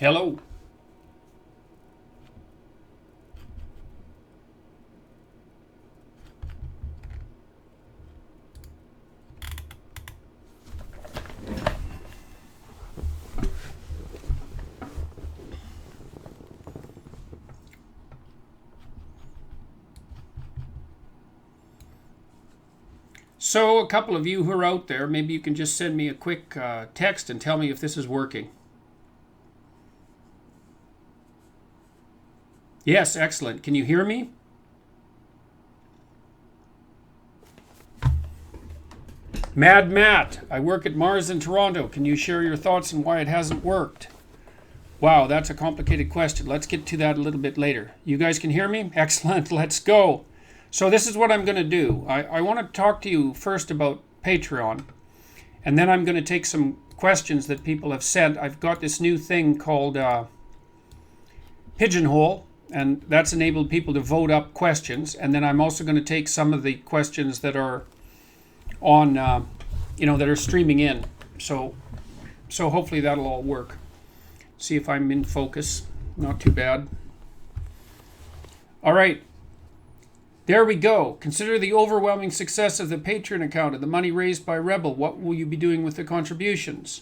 Hello. So, a couple of you who are out there, maybe you can just send me a quick text and tell me if this is working. Yes, excellent. Can you hear me? Mad Matt, I work at Mars in Toronto. Can you share your thoughts on why it hasn't worked? Wow, that's a complicated question. Let's get to that a little bit later. You guys can hear me? Excellent. Let's go. So this is what I'm going to do. I want to talk to you first about Patreon, and then I'm going to take some questions that people have sent. I've got this new thing called Pigeonhole, and that's enabled people to vote up questions. And then I'm also going to take some of the questions that are on, that are streaming in. So hopefully that'll all work. See if I'm in focus. Not too bad. All right. There we go. Consider the overwhelming success of the Patreon account and the money raised by Rebel. What will you be doing with the contributions?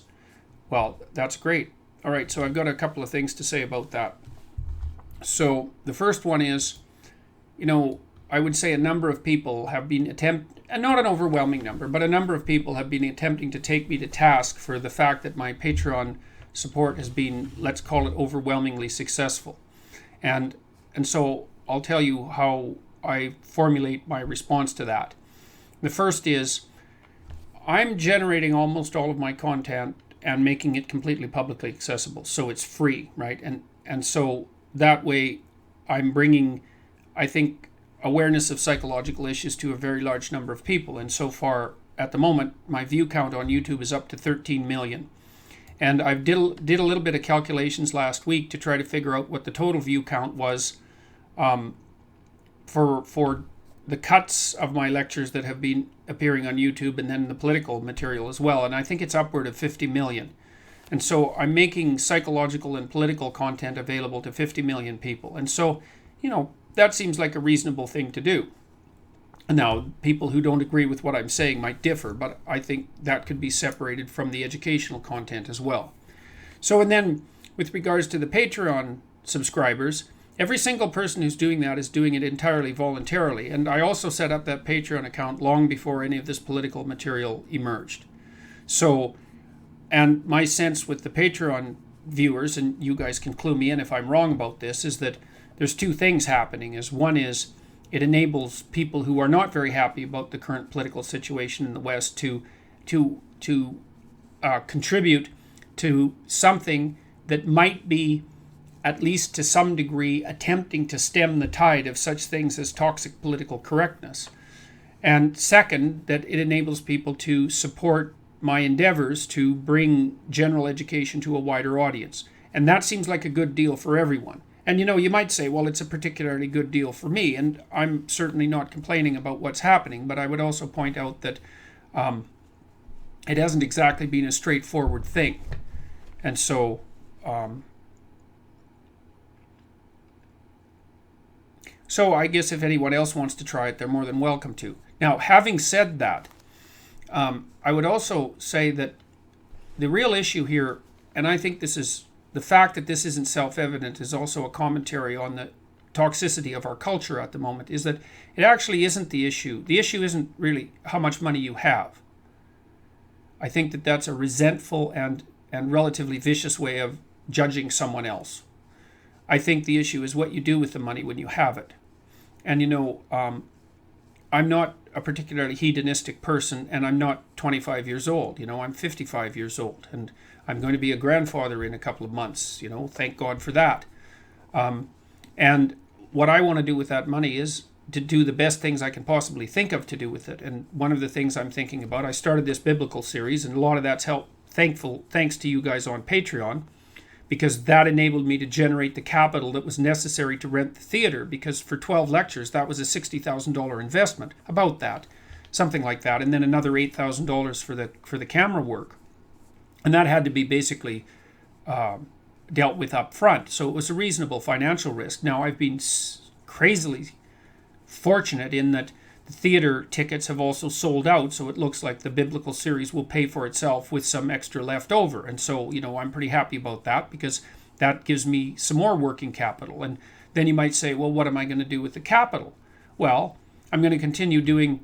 Well, that's great. All right, so I've got a couple of things to say about that. So the first one is, I would say a number of people have been and not an overwhelming number, but a number of people have been attempting to take me to task for the fact that my Patreon support has been, let's call it, overwhelmingly successful. And so I'll tell you how I formulate my response to that. The first is, I'm generating almost all of my content and making it completely publicly accessible, so it's free, right? And so that way I'm bringing, I think, awareness of psychological issues to a very large number of people. And so far, at the moment, my view count on YouTube is up to 13 million. And I did a little bit of calculations last week to try to figure out what the total view count was for the cuts of my lectures that have been appearing on YouTube, and then the political material as well. And I think it's upward of 50 million. And so I'm making psychological and political content available to 50 million people. And so, that seems like a reasonable thing to do. Now, people who don't agree with what I'm saying might differ, but I think that could be separated from the educational content as well. So, and then with regards to the Patreon subscribers, every single person who's doing that is doing it entirely voluntarily. And I also set up that Patreon account long before any of this political material emerged. So, and my sense with the Patreon viewers, and you guys can clue me in if I'm wrong about this, is that there's two things happening. One is it enables people who are not very happy about the current political situation in the West to contribute to something that might be, at least to some degree, attempting to stem the tide of such things as toxic political correctness. And second, that it enables people to support my endeavors to bring general education to a wider audience. And that seems like a good deal for everyone. And you might say, well, it's a particularly good deal for me, and I'm certainly not complaining about what's happening, but I would also point out that it hasn't exactly been a straightforward thing. And so I guess if anyone else wants to try it, they're more than welcome to. Now, having said that, I would also say that the real issue here, and I think this is the fact that this isn't self-evident, is also a commentary on the toxicity of our culture at the moment, is that it actually isn't the issue. The issue isn't really how much money you have. I think that that's a resentful and relatively vicious way of judging someone else. I think the issue is what you do with the money when you have it. And I'm not a particularly hedonistic person, and I'm not 25 years old. I'm 55 years old, and I'm going to be a grandfather in a couple of months. Thank God for that. And what I want to do with that money is to do the best things I can possibly think of to do with it. And one of the things I'm thinking about, I started this biblical series, and a lot of that's thanks to you guys on Patreon, because that enabled me to generate the capital that was necessary to rent the theater, because for 12 lectures, that was a $60,000 investment, about that, something like that, and then another $8,000 for the camera work. And that had to be basically dealt with up front. So it was a reasonable financial risk. Now, I've been crazily fortunate in that the theater tickets have also sold out, so it looks like the biblical series will pay for itself with some extra left over. And so, I'm pretty happy about that, because that gives me some more working capital. And then you might say, well, what am I going to do with the capital? Well, I'm going to continue doing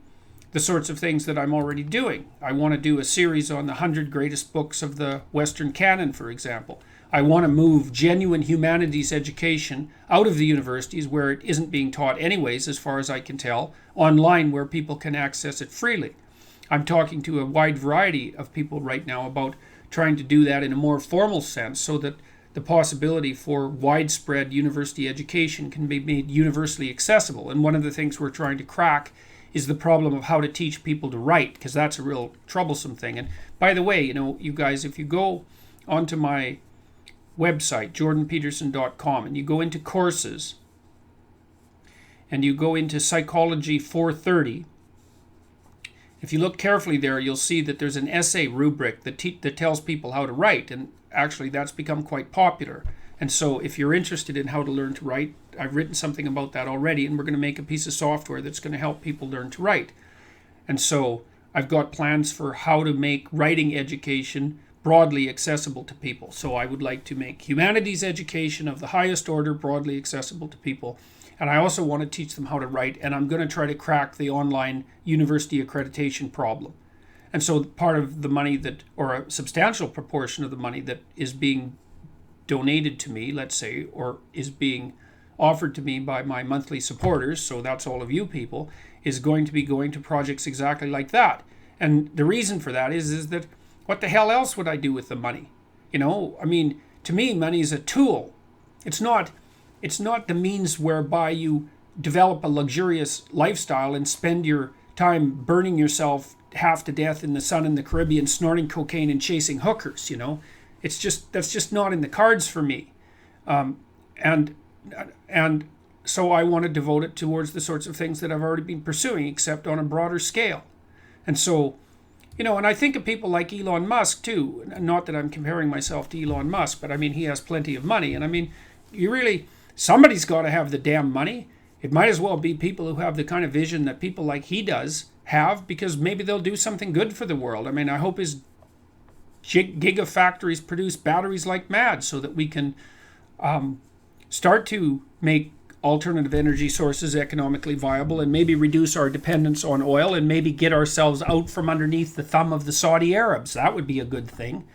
the sorts of things that I'm already doing. I want to do a series on the 100 greatest books of the Western canon, for example. I want to move genuine humanities education out of the universities, where it isn't being taught anyways, as far as I can tell, online, where people can access it freely. I'm talking to a wide variety of people right now about trying to do that in a more formal sense, so that the possibility for widespread university education can be made universally accessible. And one of the things we're trying to crack is the problem of how to teach people to write, because that's a real troublesome thing. And by the way, you guys, if you go onto my website, jordanpeterson.com, and you go into courses, and you go into Psychology 430, if you look carefully there, you'll see that there's an essay rubric that tells people how to write, and actually that's become quite popular. And so if you're interested in how to learn to write, I've written something about that already, and we're going to make a piece of software that's going to help people learn to write. And so I've got plans for how to make writing education broadly accessible to people. So I would like to make humanities education of the highest order broadly accessible to people. And I also want to teach them how to write, and I'm going to try to crack the online university accreditation problem. And so part of the money or a substantial proportion of the money that is being donated to me, let's say, or is being offered to me by my monthly supporters, so that's all of you people, is going to be going to projects exactly like that. And the reason for that is that what the hell else would I do with the money? To me, money is a tool. It's not the means whereby you develop a luxurious lifestyle and spend your time burning yourself half to death in the sun in the Caribbean, snorting cocaine and chasing hookers. That's just not in the cards for me. And so I want to devote it towards the sorts of things that I've already been pursuing, except on a broader scale. And so, and I think of people like Elon Musk too. Not that I'm comparing myself to Elon Musk, but he has plenty of money. And somebody's got to have the damn money. It might as well be people who have the kind of vision that people like he does have, because maybe they'll do something good for the world. I hope his gigafactories produce batteries like mad, so that we can start to make alternative energy sources economically viable, and maybe reduce our dependence on oil, and maybe get ourselves out from underneath the thumb of the Saudi Arabs. That would be a good thing.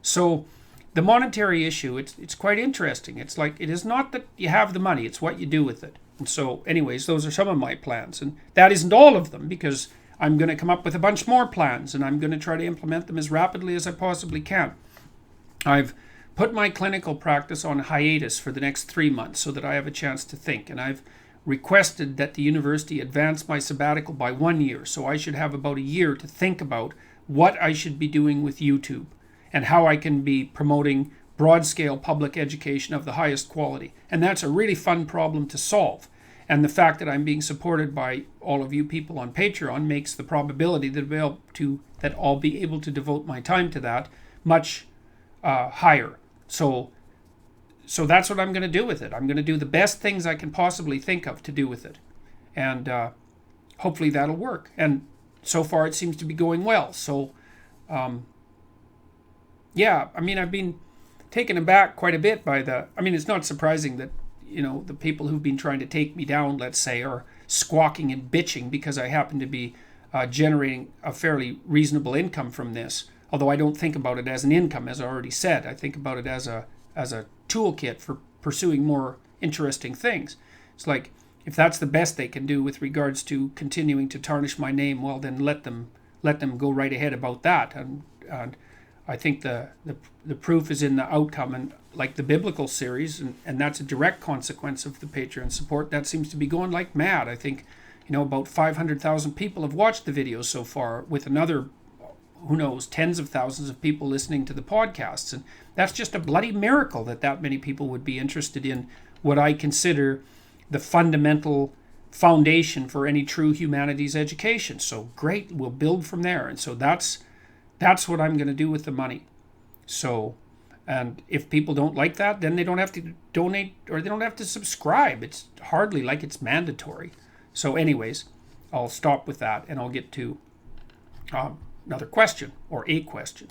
So the monetary issue, it's quite interesting. It's like, it is not that you have the money, it's what you do with it. And so anyways, those are some of my plans. And that isn't all of them, because I'm going to come up with a bunch more plans, and I'm going to try to implement them as rapidly as I possibly can. I've put my clinical practice on hiatus for the next 3 months so that I have a chance to think. And I've requested that the university advance my sabbatical by 1 year. So I should have about a year to think about what I should be doing with YouTube, and how I can be promoting broad-scale public education of the highest quality. And that's a really fun problem to solve. And the fact that I'm being supported by all of you people on Patreon makes the probability that I'll be able to devote my time to that much higher. So that's what I'm going to do with it. I'm going to do the best things I can possibly think of to do with it. And hopefully that'll work. And so far it seems to be going well. So, I've been taken aback quite a bit by it's not surprising that, the people who've been trying to take me down, let's say, are squawking and bitching because I happen to be generating a fairly reasonable income from this. Although I don't think about it as an income, as I already said. I think about it as a toolkit for pursuing more interesting things. It's like, if that's the best they can do with regards to continuing to tarnish my name, well, then let them go right ahead about that. And I think the proof is in the outcome. And like the biblical series, and that's a direct consequence of the Patreon support, that seems to be going like mad. I think, about 500,000 people have watched the videos so far, with another, who knows, tens of thousands of people listening to the podcasts. And that's just a bloody miracle that many people would be interested in what I consider the fundamental foundation for any true humanities education. So great, we'll build from there. And so that's what I'm going to do with the money. So And if people don't like that, then they don't have to donate or they don't have to subscribe. It's hardly like it's mandatory. So anyways, I'll stop with that and I'll get to another question, or a question.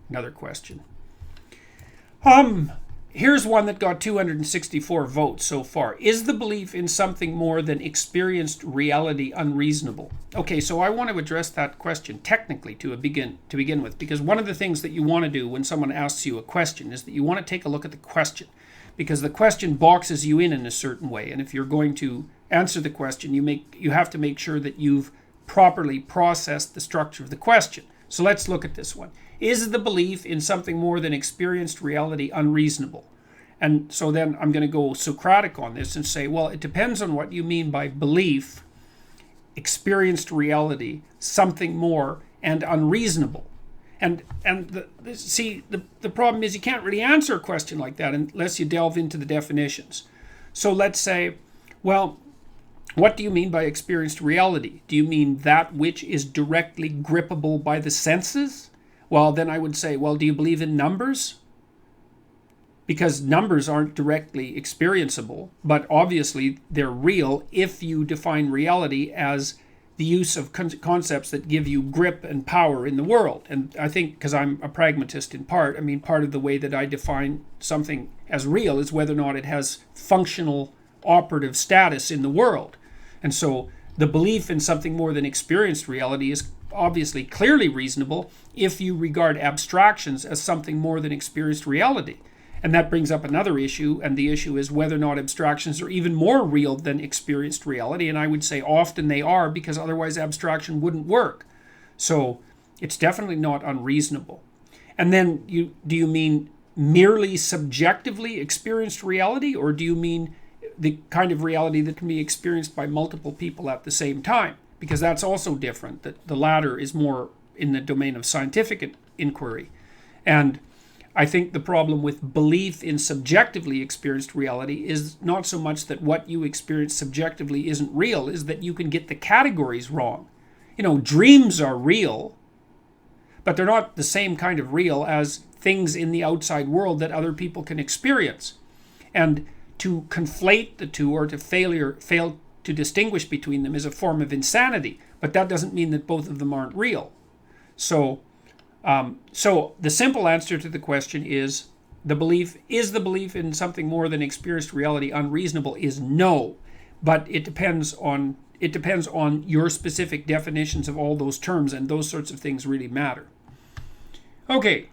Another question. Here's one that got 264 votes so far. Is the belief in something more than experienced reality unreasonable? Okay, so I want to address that question technically to begin with, because one of the things that you want to do when someone asks you a question is that you want to take a look at the question, because the question boxes you in a certain way, and if you're going to answer the question, you have to make sure that you've properly processed the structure of the question. So let's look at this one. Is the belief in something more than experienced reality unreasonable? And so then I'm going to go Socratic on this and say, well, it depends on what you mean by belief, experienced reality, something more, and unreasonable. And the problem is you can't really answer a question like that unless you delve into the definitions. So let's say, well, what do you mean by experienced reality? Do you mean that which is directly grippable by the senses? Well, then I would say, well, do you believe in numbers? Because numbers aren't directly experienceable, but obviously they're real if you define reality as the use of concepts that give you grip and power in the world. And I think, because I'm a pragmatist in part, I mean, part of the way that I define something as real is whether or not it has functional operative status in the world. And so the belief in something more than experienced reality is obviously clearly reasonable if you regard abstractions as something more than experienced reality. And that brings up another issue, and the issue is whether or not abstractions are even more real than experienced reality. And I would say often they are, because otherwise abstraction wouldn't work. So it's definitely not unreasonable. And then do you mean merely subjectively experienced reality, or do you mean the kind of reality that can be experienced by multiple people at the same time? Because that's also different. The latter is more in the domain of scientific inquiry. And I think the problem with belief in subjectively experienced reality is not so much that what you experience subjectively isn't real, is that you can get the categories wrong. You know, dreams are real, but they're not the same kind of real as things in the outside world that other people can experience. And to conflate the two, or to fail to distinguish between them, is a form of insanity. But that doesn't mean that both of them aren't real. So the simple answer to the question is the belief in something more than experienced reality unreasonable is no, but it depends on your specific definitions of all those terms, and those sorts of things really matter. Okay,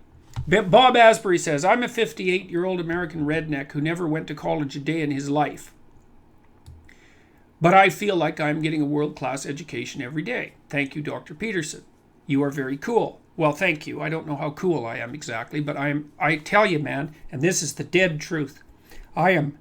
Bob Asbury says, I'm a 58-year-old American redneck who never went to college a day in his life, but I feel like I'm getting a world-class education every day. Thank you, Dr. Peterson. You are very cool. Well, thank you. I don't know how cool I am exactly, but I tell you, man, and this is the dead truth, I am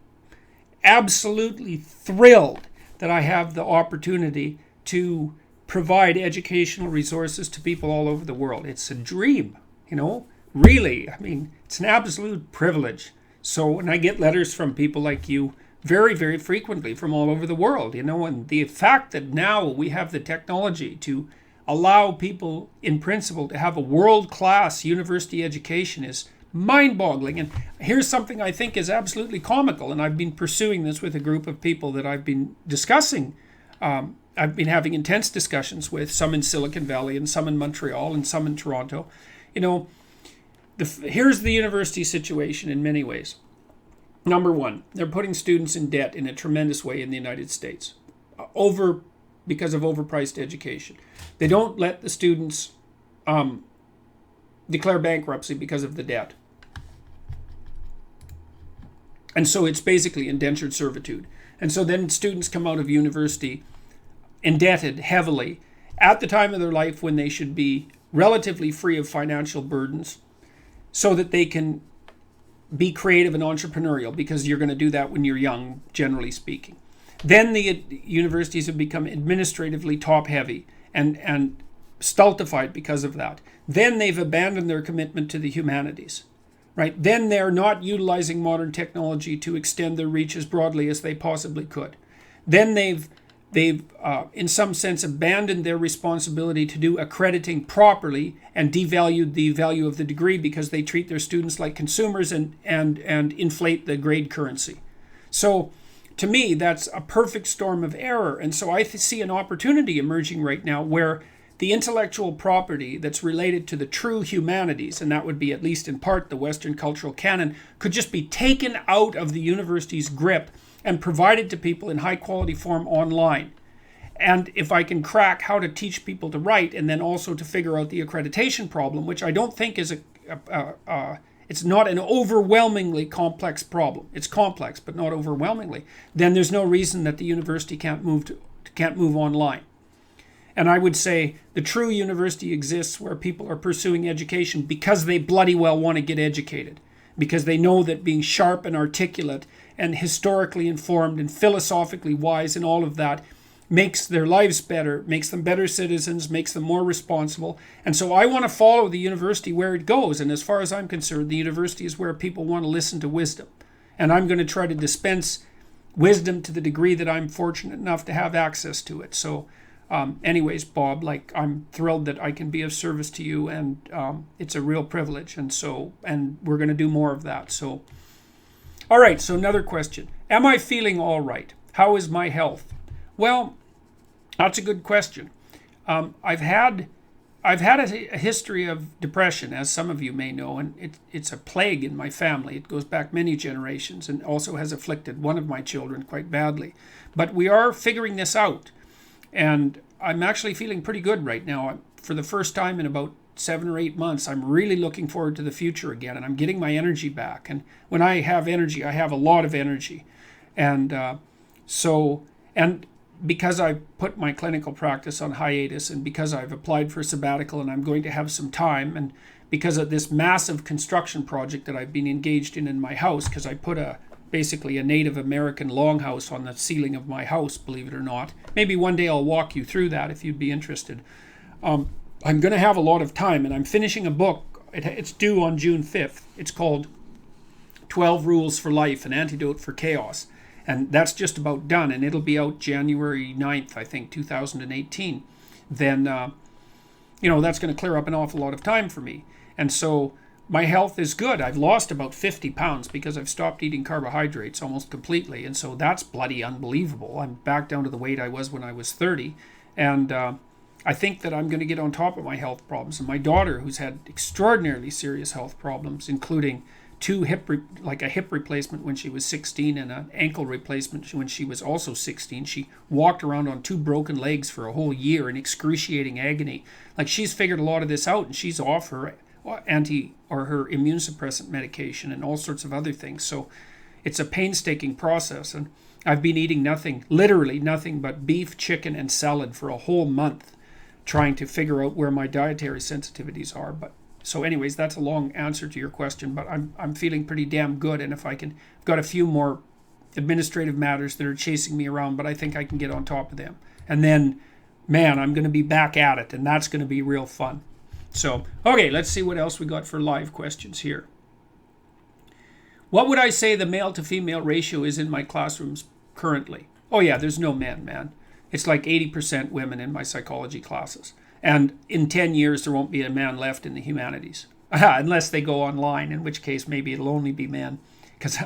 absolutely thrilled that I have the opportunity to provide educational resources to people all over the world. It's a dream, you know, really. I mean, it's an absolute privilege. So when I get letters from people like you very, very frequently from all over the world, you know, and the fact that now we have the technology to allow people in principle to have a world-class university education is mind-boggling. And here's something I think is absolutely comical, and I've been pursuing this with a group of people that I've been discussing. I've been having intense discussions with, some in Silicon Valley and some in Montreal and some in Toronto. You know, here's the university situation in many ways. Number one, they're putting students in debt in a tremendous way in the United States because of overpriced education. They don't let the students declare bankruptcy because of the debt. And so it's basically indentured servitude. And so then students come out of university indebted heavily at the time of their life when they should be relatively free of financial burdens, so that they can be creative and entrepreneurial, because you're going to do that when you're young, generally speaking. Then the universities have become administratively top-heavy and stultified because of that. Then they've abandoned their commitment to the humanities, right? Then they're not utilizing modern technology to extend their reach as broadly as they possibly could. Then they've they've, in some sense, abandoned their responsibility to do accrediting properly and devalued the value of the degree because they treat their students like consumers and inflate the grade currency. So to me, that's a perfect storm of error. And so I see an opportunity emerging right now where the intellectual property that's related to the true humanities, and that would be at least in part the Western cultural canon, could just be taken out of the university's grip and provided to people in high quality form online. And if I can crack how to teach people to write and then also to figure out the accreditation problem, which I don't think is it's not an overwhelmingly complex problem. It's complex, but not overwhelmingly. Then there's no reason that the university can't move online. And I would say the true university exists where people are pursuing education because they bloody well want to get educated, because they know that being sharp and articulate and historically informed and philosophically wise and all of that makes their lives better, makes them better citizens, makes them more responsible. And so I want to follow the university where it goes. And as far as I'm concerned, the university is where people want to listen to wisdom. And I'm going to try to dispense wisdom to the degree that I'm fortunate enough to have access to it. So anyways, Bob, like, I'm thrilled that I can be of service to you, and it's a real privilege. And we're going to do more of that. So, all right. So another question. Am I feeling all right? How is my health? Well, that's a good question. I've had a history of depression, as some of you may know, and it's a plague in my family. It goes back many generations and also has afflicted one of my children quite badly. But we are figuring this out, and I'm actually feeling pretty good right now. For the first time in about 7 or 8 months, I'm really looking forward to the future again, and I'm getting my energy back. And when I have energy, I have a lot of energy. And because I put my clinical practice on hiatus, and because I've applied for a sabbatical and I'm going to have some time, and because of this massive construction project that I've been engaged in my house, because I put basically a Native American longhouse on the ceiling of my house, believe it or not. Maybe one day I'll walk you through that if you'd be interested. I'm going to have a lot of time, and I'm finishing a book. It's due on June 5th. It's called 12 Rules for Life, an Antidote for Chaos. And that's just about done, and it'll be out January 9th, I think, 2018. Then, that's going to clear up an awful lot of time for me. And so my health is good. I've lost about 50 pounds because I've stopped eating carbohydrates almost completely. And so that's bloody unbelievable. I'm back down to the weight I was when I was 30. And I think that I'm going to get on top of my health problems. And my daughter, who's had extraordinarily serious health problems, including a hip replacement when she was 16 and an ankle replacement when she was also 16. She walked around on 2 broken legs for a whole year in excruciating agony. Like, she's figured a lot of this out, and she's off her her immune suppressant medication and all sorts of other things. So it's a painstaking process, and I've been eating literally nothing but beef, chicken, and salad for a whole month, trying to figure out where my dietary sensitivities are. So anyways, that's a long answer to your question, but I'm feeling pretty damn good. And if I've got a few more administrative matters that are chasing me around, but I think I can get on top of them. And then, man, I'm going to be back at it, and that's going to be real fun. So, okay, let's see what else we got for live questions here. What would I say the male to female ratio is in my classrooms currently? Oh yeah, there's no men, man. It's like 80% women in my psychology classes. And in 10 years, there won't be a man left in the humanities. Unless they go online, in which case maybe it'll only be men. Because,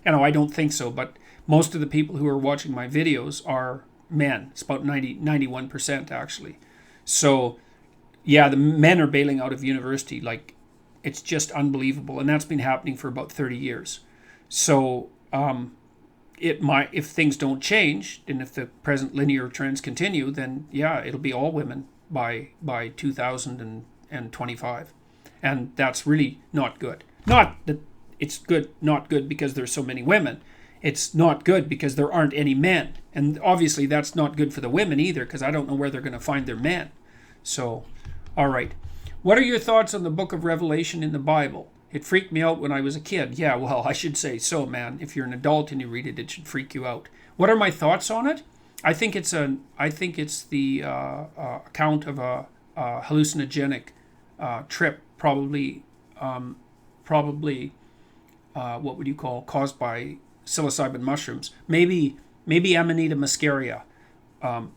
I don't think so. But most of the people who are watching my videos are men. It's about 91% actually. So, yeah, the men are bailing out of university. Like, it's just unbelievable. And that's been happening for about 30 years. So, if things don't change, and if the present linear trends continue, then, yeah, it'll be all women by 2025, and that's really not good. Not that it's good, not good because there's so many women. It's not good because there aren't any men, and obviously that's not good for the women either, because I don't know where they're going to find their men. So, all right, what are your thoughts on the book of Revelation in the Bible? It freaked me out when I was a kid. Yeah, well, I should say so, man. If you're an adult and you read it, it should freak you out. What are my thoughts on it? I think it's the account of a hallucinogenic trip, probably what would you call, caused by psilocybin mushrooms, maybe Amanita muscaria,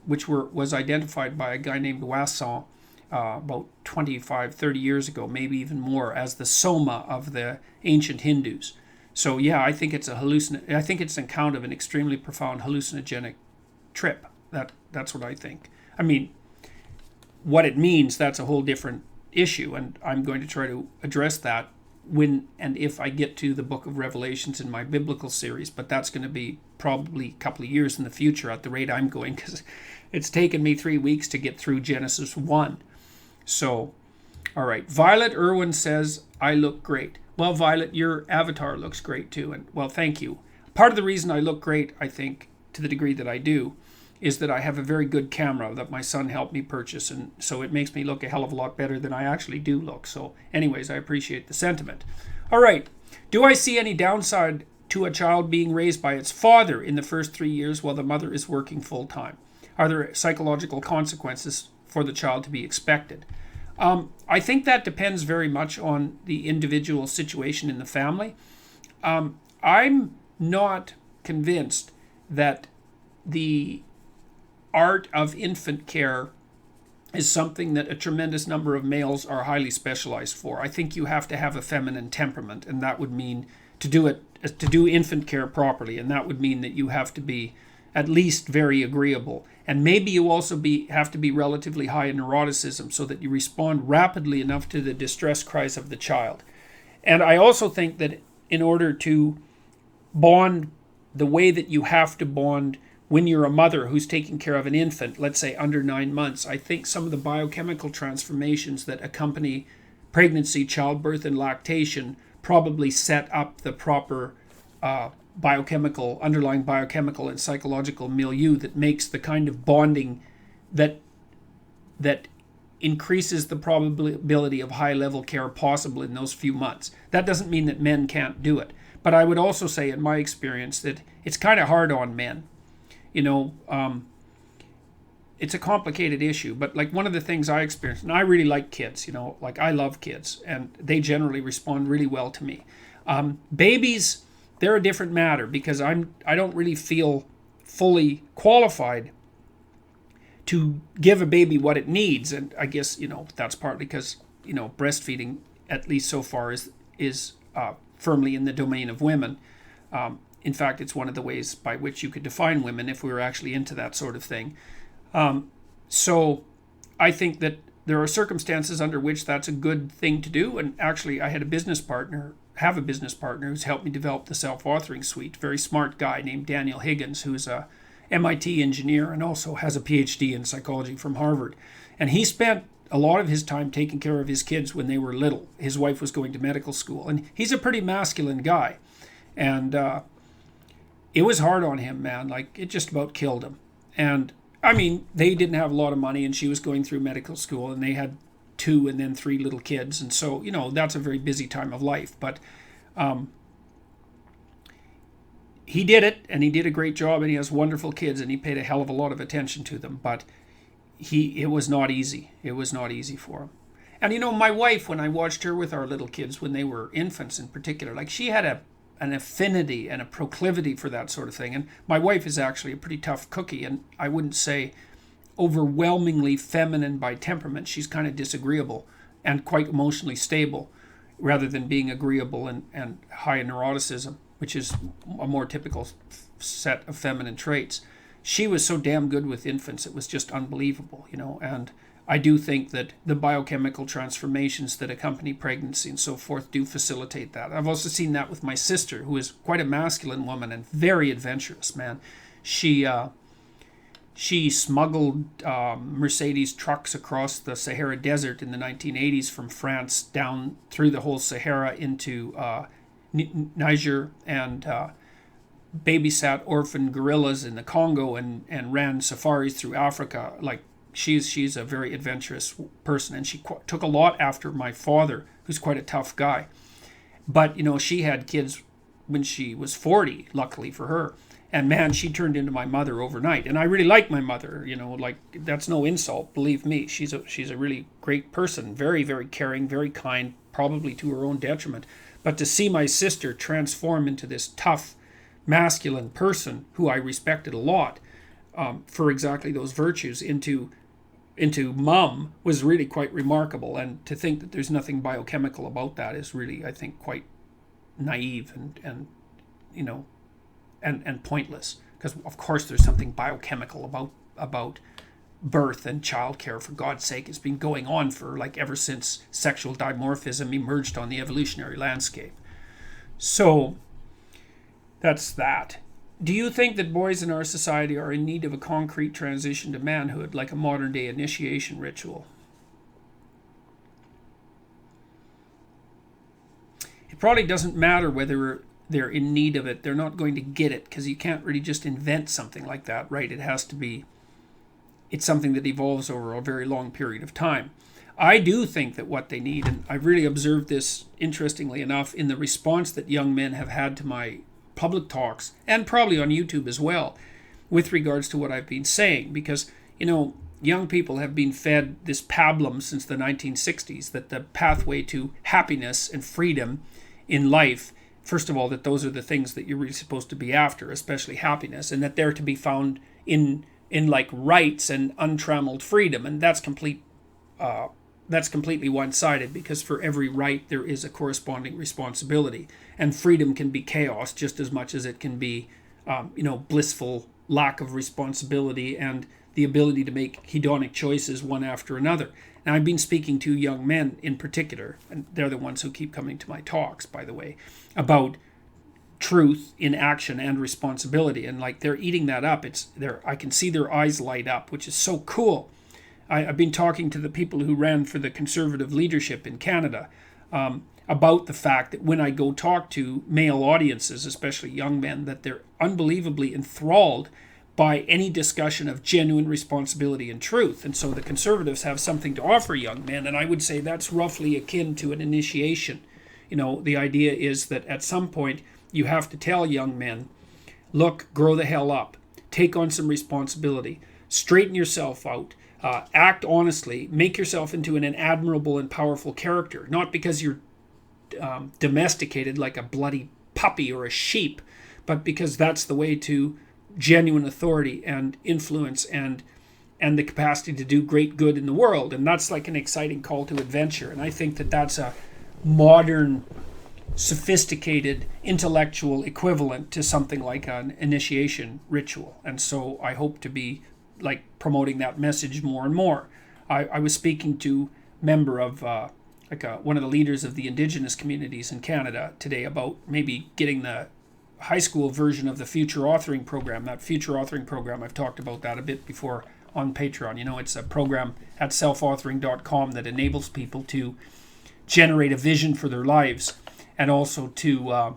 which was identified by a guy named Wasson about 25, 30 years ago, maybe even more, as the soma of the ancient Hindus. So yeah, I think it's I think it's an account of an extremely profound hallucinogenic trip. That's what I think. I mean, what it means, that's a whole different issue, and I'm going to try to address that when and if I get to the Book of Revelations in my biblical series, but that's going to be probably a couple of years in the future at the rate I'm going, because it's taken me 3 weeks to get through Genesis 1. So, all right. Violet Irwin says, I look great. Well, Violet, your avatar looks great too, and well, thank you. Part of the reason I look great, I think, to the degree that I do, is that I have a very good camera that my son helped me purchase, and so it makes me look a hell of a lot better than I actually do look. So anyways, I appreciate the sentiment. All right. Do I see any downside to a child being raised by its father in the first 3 years while the mother is working full time? Are there psychological consequences for the child to be expected? I think that depends very much on the individual situation in the family. I'm not convinced that the art of infant care is something that a tremendous number of males are highly specialized for. I think you have to have a feminine temperament, and that would mean to do infant care properly, and that would mean that you have to be at least very agreeable, and maybe you also have to be relatively high in neuroticism so that you respond rapidly enough to the distress cries of the child. And I also think that in order to bond the way that you have to bond when you're a mother who's taking care of an infant, let's say under 9 months, I think some of the biochemical transformations that accompany pregnancy, childbirth, and lactation probably set up the proper underlying biochemical and psychological milieu that makes the kind of bonding that increases the probability of high-level care possible in those few months. That doesn't mean that men can't do it. But I would also say, in my experience, that it's kind of hard on men. It's a complicated issue, but like one of the things I experienced, and I really like kids, like I love kids, and they generally respond really well to me. Babies, they're a different matter, because I don't really feel fully qualified to give a baby what it needs, and I guess that's partly because breastfeeding, at least so far, is firmly in the domain of women. In fact, it's one of the ways by which you could define women if we were actually into that sort of thing. So I think that there are circumstances under which that's a good thing to do. And actually, I have a business partner who's helped me develop the self-authoring suite. Very smart guy named Daniel Higgins, who's a MIT engineer and also has a PhD in psychology from Harvard. And he spent a lot of his time taking care of his kids when they were little. His wife was going to medical school. And he's a pretty masculine guy. And it was hard on him, man. Like, it just about killed him. And, I mean, they didn't have a lot of money, and she was going through medical school, and they had 2 and then 3 little kids. And so, that's a very busy time of life. But he did it, and he did a great job, and he has wonderful kids, and he paid a hell of a lot of attention to them. But it was not easy. It was not easy for him. And, my wife, when I watched her with our little kids, when they were infants in particular, like, she had an affinity and a proclivity for that sort of thing. And my wife is actually a pretty tough cookie, and I wouldn't say overwhelmingly feminine by temperament. She's kind of disagreeable and quite emotionally stable, rather than being agreeable and high in neuroticism, which is a more typical set of feminine traits. She was so damn good with infants, it was just unbelievable, and I do think that the biochemical transformations that accompany pregnancy and so forth do facilitate that. I've also seen that with my sister, who is quite a masculine woman and very adventurous, man. She smuggled Mercedes trucks across the Sahara Desert in the 1980s from France down through the whole Sahara into Niger, and babysat orphan gorillas in the Congo, and ran safaris through Africa. Like, she's a very adventurous person, and she took a lot after my father, who's quite a tough guy. But she had kids when she was 40, luckily for her. And man, she turned into my mother overnight. And I really like my mother, like, that's no insult, believe me. She's a really great person, very, very caring, very kind, probably to her own detriment. But to see my sister transform into this tough, masculine person who I respected a lot, for exactly those virtues into mum was really quite remarkable. And to think that there's nothing biochemical about that is really, I think, quite naive and you know, and pointless. Because of course there's something biochemical about birth and childcare. For God's sake, it's been going on for like ever since sexual dimorphism emerged on the evolutionary landscape. So that's that. Do you think that boys in our society are in need of a concrete transition to manhood, like a modern day initiation ritual? It probably doesn't matter whether they're in need of it. They're not going to get it, because you can't really just invent something like that, right? It's something that evolves over a very long period of time. I do think that what they need, and I've really observed this, interestingly enough, in the response that young men have had to my public talks, and probably on YouTube as well, with regards to what I've been saying. Because, you know, young people have been fed this pablum since the 1960s, that the pathway to happiness and freedom in life, first of all, that those are the things that you're really supposed to be after, especially happiness, and that they're to be found in like rights and untrammeled freedom. And that's completely one-sided, because for every right there is a corresponding responsibility, and freedom can be chaos just as much as it can be blissful lack of responsibility and the ability to make hedonic choices one after another. Now, I've been speaking to young men in particular, and they're the ones who keep coming to my talks, by the way, about truth in action and responsibility, and like they're eating that up. I can see their eyes light up, which is so cool. I've been talking to the people who ran for the Conservative leadership in Canada about the fact that when I go talk to male audiences, especially young men, that they're unbelievably enthralled by any discussion of genuine responsibility and truth. And so the Conservatives have something to offer young men, and I would say that's roughly akin to an initiation. You know, the idea is that at some point you have to tell young men, look, grow the hell up, take on some responsibility, straighten yourself out, act honestly, make yourself into an admirable and powerful character, not because you're domesticated like a bloody puppy or a sheep, but because that's the way to genuine authority and influence and the capacity to do great good in the world. And that's like an exciting call to adventure. And I think that that's a modern, sophisticated, intellectual equivalent to something like an initiation ritual. And so I hope to be like promoting that message more and more. I was speaking to a member of one of the leaders of the Indigenous communities in Canada today about maybe getting the high school version of the future authoring program. That future authoring program, I've talked about that a bit before on Patreon. You know, it's a program at selfauthoring.com that enables people to generate a vision for their lives, and also to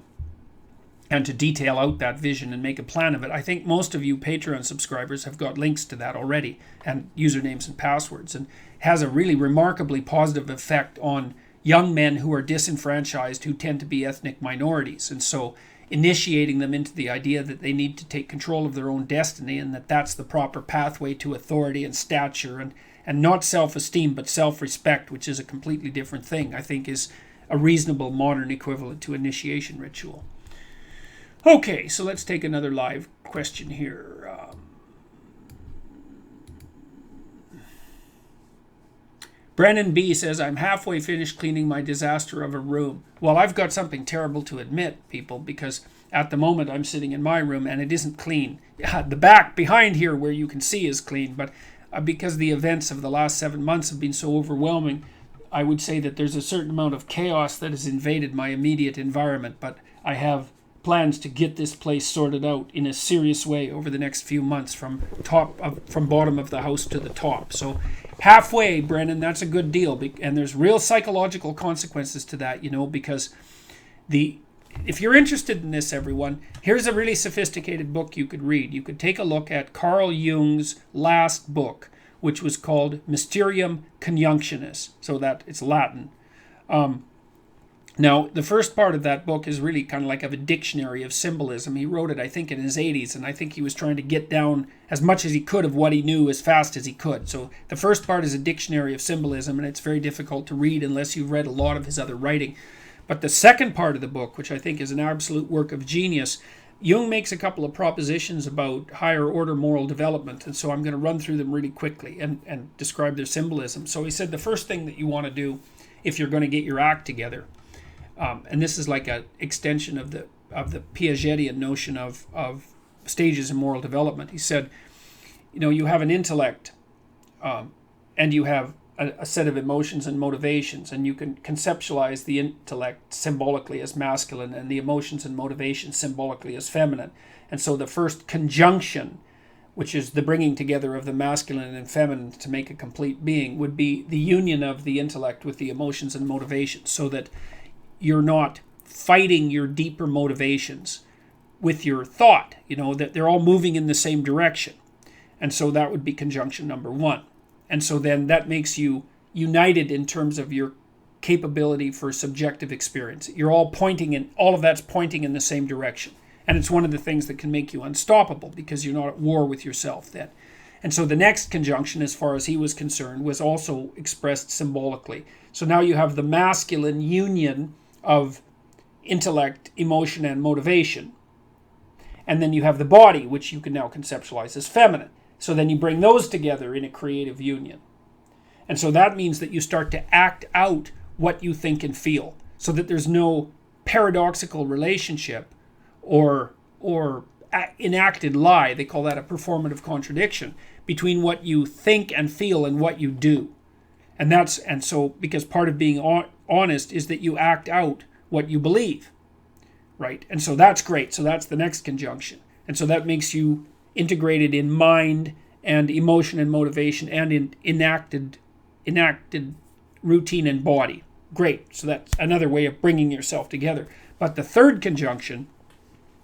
detail out that vision and make a plan of it. I think most of you Patreon subscribers have got links to that already, and usernames and passwords, and has a really remarkably positive effect on young men who are disenfranchised, who tend to be ethnic minorities. And so initiating them into the idea that they need to take control of their own destiny, and that that's the proper pathway to authority and stature, and not self-esteem but self-respect, which is a completely different thing, I think is a reasonable modern equivalent to initiation ritual. Okay, so let's take another live question here. Brennan B says, I'm halfway finished cleaning my disaster of a room. Well, I've got something terrible to admit, people, because at the moment I'm sitting in my room and it isn't clean. The back behind here where you can see is clean, but because the events of the last 7 months have been so overwhelming, I would say that there's a certain amount of chaos that has invaded my immediate environment, but I have plans to get this place sorted out in a serious way over the next few months, from bottom of the house to the top. So halfway, Brennan, that's a good deal, and there's real psychological consequences to that, you know, because if you're interested in this, everyone, here's a really sophisticated book you could read. You could take a look at Carl Jung's last book, which was called Mysterium Conjunctionis, so that it's Latin. Now, the first part of that book is really kind of like a dictionary of symbolism. He wrote it, I think, in his 80s, and I think he was trying to get down as much as he could of what he knew as fast as he could. So the first part is a dictionary of symbolism, and it's very difficult to read unless you've read a lot of his other writing. But the second part of the book, which I think is an absolute work of genius, Jung makes a couple of propositions about higher order moral development, and so I'm going to run through them really quickly and describe their symbolism. So he said the first thing that you want to do if you're going to get your act together, and this is like an extension of the Piagetian notion of stages in moral development. He said, you have an intellect, and you have a set of emotions and motivations, and you can conceptualize the intellect symbolically as masculine and the emotions and motivations symbolically as feminine. And so the first conjunction, which is the bringing together of the masculine and feminine to make a complete being, would be the union of the intellect with the emotions and motivations, so that you're not fighting your deeper motivations with your thought, that they're all moving in the same direction. And so that would be conjunction number one. And so then that makes you united in terms of your capability for subjective experience. You're all all of that's pointing in the same direction. And it's one of the things that can make you unstoppable, because you're not at war with yourself then. And so the next conjunction, as far as he was concerned, was also expressed symbolically. So now you have the masculine union of intellect, emotion, and motivation. And then you have the body, which you can now conceptualize as feminine. So then you bring those together in a creative union. And so that means that you start to act out what you think and feel, so that there's no paradoxical relationship or enacted lie. They call that a performative contradiction between what you think and feel and what you do. And so because part of being honest is that you act out what you believe, right? And so that's great. So that's the next conjunction. And so that makes you integrated in mind and emotion and motivation and in enacted routine and body. Great. So that's another way of bringing yourself together. But the third conjunction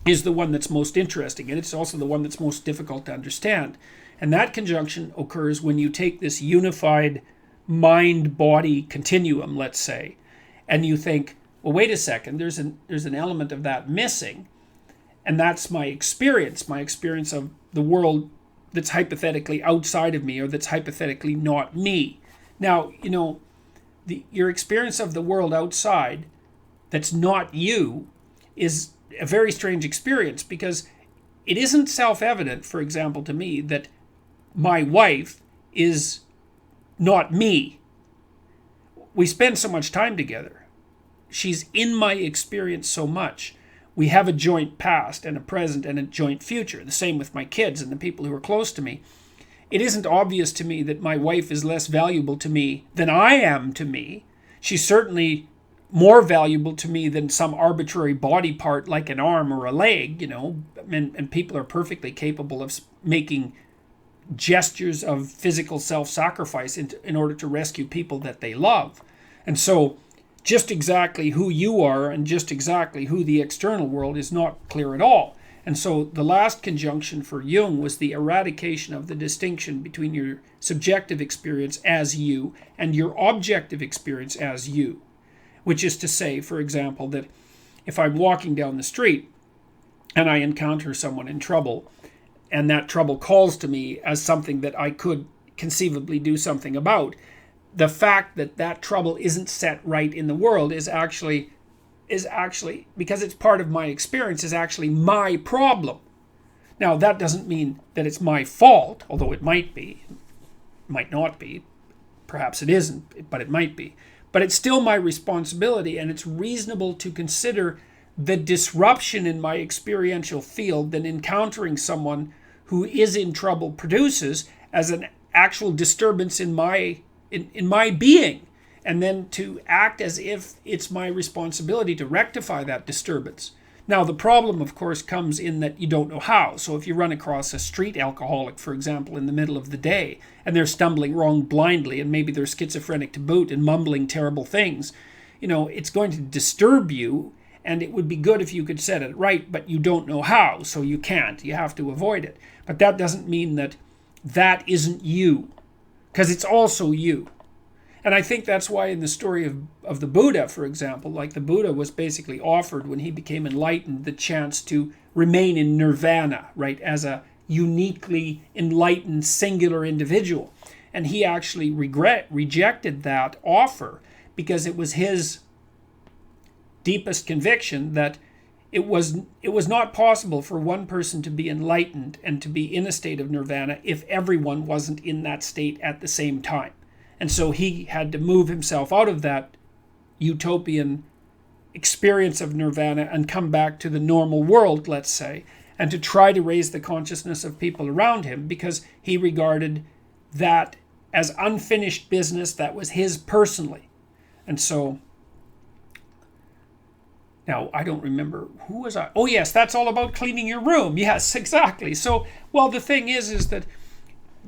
is the one that's most interesting, and it's also the one that's most difficult to understand. And that conjunction occurs when you take this unified mind-body continuum, let's say, and you think, well, wait a second, there's an element of that missing, and that's my experience of the world that's hypothetically outside of me, or that's hypothetically not me. Now, your experience of the world outside that's not you is a very strange experience, because it isn't self-evident, for example, to me, that my wife is not me. We spend so much time together. She's in my experience so much. We have a joint past and a present and a joint future. The same with my kids and the people who are close to me. It isn't obvious to me that my wife is less valuable to me than I am to me. She's certainly more valuable to me than some arbitrary body part like an arm or a leg, and people are perfectly capable of making gestures of physical self-sacrifice in order to rescue people that they love. And so just exactly who you are and just exactly who the external world is not clear at all. And so the last conjunction for Jung was the eradication of the distinction between your subjective experience as you and your objective experience as you. Which is to say, for example, that if I'm walking down the street and I encounter someone in trouble, and that trouble calls to me as something that I could conceivably do something about, the fact that that trouble isn't set right in the world is actually, because it's part of my experience, is actually my problem. Now, that doesn't mean that it's my fault, although it might be, might not be, perhaps it isn't, but it might be. But it's still my responsibility, and it's reasonable to consider the disruption in my experiential field that encountering someone who is in trouble produces as an actual disturbance in my being, and then to act as if it's my responsibility to rectify that disturbance. Now, the problem, of course, comes in that you don't know how. So if you run across a street alcoholic, for example, in the middle of the day, and they're stumbling wrong blindly, and maybe they're schizophrenic to boot and mumbling terrible things, it's going to disturb you, and it would be good if you could set it right, but you don't know how, so you can't. You have to avoid it. But that doesn't mean that that isn't you, because it's also you. And I think that's why in the story of the Buddha, for example, like the Buddha was basically offered, when he became enlightened, the chance to remain in nirvana, right, as a uniquely enlightened, singular individual. And he actually rejected that offer because it was his deepest conviction that it was not possible for one person to be enlightened and to be in a state of nirvana if everyone wasn't in that state at the same time. And so he had to move himself out of that utopian experience of nirvana and come back to the normal world, let's say, and to try to raise the consciousness of people around him, because he regarded that as unfinished business that was his personally. And so, now I don't remember, who was I? Oh yes, that's all about cleaning your room. Yes, exactly. So, well, the thing is that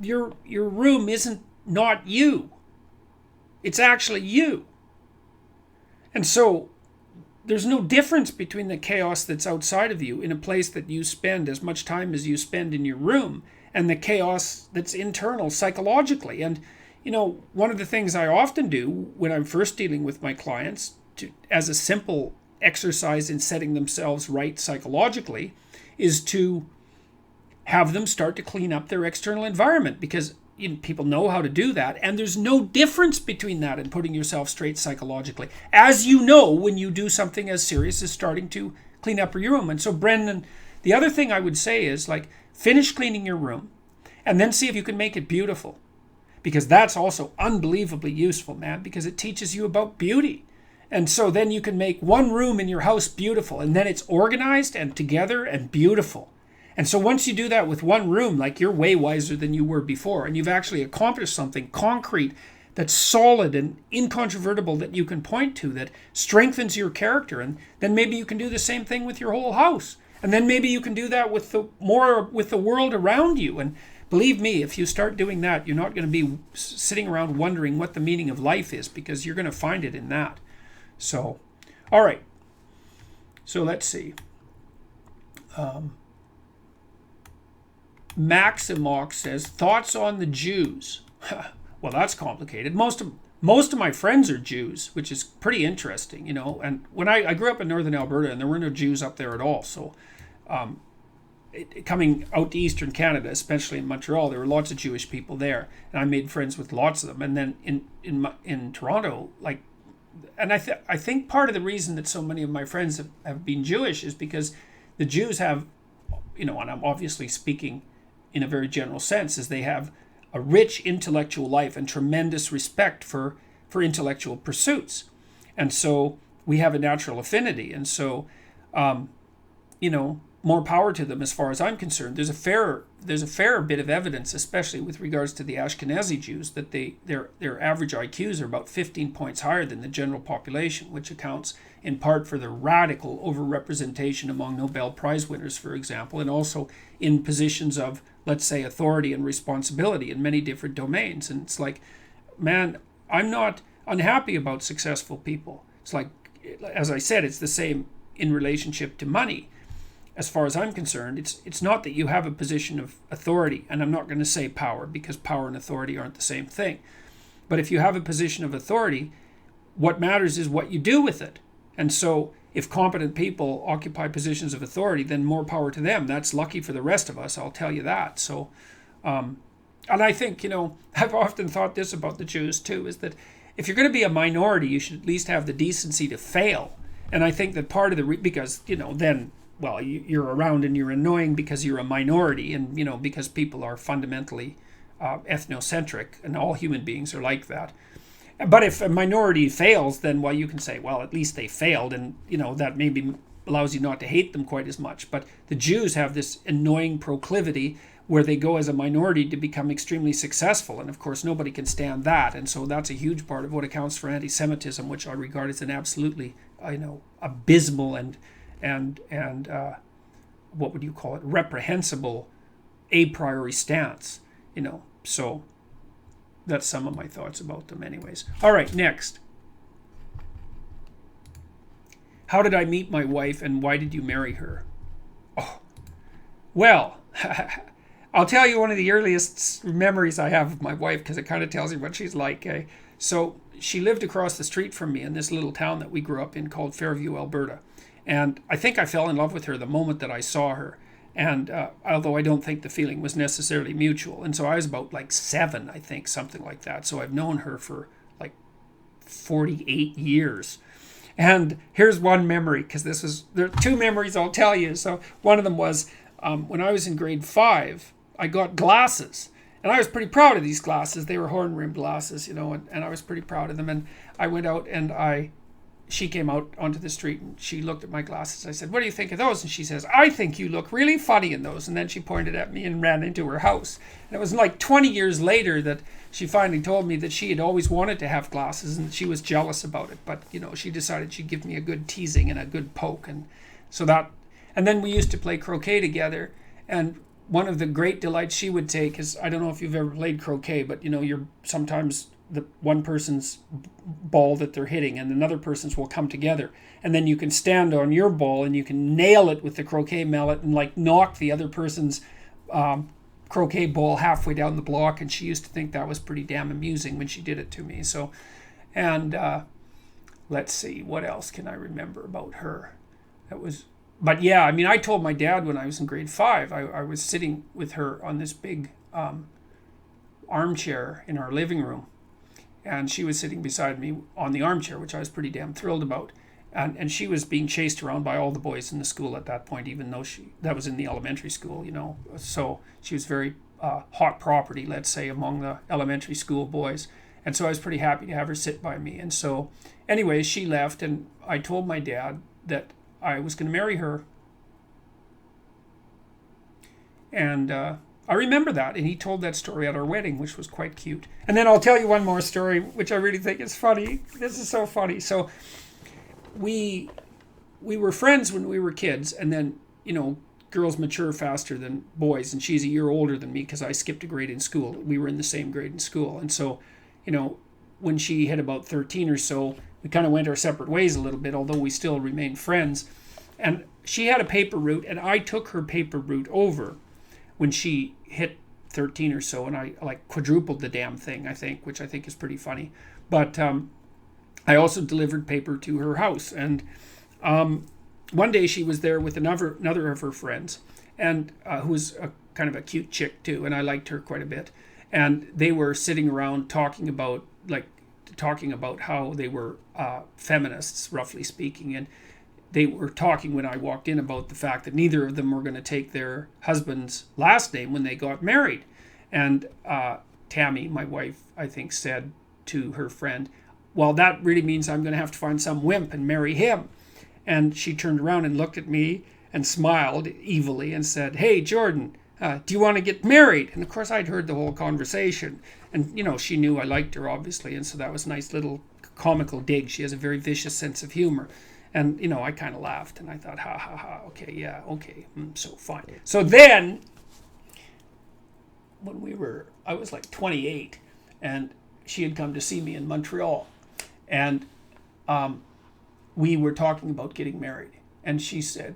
your room isn't not you. It's actually you. And so there's no difference between the chaos that's outside of you in a place that you spend as much time as you spend in your room and the chaos that's internal psychologically. And, one of the things I often do when I'm first dealing with my clients as a simple exercise in setting themselves right psychologically is to have them start to clean up their external environment, because people know how to do that, and there's no difference between that and putting yourself straight psychologically, as you know when you do something as serious as starting to clean up your room. And so, Brendan, the other thing I would say is, finish cleaning your room and then see if you can make it beautiful, because that's also unbelievably useful, man, because it teaches you about beauty. And so then you can make one room in your house beautiful, and then it's organized and together and beautiful. And so once you do that with one room, you're way wiser than you were before, and you've actually accomplished something concrete that's solid and incontrovertible that you can point to, that strengthens your character. And then maybe you can do the same thing with your whole house. And then maybe you can do that with the world around you. And believe me, if you start doing that, you're not going to be sitting around wondering what the meaning of life is, because you're going to find it in that. So, all right. So let's see. Maximox says, thoughts on the Jews. Well, that's complicated. Most of my friends are Jews, which is pretty interesting, And when I grew up in northern Alberta, and there were no Jews up there at all. So coming out to eastern Canada, especially in Montreal, there were lots of Jewish people there. And I made friends with lots of them. And then in Toronto, and I think part of the reason that so many of my friends have been Jewish is because the Jews have, and I'm obviously speaking in a very general sense, is they have a rich intellectual life and tremendous respect for intellectual pursuits. And so we have a natural affinity. And so, more power to them as far as I'm concerned. There's a fair bit of evidence, especially with regards to the Ashkenazi Jews, that their average IQs are about 15 points higher than the general population, which accounts in part for the radical overrepresentation among Nobel Prize winners, for example, and also in positions of, let's say, authority and responsibility in many different domains. And it's man, I'm not unhappy about successful people. It's as I said, it's the same in relationship to money. As far as I'm concerned, it's not that you have a position of authority, and I'm not going to say power, because power and authority aren't the same thing. But if you have a position of authority, what matters is what you do with it. And so if competent people occupy positions of authority, then more power to them. That's lucky for the rest of us, I'll tell you that. So, and I think, I've often thought this about the Jews too, is that if you're going to be a minority, you should at least have the decency to fail. And I think that part of the, because, then, well, you're around and you're annoying because you're a minority, and, because people are fundamentally ethnocentric, and all human beings are like that. But if a minority fails, then, well, you can say, well, at least they failed, and, that maybe allows you not to hate them quite as much. But the Jews have this annoying proclivity where they go as a minority to become extremely successful, and of course nobody can stand that. And so that's a huge part of what accounts for anti-Semitism, which I regard as an absolutely, abysmal and what would you call it, reprehensible a priori stance, so that's some of my thoughts about them anyways. All right, next. How did I meet my wife, and why did you marry her? Oh, well, I'll tell you one of the earliest memories I have of my wife, because it kind of tells you what she's like. Eh? So she lived across the street from me in this little town that we grew up in called Fairview, Alberta. And I think I fell in love with her the moment that I saw her. And although I don't think the feeling was necessarily mutual. And so I was about 7, I think, something like that. So I've known her for 48 years. And here's one memory, because there are two memories I'll tell you. So one of them was when I was in grade 5, I got glasses. And I was pretty proud of these glasses. They were horn-rimmed glasses, and I was pretty proud of them. And I went out and she came out onto the street and she looked at my glasses. I said, "What do you think of those?" And she says, "I think you look really funny in those." And then she pointed at me and ran into her house. And it was like 20 years later that she finally told me that she had always wanted to have glasses and she was jealous about it. But, she decided she'd give me a good teasing and a good poke. And then we used to play croquet together. And one of the great delights she would take is, I don't know if you've ever played croquet, but, you're sometimes the one person's ball that they're hitting and another person's will come together, and then you can stand on your ball and you can nail it with the croquet mallet and like knock the other person's croquet ball halfway down the block. And she used to think that was pretty damn amusing when she did it to me. So, and let's see, what else can I remember about her? But yeah, I mean, I told my dad when I was in grade 5, I was sitting with her on this big armchair in our living room. And she was sitting beside me on the armchair, which I was pretty damn thrilled about. And she was being chased around by all the boys in the school at that point, even though that was in the elementary school, So she was very hot property, let's say, among the elementary school boys. And so I was pretty happy to have her sit by me. And so anyways, she left and I told my dad that I was going to marry her. And I remember that, and he told that story at our wedding, which was quite cute. And then I'll tell you one more story, which I really think is funny. This is so funny. So we were friends when we were kids, and then, girls mature faster than boys, and she's a year older than me because I skipped a grade in school. We were in the same grade in school. And so, when she hit about 13 or so, we kind of went our separate ways a little bit, although we still remained friends. And she had a paper route, and I took her paper route over when she hit 13 or so, and I like quadrupled the damn thing, I think, which I think is pretty funny. But I also delivered paper to her house. And one day she was there with another of her friends, and who was kind of a cute chick too, and I liked her quite a bit. And they were sitting around talking about how they were feminists, roughly speaking. And they were talking when I walked in about the fact that neither of them were going to take their husband's last name when they got married. And Tammy, my wife, I think, said to her friend, "Well, that really means I'm going to have to find some wimp and marry him." And she turned around and looked at me and smiled evilly and said, "Hey, Jordan, do you want to get married?" And of course, I'd heard the whole conversation. And, she knew I liked her, obviously. And so that was a nice little comical dig. She has a very vicious sense of humor. And, I kind of laughed and I thought, ha, ha, ha, okay, yeah, okay, so fine. So then, I was like 28, and she had come to see me in Montreal. And we were talking about getting married. And she said,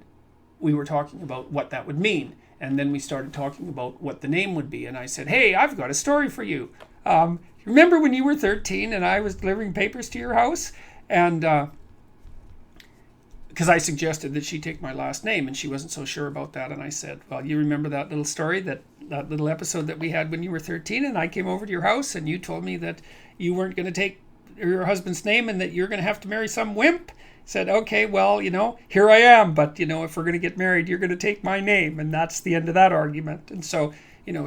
we were talking about what that would mean. And then we started talking about what the name would be. And I said, "Hey, I've got a story for you. Remember when you were 13 and I was delivering papers to your house?" And because I suggested that she take my last name, and she wasn't so sure about that. And I said, "Well, you remember that little story, that little episode that we had when you were 13 and I came over to your house and you told me that you weren't going to take your husband's name and that you're going to have to marry some wimp?" Said, "Okay, well, here I am, but, if we're going to get married, you're going to take my name." And that's the end of that argument. And so,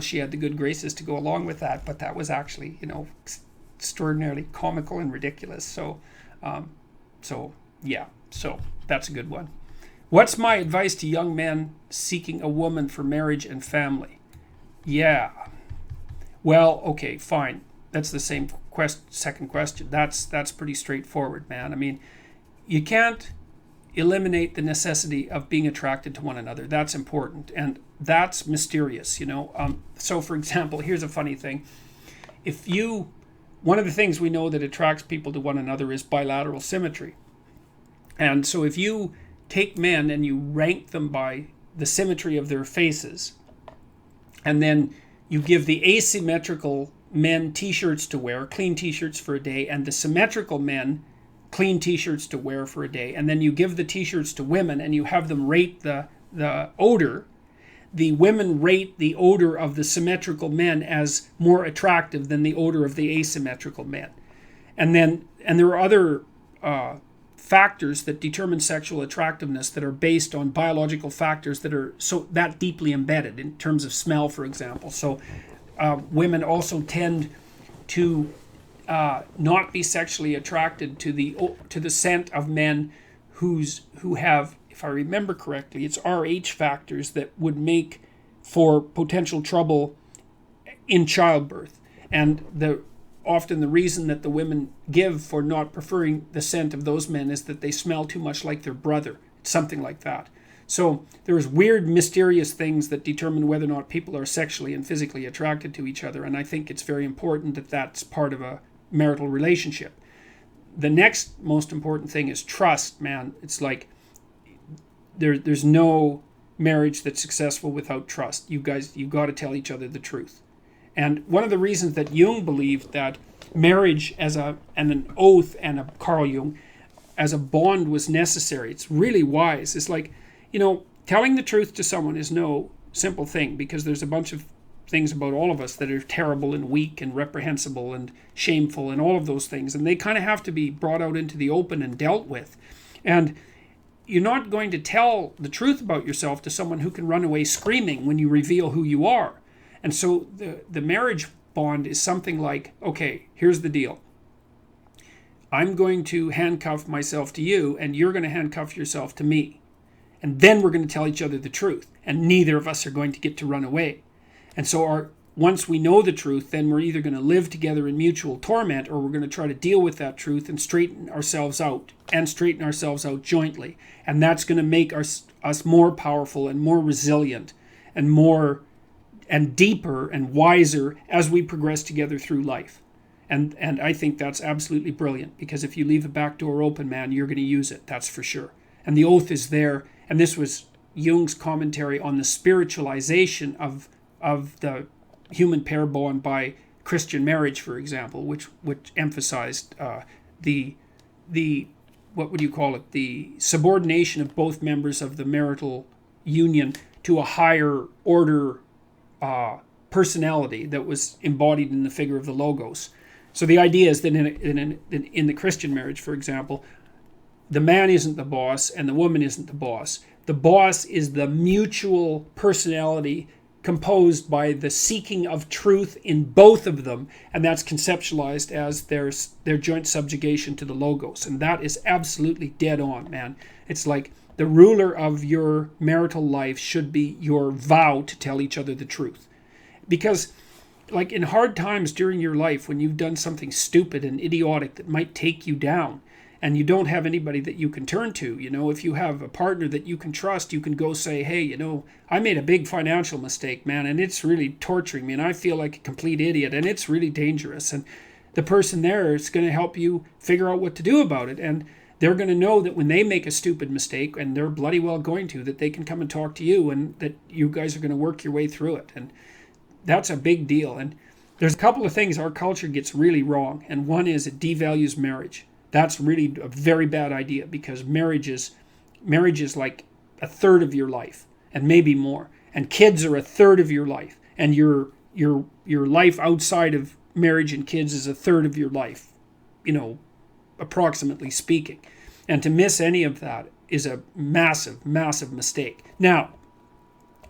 she had the good graces to go along with that, but that was actually, extraordinarily comical and ridiculous. So that's a good one. What's my advice to young men seeking a woman for marriage and family? Yeah. Well, okay, fine. That's the same second question. That's pretty straightforward, man. I mean, you can't eliminate the necessity of being attracted to one another. That's important, and that's mysterious, So, for example, here's a funny thing. One of the things we know that attracts people to one another is bilateral symmetry. And so if you take men and you rank them by the symmetry of their faces, and then you give the asymmetrical men t-shirts to wear, clean t-shirts for a day, and the symmetrical men clean t-shirts to wear for a day, and then you give the t-shirts to women and you have them rate the odor, the women rate the odor of the symmetrical men as more attractive than the odor of the asymmetrical men. And there are other factors that determine sexual attractiveness that are based on biological factors that are so that deeply embedded in terms of smell, for example. So women also tend to not be sexually attracted to the scent of men who have, if I remember correctly, it's Rh factors that would make for potential trouble in childbirth. And often the reason that the women give for not preferring the scent of those men is that they smell too much like their brother. It's something like that. So there's weird, mysterious things that determine whether or not people are sexually and physically attracted to each other. And I think it's very important that that's part of a marital relationship. The next most important thing is trust, man. It's like there's no marriage that's successful without trust. You've got to tell each other the truth. And one of the reasons that Jung believed that marriage and an oath and Carl Jung as a bond was necessary, it's really wise. It's like, telling the truth to someone is no simple thing, because there's a bunch of things about all of us that are terrible and weak and reprehensible and shameful and all of those things. And they kind of have to be brought out into the open and dealt with. And you're not going to tell the truth about yourself to someone who can run away screaming when you reveal who you are. And so the marriage bond is something like, okay, here's the deal. I'm going to handcuff myself to you, and you're going to handcuff yourself to me. And then we're going to tell each other the truth, and neither of us are going to get to run away. And so once we know the truth, then we're either going to live together in mutual torment, or we're going to try to deal with that truth and straighten ourselves out jointly. And that's going to make us more powerful and more resilient and more and deeper and wiser as we progress together through life. And I think that's absolutely brilliant, because if you leave a back door open, man, you're going to use it, that's for sure. And the oath is there. And this was Jung's commentary on the spiritualization of the human pair bond by Christian marriage, for example, which emphasized the what would you call it, the subordination of both members of the marital union to a higher order personality that was embodied in the figure of the Logos. So the idea is that in the Christian marriage, for example, the man isn't the boss and the woman isn't the boss. The boss is the mutual personality composed by the seeking of truth in both of them, and that's conceptualized as their joint subjugation to the Logos. And that is absolutely dead on, man. It's like the ruler of your marital life should be your vow to tell each other the truth. Because, like, in hard times during your life, when you've done something stupid and idiotic that might take you down, and you don't have anybody that you can turn to, if you have a partner that you can trust, you can go say, hey, I made a big financial mistake, man, and it's really torturing me, and I feel like a complete idiot, and it's really dangerous. And the person there is going to help you figure out what to do about it. And they're going to know that when they make a stupid mistake, and they're bloody well going to, that they can come and talk to you, and that you guys are going to work your way through it. And that's a big deal. And there's a couple of things our culture gets really wrong. And one is it devalues marriage. That's really a very bad idea, because marriage is like a third of your life, and maybe more. And kids are a third of your life. And your life outside of marriage and kids is a third of your life, approximately speaking. And to miss any of that is a massive, massive mistake. Now,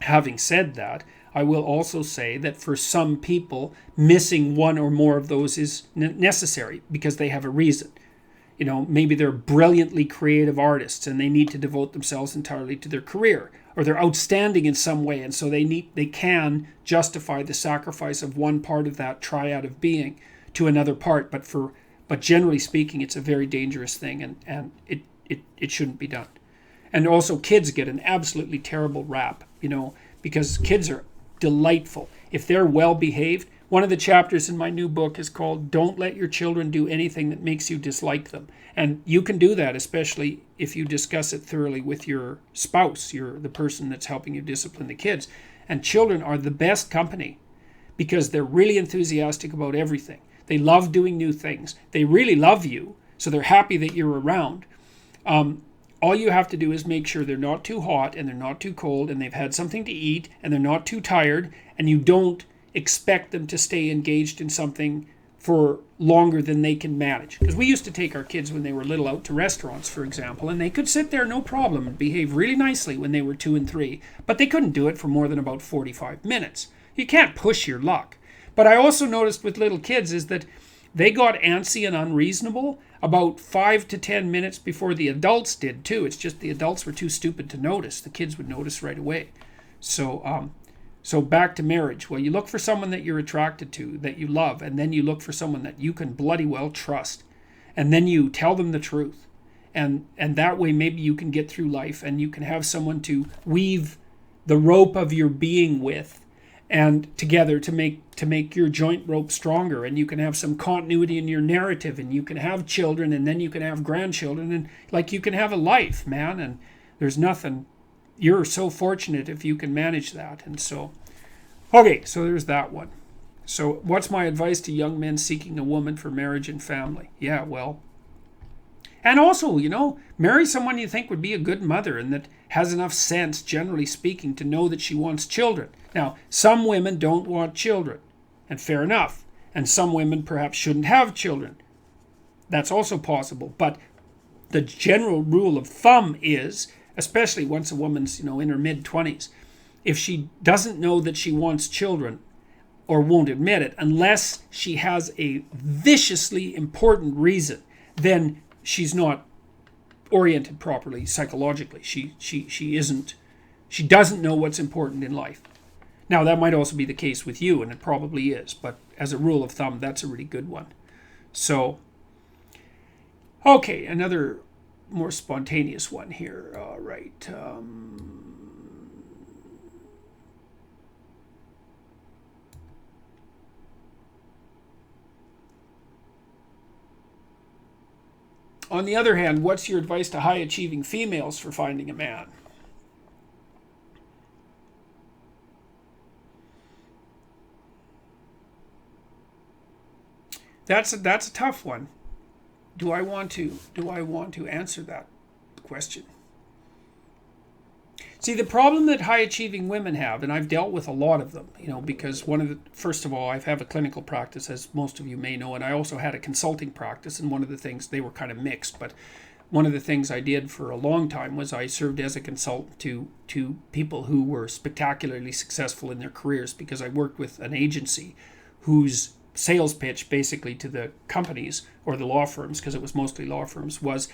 having said that, I will also say that for some people, missing one or more of those is necessary because they have a reason. Maybe they're brilliantly creative artists and they need to devote themselves entirely to their career, or they're outstanding in some way, and so they can justify the sacrifice of one part of that triad of being to another part. But generally speaking, it's a very dangerous thing, and it shouldn't be done. And also, kids get an absolutely terrible rap, because kids are delightful if they're well behaved. One of the chapters in my new book is called Don't Let Your Children Do Anything That Makes You Dislike Them. And you can do that, especially if you discuss it thoroughly with your spouse, the person that's helping you discipline the kids. And children are the best company because they're really enthusiastic about everything. They love doing new things. They really love you, so they're happy that you're around. All you have to do is make sure they're not too hot and they're not too cold, and they've had something to eat and they're not too tired, and you don't expect them to stay engaged in something for longer than they can manage. Because we used to take our kids when they were little out to restaurants, for example, and they could sit there no problem and behave really nicely when they were 2 and 3, but they couldn't do it for more than about 45 minutes. You can't push your luck. But I also noticed with little kids is that they got antsy and unreasonable about 5 to 10 minutes before the adults did too. It's just the adults were too stupid to notice. The kids would notice right away. So back to marriage. Well, you look for someone that you're attracted to, that you love, and then you look for someone that you can bloody well trust. And then you tell them the truth. And that way maybe you can get through life and you can have someone to weave the rope of your being with and together to make your joint rope stronger, and you can have some continuity in your narrative, and you can have children, and then you can have grandchildren, and like you can have a life, man, and there's nothing. You're so fortunate if you can manage that. And so, okay, so there's that one. So what's my advice to young men seeking a woman for marriage and family? Yeah, well, and also, marry someone you think would be a good mother and that has enough sense, generally speaking, to know that she wants children. Now, some women don't want children, and fair enough. And some women perhaps shouldn't have children. That's also possible. But the general rule of thumb is, especially once a woman's, in her mid-20s, if she doesn't know that she wants children or won't admit it, unless she has a viciously important reason, then she's not oriented properly psychologically. She isn't. She doesn't know what's important in life. Now, that might also be the case with you, and it probably is. But as a rule of thumb, that's a really good one. So, okay, another more spontaneous one here. All right. On the other hand, what's your advice to high-achieving females for finding a man? That's a tough one. Do I want to answer that question? See, the problem that high-achieving women have, and I've dealt with a lot of them, because first of all, I have a clinical practice, as most of you may know, and I also had a consulting practice, and one of the things, they were kind of mixed, but one of the things I did for a long time was I served as a consultant to people who were spectacularly successful in their careers, because I worked with an agency whose sales pitch basically to the companies or the law firms, because it was mostly law firms, was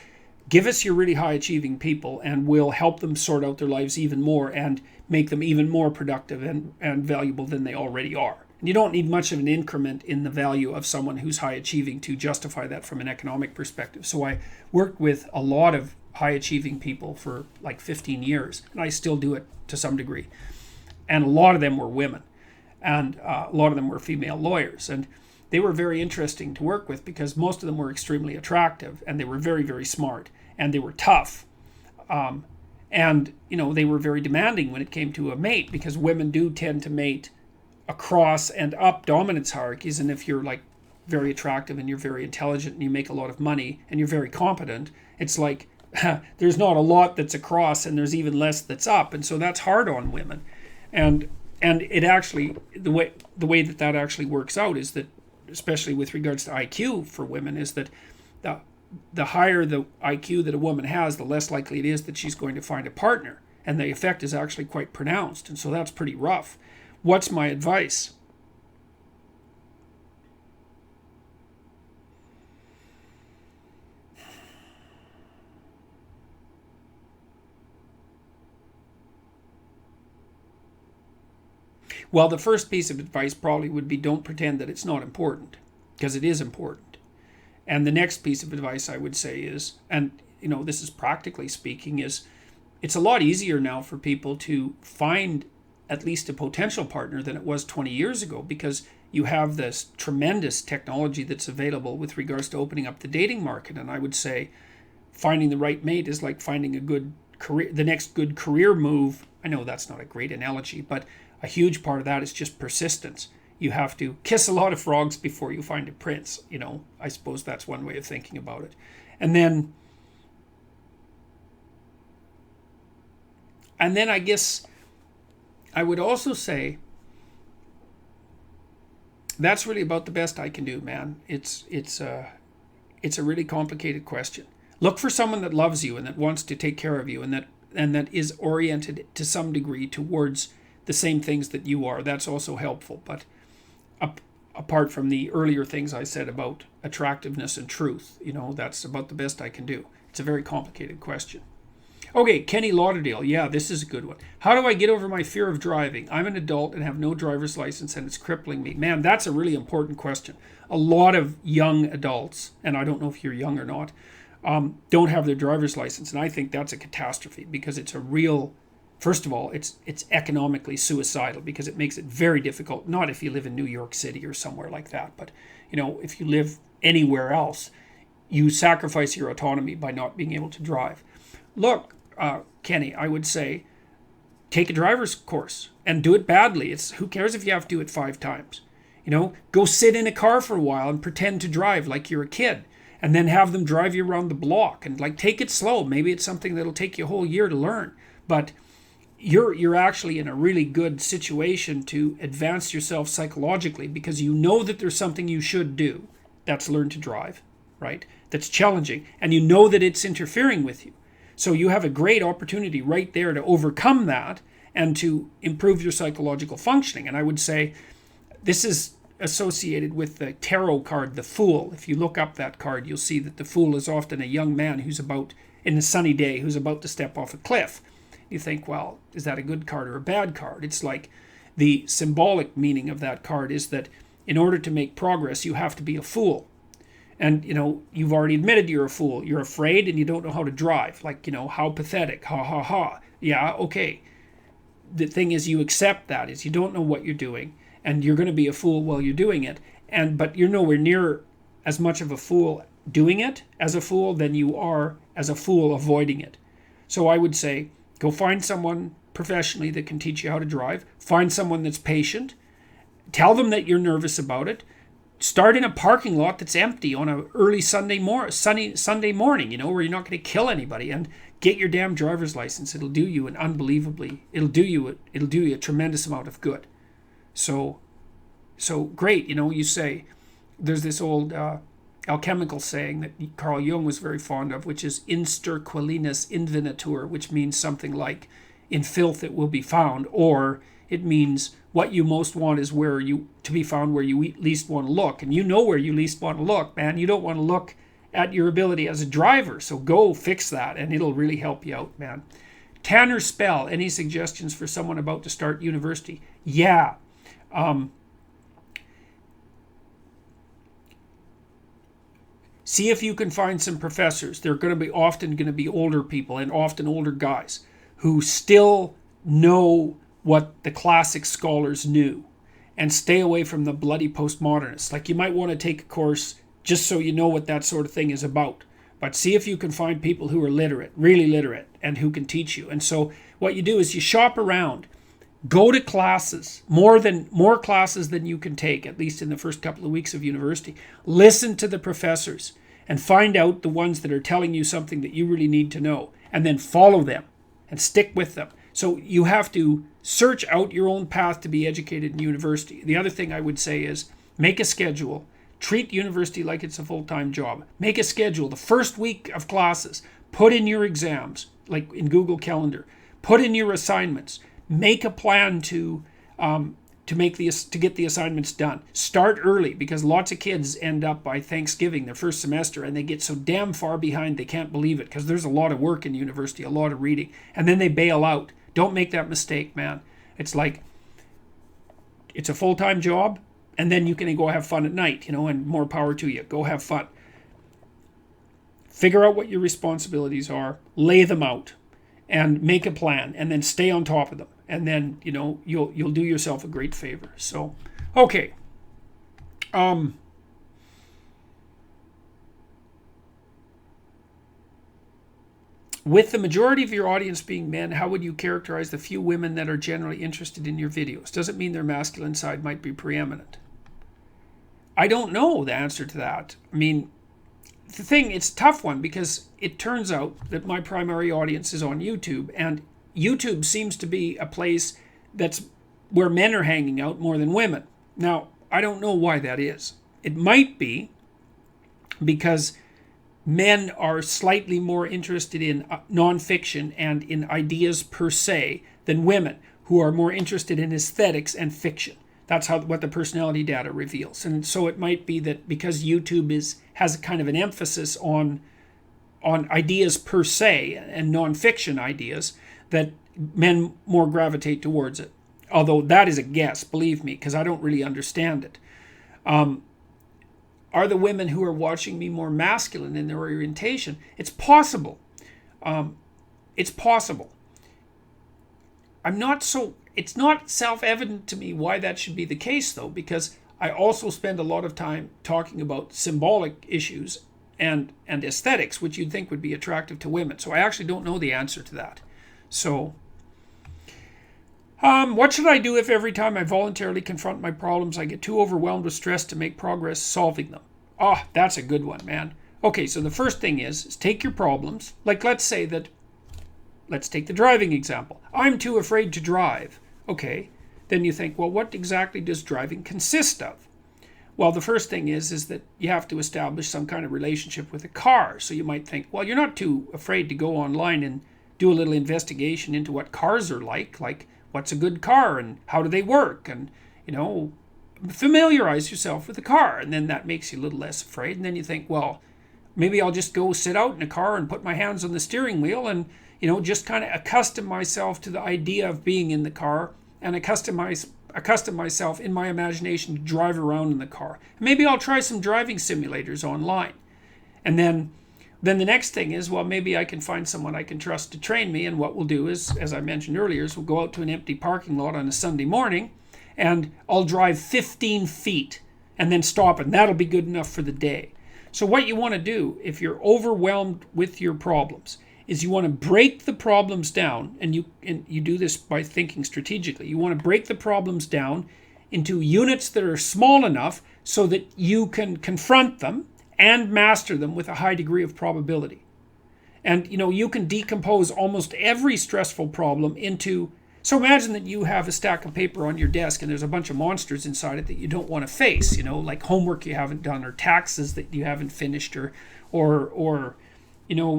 give us your really high achieving people and we'll help them sort out their lives even more and make them even more productive and valuable than they already are. And you don't need much of an increment in the value of someone who's high achieving to justify that from an economic perspective. So I worked with a lot of high achieving people for like 15 years, and I still do it to some degree. And a lot of them were women, and a lot of them were female lawyers. And they were very interesting to work with because most of them were extremely attractive, and they were very, very smart, and they were tough. And they were very demanding when it came to a mate, because women do tend to mate across and up dominance hierarchies. And if you're like very attractive and you're very intelligent and you make a lot of money and you're very competent, it's like there's not a lot that's across and there's even less that's up. And so that's hard on women. And it actually, the way that actually works out is that, especially with regards to IQ for women, is that the higher the IQ that a woman has, the less likely it is that she's going to find a partner. And the effect is actually quite pronounced. And so that's pretty rough. What's my advice? Well, the first piece of advice probably would be don't pretend that it's not important, because it is important. And the next piece of advice I would say is, and this is practically speaking, is it's a lot easier now for people to find at least a potential partner than it was 20 years ago, because you have this tremendous technology that's available with regards to opening up the dating market. And I would say finding the right mate is like finding a good career, the next good career move. I know that's not a great analogy, but a huge part of that is just persistence. You have to kiss a lot of frogs before you find a prince. I suppose that's one way of thinking about it. And then I guess I would also say that's really about the best I can do, man. It's a really complicated question. Look for someone that loves you and that wants to take care of you, and that is oriented to some degree towards the same things that you are. That's also helpful. But apart from the earlier things I said about attractiveness and truth, that's about the best I can do. It's a very complicated question. Okay, Kenny Lauderdale. Yeah, this is a good one. How do I get over my fear of driving? I'm an adult and have no driver's license and it's crippling me. Man, that's a really important question. A lot of young adults, and I don't know if you're young or not, don't have their driver's license. And I think that's a catastrophe because it's a real, first of all, it's economically suicidal because it makes it very difficult, not if you live in New York City or somewhere like that, but if you live anywhere else, you sacrifice your autonomy by not being able to drive. Look, Kenny, I would say take a driver's course and do it badly. Who cares if you have to do it 5 times? Go sit in a car for a while and pretend to drive like you're a kid, and then have them drive you around the block and take it slow. Maybe it's something that'll take you a whole year to learn, but you're actually in a really good situation to advance yourself psychologically because you know that there's something you should do. That's learn to drive, right? That's challenging, and you know that it's interfering with you. So you have a great opportunity right there to overcome that and to improve your psychological functioning. And I would say this is associated with the tarot card, the Fool. If you look up that card, you'll see that the Fool is often a young man who's in a sunny day, who's about to step off a cliff. You think, well, is that a good card or a bad card? It's like the symbolic meaning of that card is that in order to make progress, you have to be a fool. And, you've already admitted you're a fool. You're afraid and you don't know how to drive. How pathetic. Ha, ha, ha. Yeah, okay. The thing is, you accept that. Is you don't know what you're doing. And you're going to be a fool while you're doing it. But you're nowhere near as much of a fool doing it as a fool than you are as a fool avoiding it. So I would say, go find someone professionally that can teach you how to drive. Find someone that's patient. Tell them that you're nervous about it. Start in a parking lot that's empty on an early sunny Sunday morning, where you're not going to kill anybody, and get your damn driver's license. It'll do you it'll do you a tremendous amount of good. So great, you say, there's this old alchemical saying that Carl Jung was very fond of, which is insterquilinis invenitur, which means something like, in filth it will be found, or it means what you most want is to be found where you least want to look. And you know where you least want to look, man. You don't want to look at your ability as a driver. So go fix that, and it'll really help you out, man. Tanner Spell, any suggestions for someone about to start university? Yeah. See if you can find some professors. They're often going to be older people, and often older guys who still know what the classic scholars knew, and stay away from the bloody postmodernists. You might want to take a course just so you know what that sort of thing is about. But see if you can find people who are literate, really literate, and who can teach you. And so what you do is you shop around, go to classes, more classes than you can take, at least in the first couple of weeks of university. Listen to the professors and find out the ones that are telling you something that you really need to know, and then follow them and stick with them. So you have to search out your own path to be educated in university. The other thing I would say is make a schedule. Treat university like it's a full-time job. Make a schedule. The first week of classes, put in your exams, like in Google Calendar. Put in your assignments. Make a plan to get the assignments done. Start early, because lots of kids end up by Thanksgiving, their first semester, and they get so damn far behind they can't believe it, because there's a lot of work in university, a lot of reading, and then they bail out. Don't make that mistake, man. It's a full-time job, and then you can go have fun at night, and more power to you. Go have fun. Figure out what your responsibilities are, lay them out, and make a plan, and then stay on top of them. And then, you'll do yourself a great favor. So, okay. With the majority of your audience being men, how would you characterize the few women that are generally interested in your videos? Does it mean their masculine side might be preeminent? I don't know the answer to that. I mean, it's a tough one, because it turns out that my primary audience is on YouTube, and YouTube seems to be a place that's where men are hanging out more than women. Now, I don't know why that is. It might be because men are slightly more interested in nonfiction and in ideas per se than women, who are more interested in aesthetics and fiction. That's what the personality data reveals. And so it might be that because YouTube has kind of an emphasis on ideas per se and nonfiction ideas, that men more gravitate towards it. Although that is a guess, believe me, because I don't really understand it. Are the women who are watching me more masculine in their orientation? It's possible. It's possible. It's not self-evident to me why that should be the case, though, because I also spend a lot of time talking about symbolic issues and aesthetics, which you'd think would be attractive to women. So I actually don't know the answer to that. So, what should I do if every time I voluntarily confront my problems, I get too overwhelmed with stress to make progress solving them? That's a good one, man. Okay, so the first thing is take your problems. Like, let's take the driving example. I'm too afraid to drive. Okay, then you think, well, what exactly does driving consist of? Well, the first thing is that you have to establish some kind of relationship with a car. So you might think, well, you're not too afraid to go online and do a little investigation into what cars are like what's a good car and how do they work, and, familiarize yourself with the car. And then that makes you a little less afraid. And then you think, well, maybe I'll just go sit out in a car and put my hands on the steering wheel and, just kind of accustom myself to the idea of being in the car and accustom myself in my imagination to drive around in the car. Maybe I'll try some driving simulators online. And then the next thing is, well, maybe I can find someone I can trust to train me. And what we'll do is, as I mentioned earlier, is we'll go out to an empty parking lot on a Sunday morning and I'll drive 15 feet and then stop, and that'll be good enough for the day. So what you want to do if you're overwhelmed with your problems is you want to break the problems down, and you do this by thinking strategically. You want to break the problems down into units that are small enough so that you can confront them and master them with a high degree of probability. And you can decompose almost every stressful problem into, so imagine that you have a stack of paper on your desk and there's a bunch of monsters inside it that you don't want to face, like homework you haven't done, or taxes that you haven't finished, or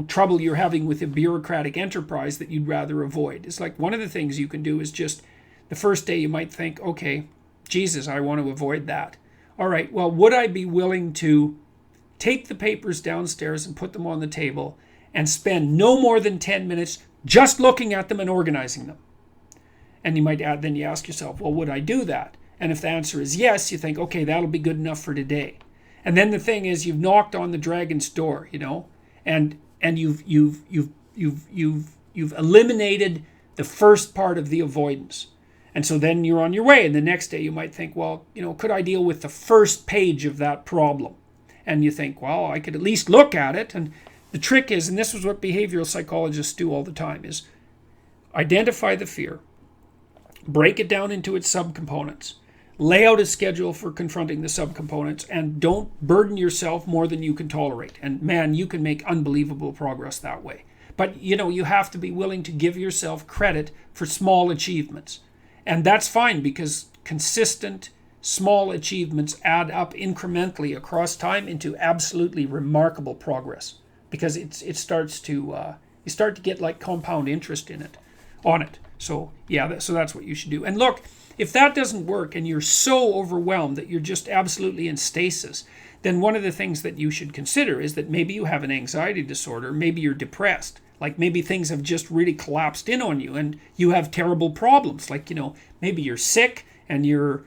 trouble you're having with a bureaucratic enterprise that you'd rather avoid. It's like one of the things you can do is just the first day you might think, okay, Jesus, I want to avoid that. All right, well, would I be willing to take the papers downstairs and put them on the table and spend no more than 10 minutes just looking at them and organizing them? And then you ask yourself, well, would I do that? And if the answer is yes, you think, okay, that'll be good enough for today. And then the thing is, you've knocked on the dragon's door, and you've eliminated the first part of the avoidance. And so then you're on your way. And the next day you might think, well, could I deal with the first page of that problem? And you think, well, I could at least look at it. And the trick is, and this is what behavioral psychologists do all the time, is identify the fear, break it down into its subcomponents, lay out a schedule for confronting the subcomponents, and don't burden yourself more than you can tolerate. And man, you can make unbelievable progress that way. But you have to be willing to give yourself credit for small achievements. And that's fine, because consistent small achievements add up incrementally across time into absolutely remarkable progress, because you start to get like compound interest on it. So yeah, so that's what you should do. And look, if that doesn't work and you're so overwhelmed that you're just absolutely in stasis, then one of the things that you should consider is that maybe you have an anxiety disorder, maybe you're depressed, like maybe things have just really collapsed in on you and you have terrible problems, like maybe you're sick and you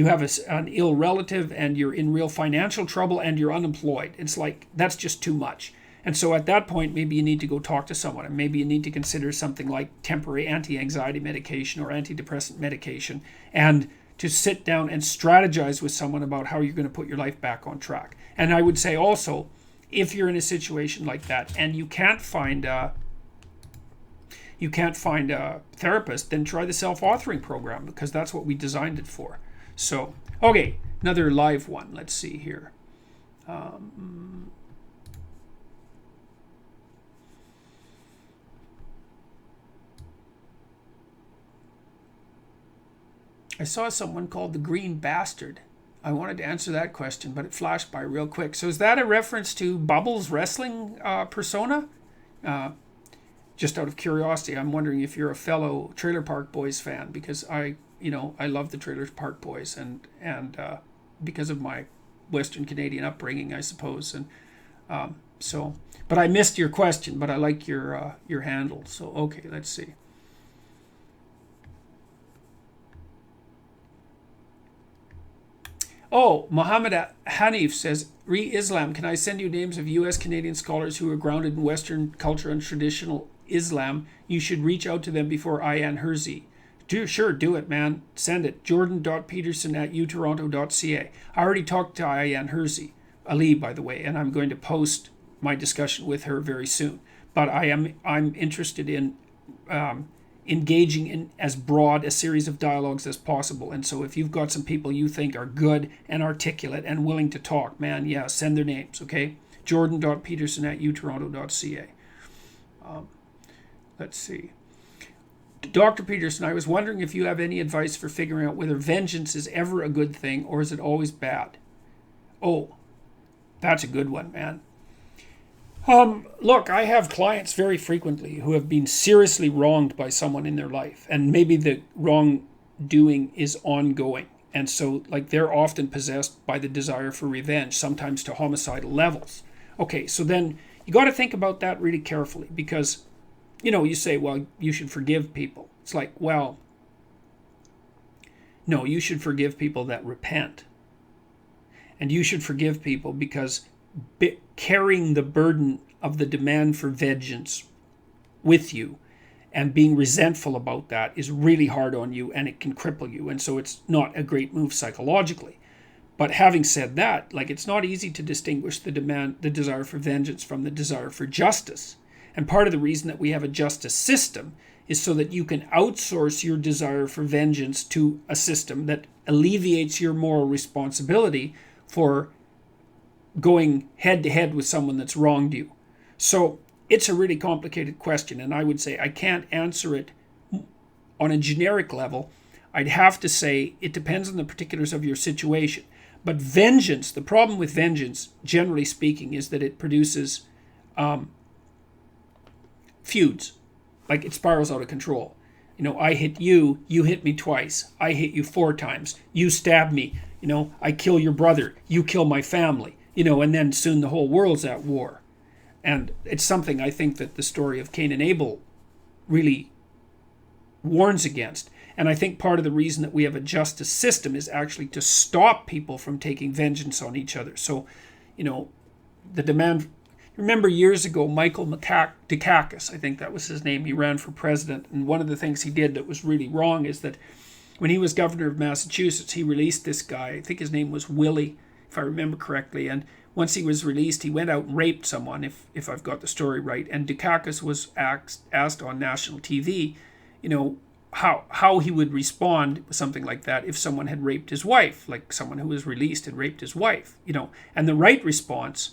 have an ill relative and you're in real financial trouble and you're unemployed. It's like, that's just too much. And so at that point, maybe you need to go talk to someone, and maybe you need to consider something like temporary anti-anxiety medication or antidepressant medication, and to sit down and strategize with someone about how you're going to put your life back on track. And I would say also, if you're in a situation like that and you can't find a therapist, then try the self-authoring program, because that's what we designed it for. So, okay, another live one. Let's see here. I saw someone called the Green Bastard I wanted to answer that question, but it flashed by real quick. So is that a reference to Bubbles' wrestling persona? Just out of curiosity, I'm wondering if you're a fellow Trailer Park Boys fan, because I love the Trailer Park Boys, and because of my Western Canadian upbringing, I suppose, and so. But I missed your question, but I like your handle. So okay, let's see. Oh, Mohammed Hanif says, Re-Islam, can I send you names of U.S. Canadian scholars who are grounded in Western culture and traditional Islam? You should reach out to them before Ayaan Hirsi. Sure, do it, man. Send it. jordan.peterson@utoronto.ca. I already talked to Ayaan Hirsi, Ali, by the way, and I'm going to post my discussion with her very soon. But I'm interested in engaging in as broad a series of dialogues as possible. And so if you've got some people you think are good and articulate and willing to talk, man, yeah, send their names, okay? jordan.peterson@utoronto.ca. Let's see. Dr. Peterson, I was wondering if you have any advice for figuring out whether vengeance is ever a good thing or is it always bad? Oh, that's a good one, man. Look, I have clients very frequently who have been seriously wronged by someone in their life, and maybe the wrongdoing is ongoing. And so, like, they're often possessed by the desire for revenge, sometimes to homicidal levels. Okay, so then you got to think about that really carefully, because, you say, well, you should forgive people. It's like, well, no, you should forgive people that repent. And you should forgive people because carrying the burden of the demand for vengeance with you and being resentful about that is really hard on you, and it can cripple you. And so it's not a great move psychologically. But having said that, like, it's not easy to distinguish the desire for vengeance from the desire for justice. And part of the reason that we have a justice system is so that you can outsource your desire for vengeance to a system that alleviates your moral responsibility for going head to head with someone that's wronged you. So it's a really complicated question, and I would say I can't answer it on a generic level. I'd have to say it depends on the particulars of your situation. But vengeance, the problem with vengeance, generally speaking, is that it produces feuds. Like, it spirals out of control. I hit you, you hit me twice. I hit you 4 times. You stab me. I kill your brother. You kill my family. And then soon the whole world's at war. And it's something I think that the story of Cain and Abel really warns against. And I think part of the reason that we have a justice system is actually to stop people from taking vengeance on each other. So, the demand... Remember years ago, Michael Dukakis, I think that was his name, he ran for president. And one of the things he did that was really wrong is that when he was governor of Massachusetts, he released this guy. I think his name was Willie, if I remember correctly. And once he was released, he went out and raped someone, if I've got the story right. And Dukakis was asked on national TV, how he would respond with something like that if someone had raped his wife, like someone who was released had raped his wife. And the right response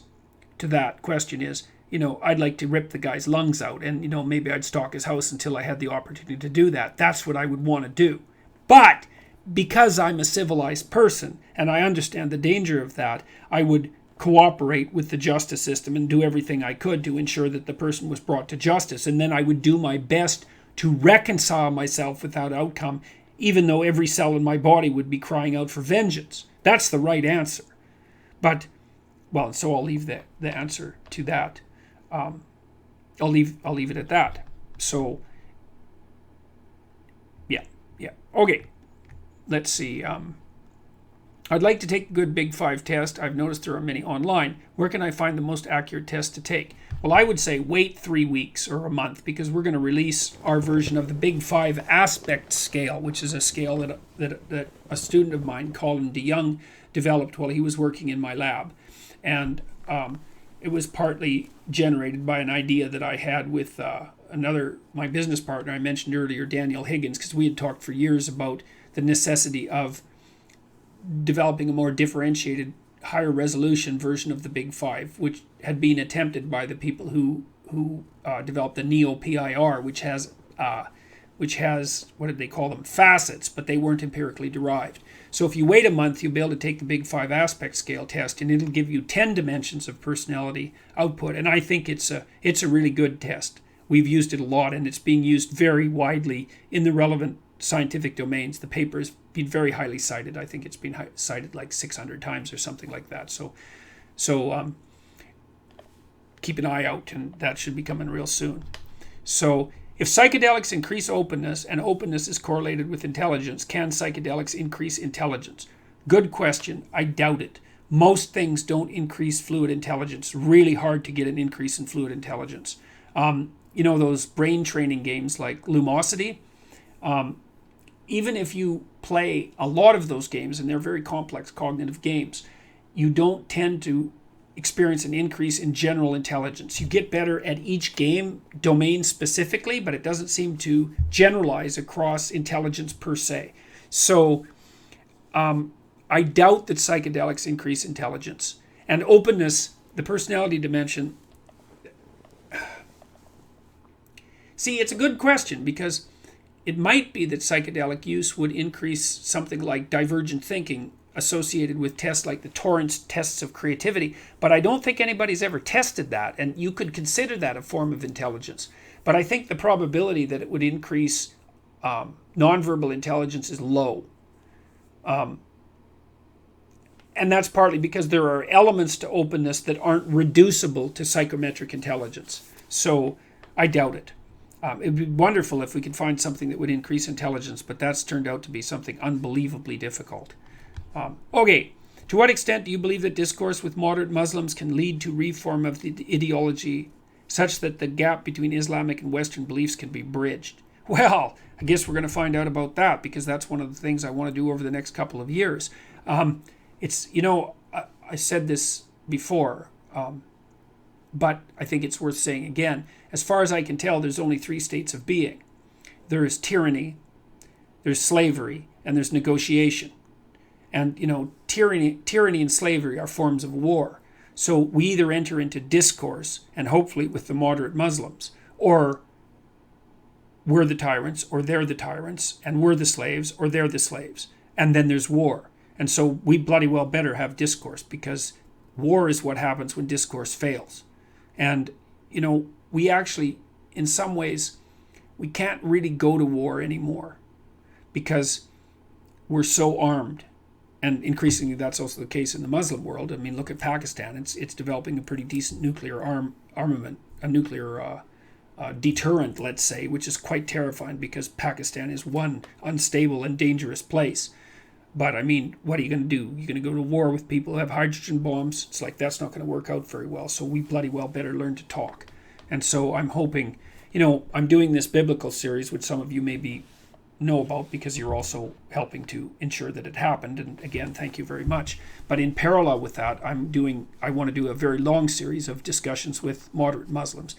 to that question is, I'd like to rip the guy's lungs out, and, maybe I'd stalk his house until I had the opportunity to do that. That's what I would want to do. But because I'm a civilized person and I understand the danger of that, I would cooperate with the justice system and do everything I could to ensure that the person was brought to justice. And then I would do my best to reconcile myself with that outcome, even though every cell in my body would be crying out for vengeance. That's the right answer. But, well, so I'll leave the answer to that. I'll leave it at that. So, yeah. Okay. Let's see. I'd like to take a good Big 5 test. I've noticed there are many online. Where can I find the most accurate test to take? Well, I would say wait 3 weeks or a month, because we're going to release our version of the Big 5 aspect scale, which is a scale that a student of mine, Colin DeYoung, developed while he was working in my lab. And it was partly generated by an idea that I had with my business partner I mentioned earlier, Daniel Higgins, because we had talked for years about the necessity of developing a more differentiated, higher resolution version of the Big 5, which had been attempted by the people who developed the Neo-PIR, which has which has, what did they call them, facets, but they weren't empirically derived. So if you wait a month, you'll be able to take the Big Five Aspect Scale test, and it'll give you 10 dimensions of personality output. And I think it's a really good test. We've used it a lot, and it's being used very widely in the relevant scientific domains. The paper has been very highly cited. I think it's been cited like 600 times or something like that. So keep an eye out, and that should be coming real soon. So if psychedelics increase openness, and openness is correlated with intelligence, can psychedelics increase intelligence? Good question. I doubt it. Most things don't increase fluid intelligence. Really hard to get an increase in fluid intelligence. Those brain training games like Lumosity, even if you play a lot of those games, and they're very complex cognitive games, you don't tend to experience an increase in general intelligence. You get better at each game domain specifically, but it doesn't seem to generalize across intelligence per se. So I doubt that psychedelics increase intelligence. And openness, the personality dimension. See, it's a good question, because it might be that psychedelic use would increase something like divergent thinking associated with tests like the Torrance tests of creativity, but I don't think anybody's ever tested that, and you could consider that a form of intelligence. But I think the probability that it would increase nonverbal intelligence is low. And that's partly because there are elements to openness that aren't reducible to psychometric intelligence. So I doubt it. It would be wonderful if we could find something that would increase intelligence, but that's turned out to be something unbelievably difficult. Okay, to what extent do you believe that discourse with moderate Muslims can lead to reform of the ideology such that the gap between Islamic and Western beliefs can be bridged? Well, I guess we're going to find out about that, because that's one of the things I want to do over the next couple of years. I said this before, but I think it's worth saying again. As far as I can tell, there's only three states of being. There is tyranny, there's slavery, and there's negotiation. And, tyranny and slavery are forms of war. So we either enter into discourse, and hopefully with the moderate Muslims, or we're the tyrants, or they're the tyrants, and we're the slaves, or they're the slaves. And then there's war. And so we bloody well better have discourse, because war is what happens when discourse fails. And, we actually, in some ways, we can't really go to war anymore, because we're so armed. And increasingly, that's also the case in the Muslim world. I mean, look at Pakistan. It's developing a pretty decent nuclear armament, a nuclear deterrent, let's say, which is quite terrifying, because Pakistan is one unstable and dangerous place. But, I mean, what are you going to do? You're going to go to war with people who have hydrogen bombs? It's like, that's not going to work out very well. So we bloody well better learn to talk. And so I'm hoping, I'm doing this biblical series, which some of you maybe know about, because you're also helping to ensure that it happened. And again, thank you very much. But in parallel with that, I want to do a very long series of discussions with moderate Muslims,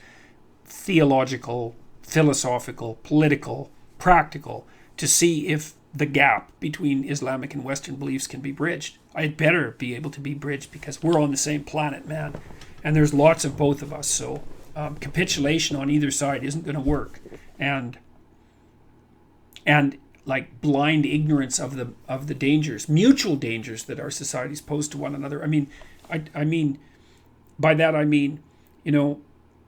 theological, philosophical, political, practical, to see if the gap between Islamic and Western beliefs can be bridged. I'd better be able to be bridged, because we're on the same planet, man. And there's lots of both of us. So capitulation on either side isn't going to work. And like blind ignorance of the dangers, mutual dangers that our societies pose to one another. I mean, by that I mean, to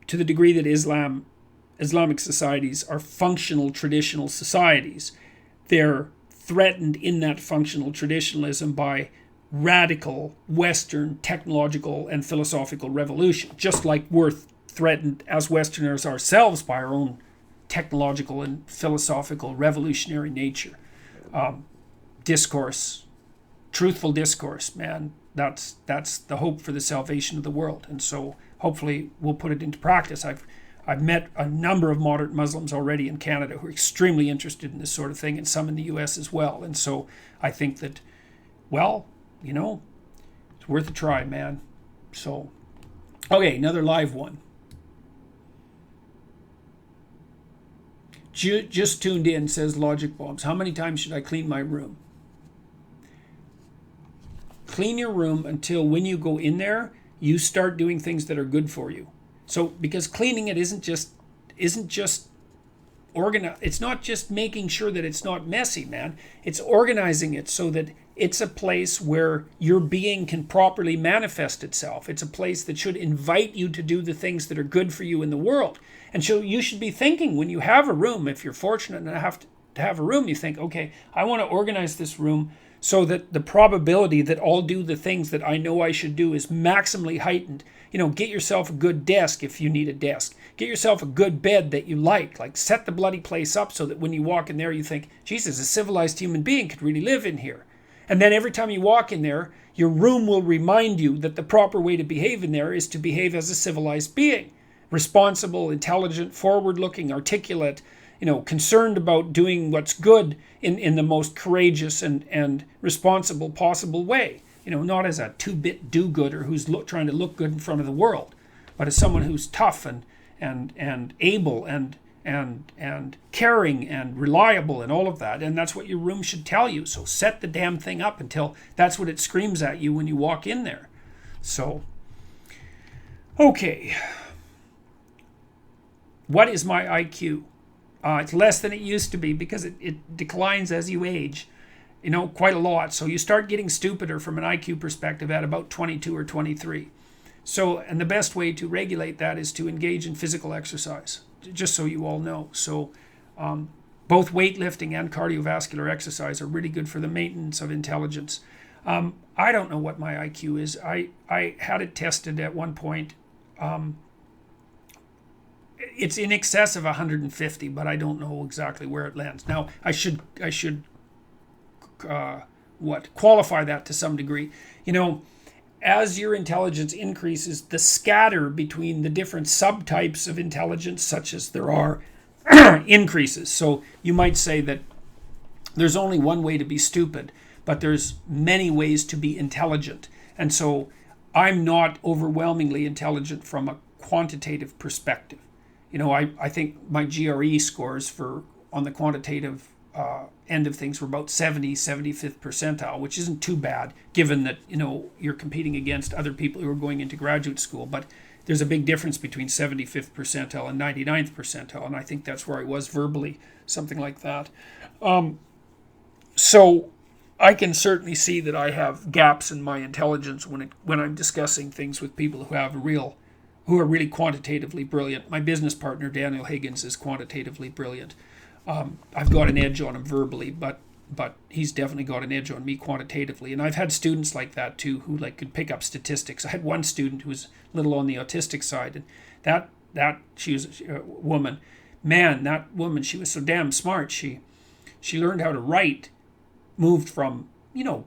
the degree that Islamic societies are functional traditional societies, they're threatened in that functional traditionalism by radical Western technological and philosophical revolution, just like we're threatened as Westerners ourselves by our own technological and philosophical revolutionary nature. Discourse, truthful discourse, man, that's the hope for the salvation of the world. And so hopefully we'll put it into practice. I've met a number of moderate Muslims already in Canada who are extremely interested in this sort of thing, and some in the US as well. And so I think that, well, it's worth a try, man. So, okay, another live one. Just tuned in, says Logic Bombs. How many times should I clean my room? Clean your room until when you go in there, you start doing things that are good for you. So, because cleaning it isn't just it's not just making sure that it's not messy, man. It's organizing it so that it's a place where your being can properly manifest itself. It's a place that should invite you to do the things that are good for you in the world. And so you should be thinking, when you have a room, if you're fortunate enough to have a room, you think, okay, I want to organize this room so that the probability that I'll do the things that I know I should do is maximally heightened. Get yourself a good desk if you need a desk. Get yourself a good bed that you like set the bloody place up so that when you walk in there you think, Jesus, a civilized human being could really live in here. And then every time you walk in there, your room will remind you that the proper way to behave in there is to behave as a civilized being. Responsible, intelligent, forward-looking, articulate, concerned about doing what's good in the most courageous and responsible possible way. Not as a two-bit do-gooder who's trying to look good in front of the world, but as someone who's tough and able and caring and reliable and all of that. And that's what your room should tell you. So set the damn thing up until that's what it screams at you when you walk in there. So, okay. What is my IQ? It's less than it used to be because it declines as you age, quite a lot. So you start getting stupider from an IQ perspective at about 22 or 23. So, and the best way to regulate that is to engage in physical exercise, just so you all know. So both weightlifting and cardiovascular exercise are really good for the maintenance of intelligence. I don't know what my IQ is. I had it tested at one point. It's in excess of 150, but I don't know exactly where it lands. Now, I should qualify that to some degree. As your intelligence increases, the scatter between the different subtypes of intelligence, such as there are, increases. So you might say that there's only one way to be stupid, but there's many ways to be intelligent. And so I'm not overwhelmingly intelligent from a quantitative perspective. I think my GRE scores on the quantitative end of things were about 75th percentile, which isn't too bad given that, you're competing against other people who are going into graduate school. But there's a big difference between 75th percentile and 99th percentile, and I think that's where I was verbally, something like that. So I can certainly see that I have gaps in my intelligence when I'm discussing things with people who are really quantitatively brilliant. My business partner, Daniel Higgins, is quantitatively brilliant. I've got an edge on him verbally, but he's definitely got an edge on me quantitatively. And I've had students like that too, who could pick up statistics. I had one student who was a little on the autistic side, and that she was a woman. Man, that woman, she was so damn smart. She learned how to write, moved from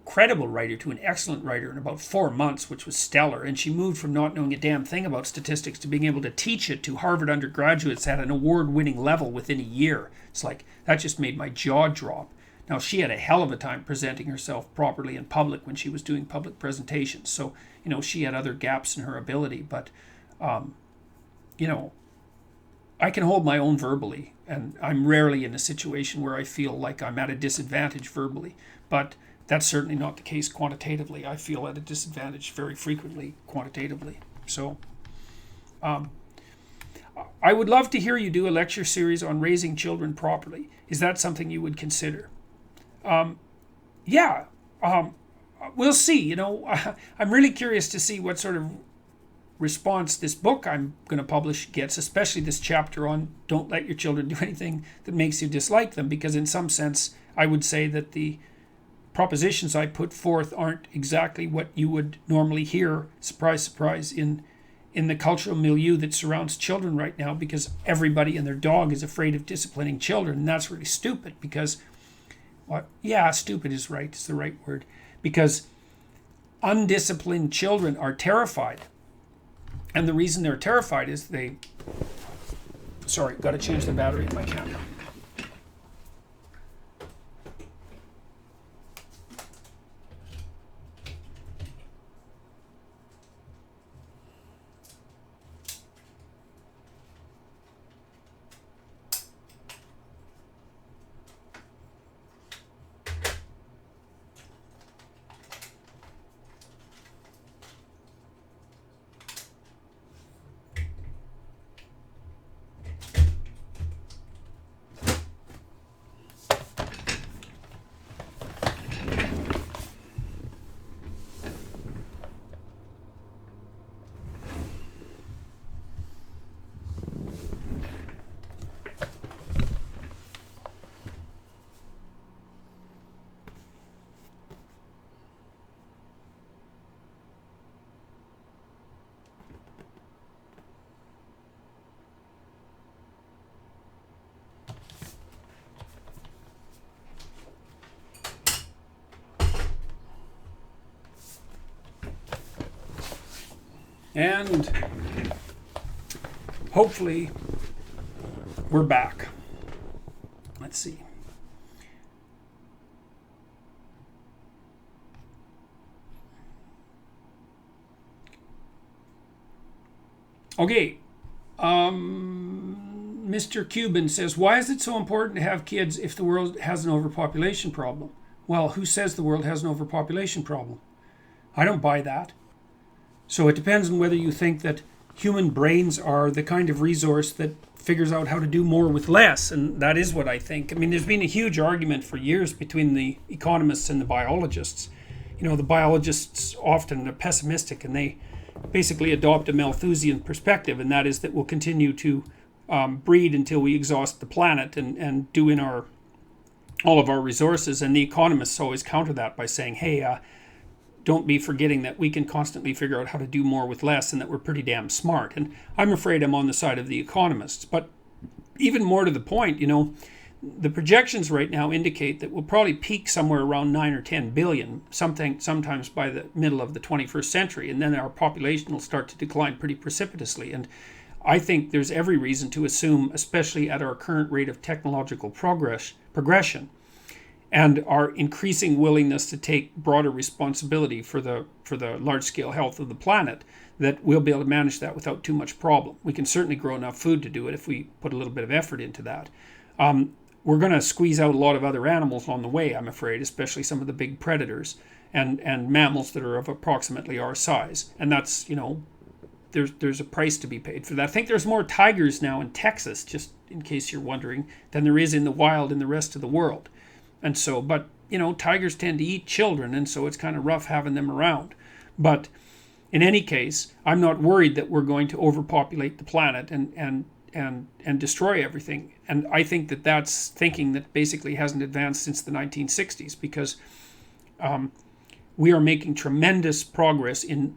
credible writer to an excellent writer in about 4 months, which was stellar. And she moved from not knowing a damn thing about statistics to being able to teach it to Harvard undergraduates at an award-winning level within a year. It's that just made my jaw drop. Now, she had a hell of a time presenting herself properly in public when she was doing public presentations. So, she had other gaps in her ability, but, I can hold my own verbally, and I'm rarely in a situation where I feel like I'm at a disadvantage verbally. But that's certainly not the case quantitatively. I feel at a disadvantage very frequently quantitatively. So I would love to hear you do a lecture series on raising children properly. Is that something you would consider? Yeah. We'll see. I'm really curious to see what sort of response this book I'm going to publish gets, especially this chapter on don't let your children do anything that makes you dislike them, because in some sense I would say that the propositions I put forth aren't exactly what you would normally hear, surprise, surprise, in the cultural milieu that surrounds children right now, because everybody and their dog is afraid of disciplining children. And that's really stupid because, stupid is right, it's the right word, because undisciplined children are terrified. And the reason they're terrified is got to change the battery in my camera. And hopefully we're back. Let's see. Okay. Mr. Cuban says, why is it so important to have kids if the world has an overpopulation problem? Well, who says the world has an overpopulation problem? I don't buy that. So it depends on whether you think that human brains are the kind of resource that figures out how to do more with less, and that is what I think. I mean, there's been a huge argument for years between the economists and the biologists. You know, the biologists often are pessimistic, and they basically adopt a Malthusian perspective, and that is that we'll continue to breed until we exhaust the planet and do in all of our resources. And the economists always counter that by saying, hey, don't be forgetting that we can constantly figure out how to do more with less and that we're pretty damn smart. And I'm afraid I'm on the side of the economists. But even more to the point, you know, the projections right now indicate that we'll probably peak somewhere around 9 or 10 billion, sometimes by the middle of the 21st century. And then our population will start to decline pretty precipitously. And I think there's every reason to assume, especially at our current rate of technological progression, and our increasing willingness to take broader responsibility for the large-scale health of the planet, that we'll be able to manage that without too much problem. We can certainly grow enough food to do it if we put a little bit of effort into that. We're going to squeeze out a lot of other animals on the way, I'm afraid, especially some of the big predators and mammals that are of approximately our size. And that's, you know, there's a price to be paid for that. I think there's more tigers now in Texas, just in case you're wondering, than there is in the wild in the rest of the world. And so, but, you know, tigers tend to eat children, and so it's kind of rough having them around. But in any case, I'm not worried that we're going to overpopulate the planet and destroy everything. And I think that that's thinking that basically hasn't advanced since the 1960s, because we are making tremendous progress in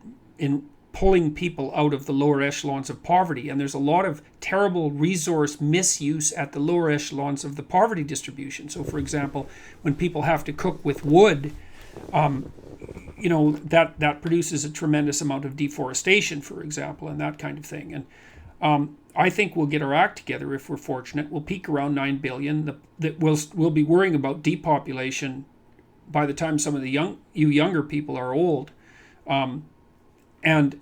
pulling people out of the lower echelons of poverty. And there's a lot of terrible resource misuse at the lower echelons of the poverty distribution. So, for example, when people have to cook with wood, you know, that produces a tremendous amount of deforestation, for example, and that kind of thing. And I think we'll get our act together if we're fortunate. We'll peak around 9 billion. We'll be worrying about depopulation by the time some of the younger people are old. And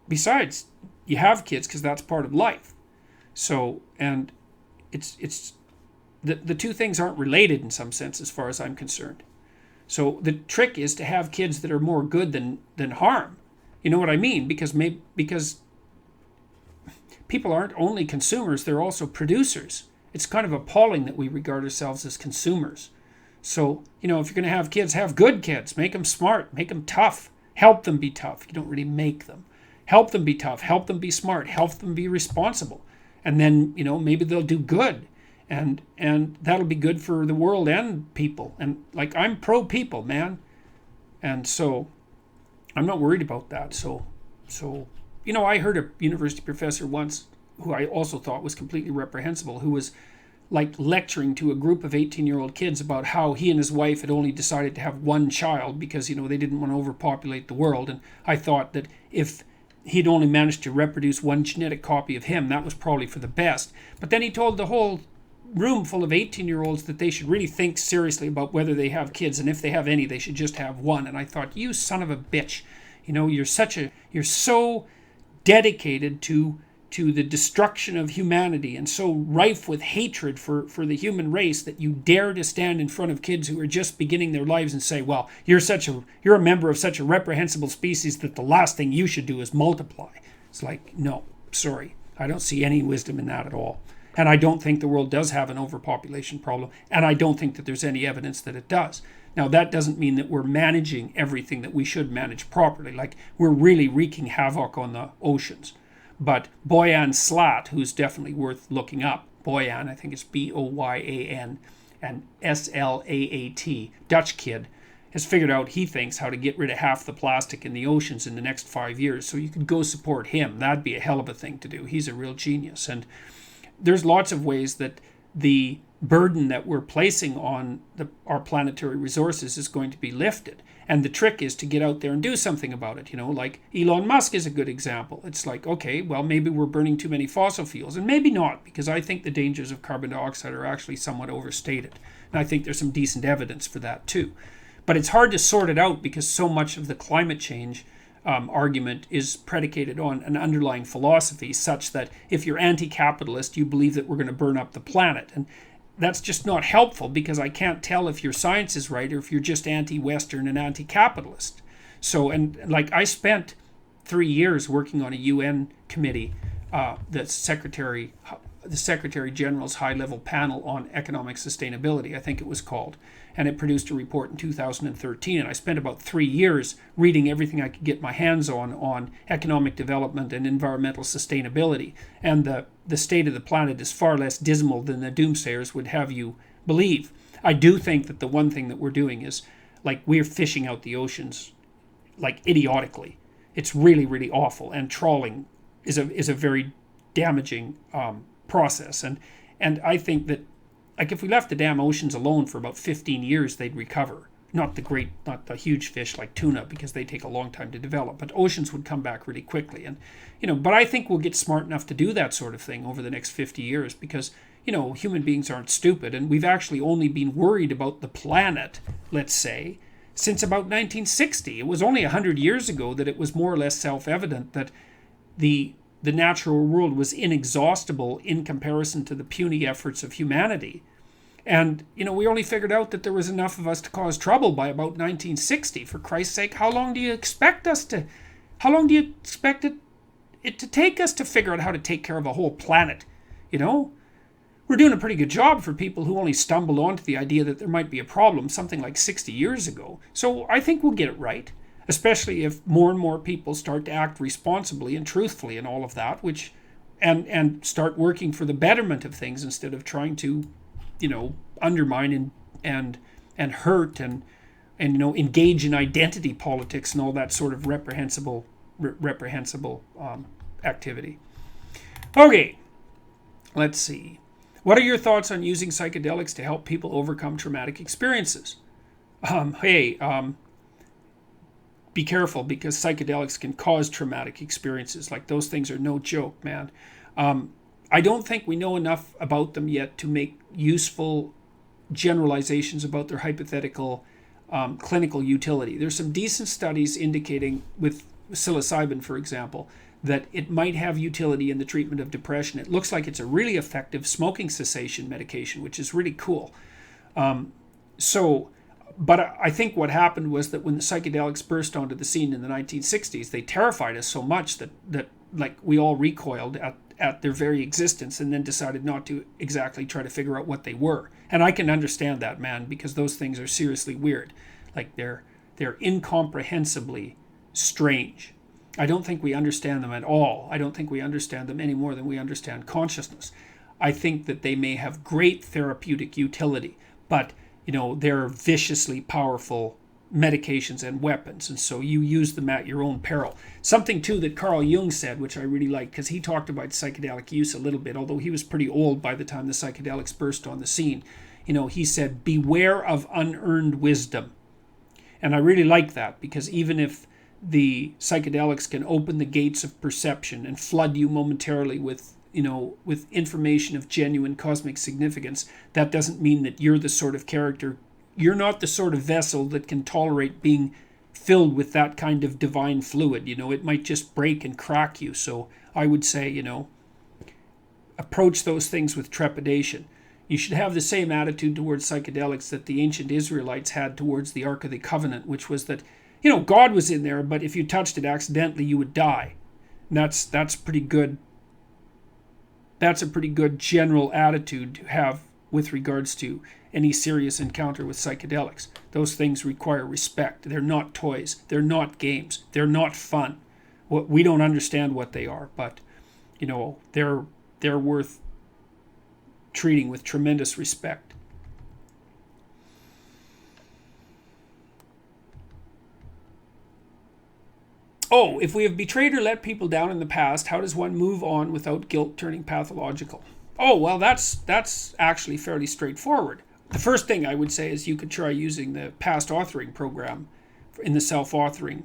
besides, you have kids because that's part of life. So, and it's the two things aren't related in some sense as far as I'm concerned. So the trick is to have kids that are more good than harm. You know what I mean? Because people aren't only consumers, they're also producers. It's kind of appalling that we regard ourselves as consumers. So, you know, if you're going to have kids, have good kids. Make them smart, make them tough. Help them be tough. You don't really make them. Help them be tough. Help them be smart. Help them be responsible. And then, you know, maybe they'll do good. And that'll be good for the world and people. And, like, I'm pro-people, man. And so I'm not worried about that. So you know, I heard a university professor once who I also thought was completely reprehensible, who was like lecturing to a group of 18-year-old kids about how he and his wife had only decided to have one child because, you know, they didn't want to overpopulate the world. And I thought that if he'd only managed to reproduce one genetic copy of him, that was probably for the best. But then he told the whole room full of 18-year-olds that they should really think seriously about whether they have kids, and if they have any, they should just have one. And I thought, you son of a bitch, you know, you're so dedicated to the destruction of humanity and so rife with hatred for the human race that you dare to stand in front of kids who are just beginning their lives and say, well, you're a member of such a reprehensible species that the last thing you should do is multiply. It's like, no, sorry, I don't see any wisdom in that at all. And I don't think the world does have an overpopulation problem, and I don't think that there's any evidence that it does. Now, that doesn't mean that we're managing everything that we should manage properly. Like, we're really wreaking havoc on the oceans. But Boyan Slat, who's definitely worth looking up, Boyan, I think it's Boyan and Slaat, Dutch kid, has figured out, he thinks, how to get rid of half the plastic in the oceans in the next 5 years. So you could go support him. That'd be a hell of a thing to do. He's a real genius. And there's lots of ways that the burden that we're placing on our planetary resources is going to be lifted. And the trick is to get out there and do something about it. Like Elon Musk is a good example. It's like, okay, well, maybe we're burning too many fossil fuels, and maybe not, because I think the dangers of carbon dioxide are actually somewhat overstated. And I think there's some decent evidence for that too. But it's hard to sort it out because so much of the climate change argument is predicated on an underlying philosophy such that if you're anti-capitalist, you believe that we're going to burn up the planet. And that's just not helpful, because I can't tell if your science is right or if you're just anti-Western and anti-capitalist. So, and like I spent 3 years working on a UN committee, the Secretary General's high-level panel on economic sustainability, I think it was called. And it produced a report in 2013. And I spent about 3 years reading everything I could get my hands on economic development and environmental sustainability. And the state of the planet is far less dismal than the doomsayers would have you believe. I do think that the one thing that we're doing is, like, we're fishing out the oceans, like, idiotically. It's really, really awful. And trawling is a very damaging process. And I think that, like, if we left the damn oceans alone for about 15 years, they'd recover. Not the huge fish like tuna, because they take a long time to develop, but oceans would come back really quickly. And, but I think we'll get smart enough to do that sort of thing over the next 50 years, because, human beings aren't stupid, and we've actually only been worried about the planet, let's say, since about 1960. It was only 100 years ago that it was more or less self-evident that the natural world was inexhaustible in comparison to the puny efforts of humanity. And, we only figured out that there was enough of us to cause trouble by about 1960. For Christ's sake, how long do you expect it to take us to figure out how to take care of a whole planet? We're doing a pretty good job for people who only stumbled onto the idea that there might be a problem something like 60 years ago. So I think we'll get it right. Especially if more and more people start to act responsibly and truthfully and all of that, and start working for the betterment of things instead of trying to, undermine and hurt and engage in identity politics and all that sort of reprehensible activity. Okay, let's see. What are your thoughts on using psychedelics to help people overcome traumatic experiences? Be careful, because psychedelics can cause traumatic experiences. Like, those things are no joke, man. I don't think we know enough about them yet to make useful generalizations about their hypothetical clinical utility. There's some decent studies indicating, with psilocybin, for example, that it might have utility in the treatment of depression. It looks like it's a really effective smoking cessation medication, which is really cool. But I think what happened was that when the psychedelics burst onto the scene in the 1960s, they terrified us so much that like, we all recoiled at their very existence, and then decided not to exactly try to figure out what they were. And I can understand that, man, because those things are seriously weird. Like, they're incomprehensibly strange. I don't think we understand them at all. I don't think we understand them any more than we understand consciousness. I think that they may have great therapeutic utility, but they're viciously powerful medications and weapons, and so you use them at your own peril. Something, too, that Carl Jung said, which I really liked, because he talked about psychedelic use a little bit, although he was pretty old by the time the psychedelics burst on the scene. He said, beware of unearned wisdom. And I really like that, because even if the psychedelics can open the gates of perception and flood you momentarily with information of genuine cosmic significance, that doesn't mean that you're the sort of character, you're not the sort of vessel that can tolerate being filled with that kind of divine fluid. It might just break and crack you. So I would say, approach those things with trepidation. You should have the same attitude towards psychedelics that the ancient Israelites had towards the Ark of the Covenant, which was that, God was in there, but if you touched it accidentally, you would die. And that's pretty good. That's a pretty good general attitude to have with regards to any serious encounter with psychedelics. Those things require respect. They're not toys. They're not games. They're not fun. We don't understand what they are, but they're worth treating with tremendous respect. Oh, if we have betrayed or let people down in the past, how does one move on without guilt turning pathological? Oh, well, that's actually fairly straightforward. The first thing I would say is you could try using the past authoring program in the self-authoring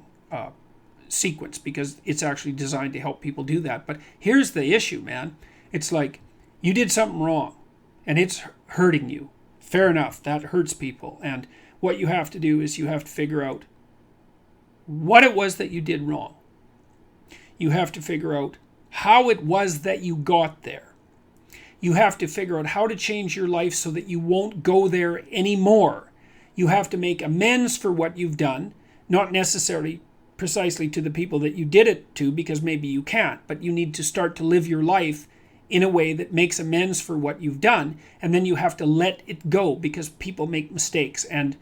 sequence, because it's actually designed to help people do that. But here's the issue, man. It's like you did something wrong and it's hurting you. Fair enough, that hurts people. And what you have to do is you have to figure out what it was that you did wrong. You have to figure out how it was that you got there. You have to figure out how to change your life so that you won't go there anymore. You have to make amends for what you've done, not necessarily precisely to the people that you did it to, because maybe you can't, but you need to start to live your life in a way that makes amends for what you've done, and then you have to let it go, because people make mistakes, and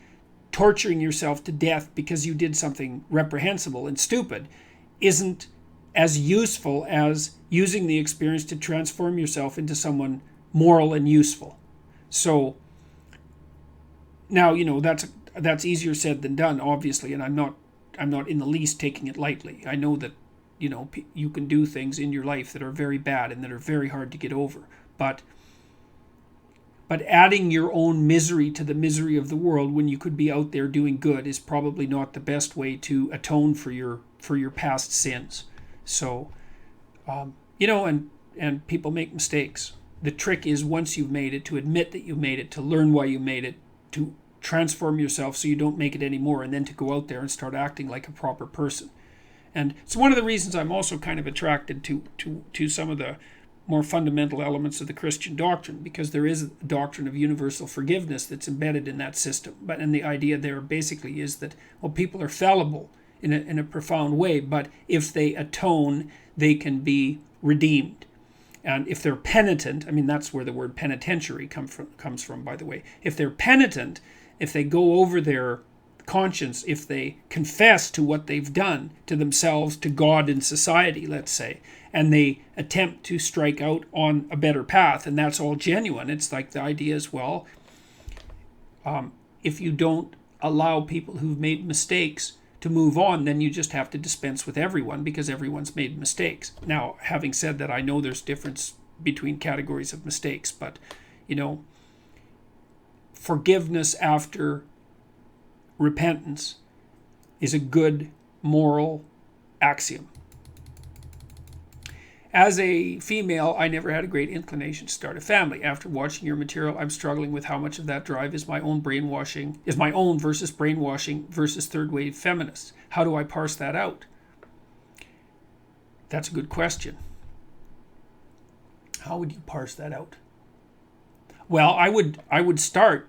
torturing yourself to death because you did something reprehensible and stupid isn't as useful as using the experience to transform yourself into someone moral and useful. So now, that's easier said than done, obviously, and I'm not in the least taking it lightly. I know that, you can do things in your life that are very bad and that are very hard to get over. But adding your own misery to the misery of the world when you could be out there doing good is probably not the best way to atone for your past sins. So, and people make mistakes. The trick is, once you've made it, to admit that you made it, to learn why you made it, to transform yourself so you don't make it anymore, and then to go out there and start acting like a proper person. And it's one of the reasons I'm also kind of attracted to some of the more fundamental elements of the Christian doctrine, because there is a doctrine of universal forgiveness that's embedded in that system. And the idea there basically is that, well, people are fallible in a profound way, but if they atone, they can be redeemed. And if they're penitent, that's where the word penitentiary comes from, by the way. If they're penitent, if they go over their conscience, if they confess to what they've done to themselves, to God and society, let's say, and they attempt to strike out on a better path, and that's all genuine. It's like the idea is, well, if you don't allow people who've made mistakes to move on, then you just have to dispense with everyone, because everyone's made mistakes. Now, having said that, I know there's difference between categories of mistakes, but, forgiveness after repentance is a good moral axiom. As a female, I never had a great inclination to start a family. After watching your material, I'm struggling with how much of that drive is my own versus brainwashing versus third wave feminists. How do I parse that out? That's a good question. How would you parse that out? Well, I would start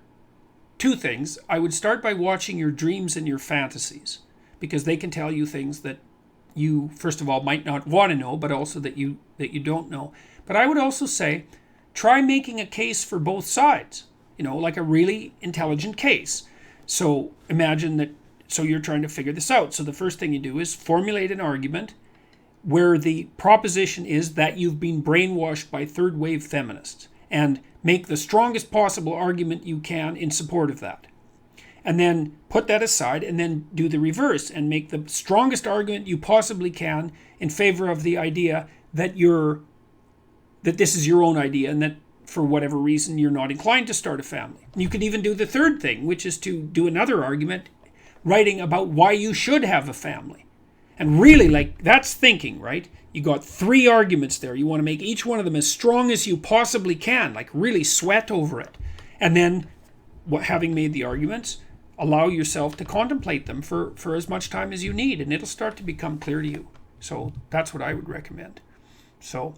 two things. I would start by watching your dreams and your fantasies, because they can tell you things that you, first of all, might not want to know, but also that you don't know. But I would also say, try making a case for both sides, like a really intelligent case. So imagine that, so you're trying to figure this out. So the first thing you do is formulate an argument where the proposition is that you've been brainwashed by third wave feminists, and make the strongest possible argument you can in support of that. And then put that aside, and then do the reverse and make the strongest argument you possibly can in favor of the idea that this is your own idea, and that for whatever reason you're not inclined to start a family. You could even do the third thing, which is to do another argument writing about why you should have a family. And really, that's thinking, right? You got three arguments there. You want to make each one of them as strong as you possibly can, really sweat over it. And then, having made the arguments, allow yourself to contemplate them for as much time as you need, and it'll start to become clear to you. So that's what I would recommend. So,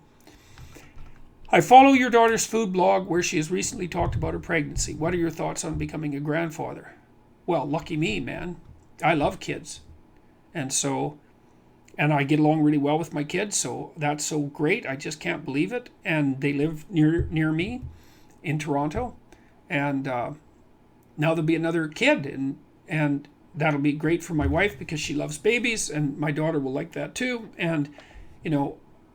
I follow your daughter's food blog where she has recently talked about her pregnancy. What are your thoughts on becoming a grandfather? Well, lucky me, man. I love kids. And I get along really well with my kids, so that's so great. I just can't believe it. And they live near me in Toronto. And now there'll be another kid, and that'll be great for my wife because she loves babies, and my daughter will like that too. And,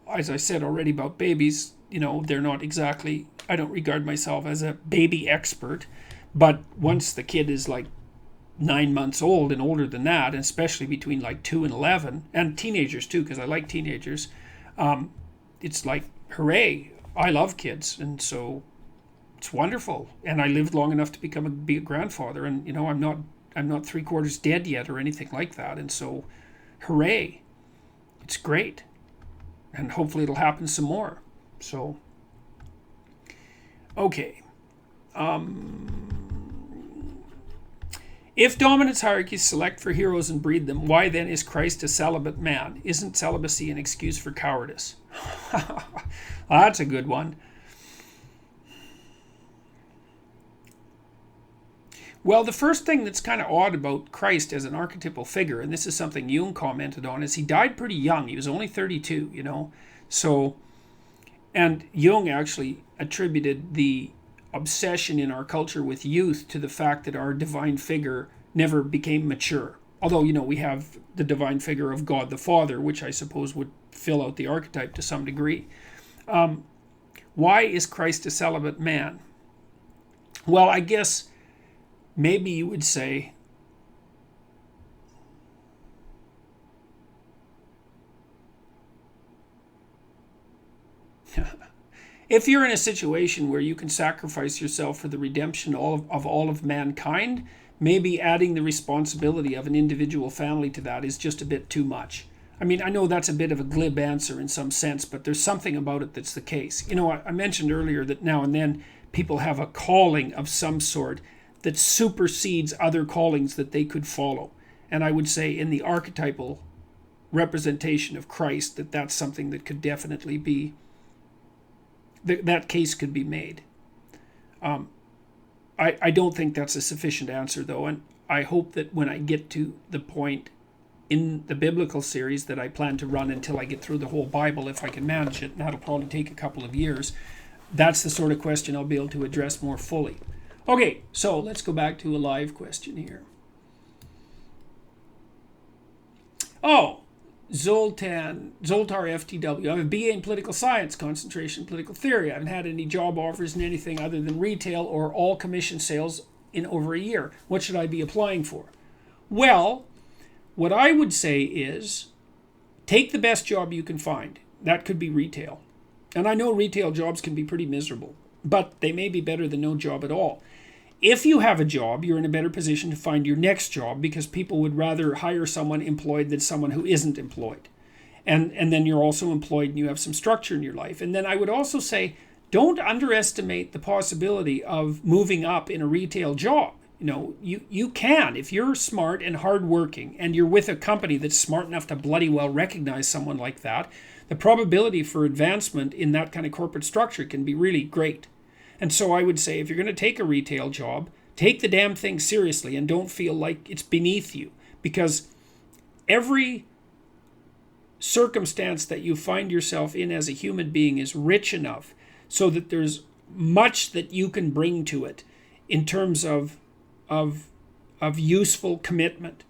as I said already about babies, they're not exactly, I don't regard myself as a baby expert, but once the kid is 9 months old and older than that, and especially between 2 and 11, and teenagers too, because I like teenagers, it's hooray, I love kids, and so it's wonderful. And I lived long enough to be a grandfather, and I'm I'm not 3/4 dead yet or anything like that. And so, hooray, it's great. And hopefully it'll happen some more. So, okay. If dominance hierarchies select for heroes and breed them, why then is Christ a celibate man? Isn't celibacy an excuse for cowardice? That's a good one. Well, the first thing that's kind of odd about Christ as an archetypal figure, and this is something Jung commented on, is he died pretty young. He was only 32, you know. So, and Jung actually attributed the obsession in our culture with youth to the fact that our divine figure never became mature. Although, you know, we have the divine figure of God the Father, which I suppose would fill out the archetype to some degree. Why is Christ a celibate man? Well, I guess maybe you would say if you're in a situation where you can sacrifice yourself for the redemption of all of mankind, maybe adding the responsibility of an individual family to that is just a bit too much. I mean, I know that's a bit of a glib answer in some sense, but there's something about it that's the case. You know, I mentioned earlier that now and then people have a calling of some sort that supersedes other callings that they could follow. And I would say in the archetypal representation of Christ that that's something that could definitely be, that case could be made. I don't think that's a sufficient answer, though, and I hope that when I get to the point in the biblical series that I plan to run until I get through the whole Bible, if I can manage it, and that'll probably take a couple of years, that's the sort of question I'll be able to address more fully. Okay, so let's go back to a live question here. Oh, Zoltar FTW. I have a BA in political science, concentration in political theory. I haven't had any job offers in anything other than retail or all commission sales in over a year. What should I be applying for? Well, what I would say is take the best job you can find. That could be retail. And I know retail jobs can be pretty miserable, but they may be better than no job at all. If you have a job, you're in a better position to find your next job because people would rather hire someone employed than someone who isn't employed. And then you're also employed and you have some structure in your life. And then I would also say, don't underestimate the possibility of moving up in a retail job. You know, you can, if you're smart and hardworking and you're with a company that's smart enough to bloody well recognize someone like that, the probability for advancement in that kind of corporate structure can be really great. And so I would say if you're going to take a retail job, take the damn thing seriously and don't feel like it's beneath you. Because every circumstance that you find yourself in as a human being is rich enough so that there's much that you can bring to it in terms of useful commitment.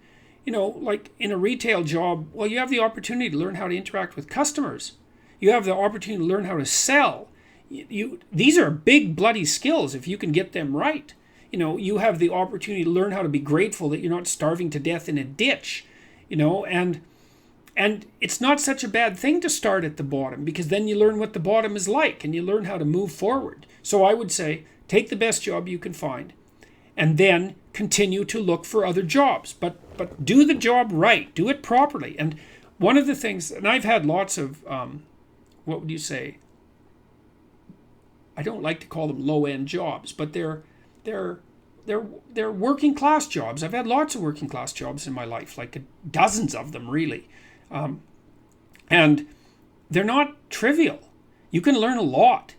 You know, like in a retail job, well, you have the opportunity to learn how to interact with customers. You have the opportunity to learn how to sell. These are big bloody skills if you can get them right. You know, you have the opportunity to learn how to be grateful that you're not starving to death in a ditch, you know, and it's not such a bad thing to start at the bottom because then you learn what the bottom is like and you learn how to move forward. So I would say take the best job you can find and then continue to look for other jobs, but do the job right, do it properly. And one of the things, and I've had lots of, what would you say? I don't like to call them low-end jobs, but they're working class jobs. I've had lots of working class jobs in my life, like dozens of them really, and they're not trivial. You can learn a lot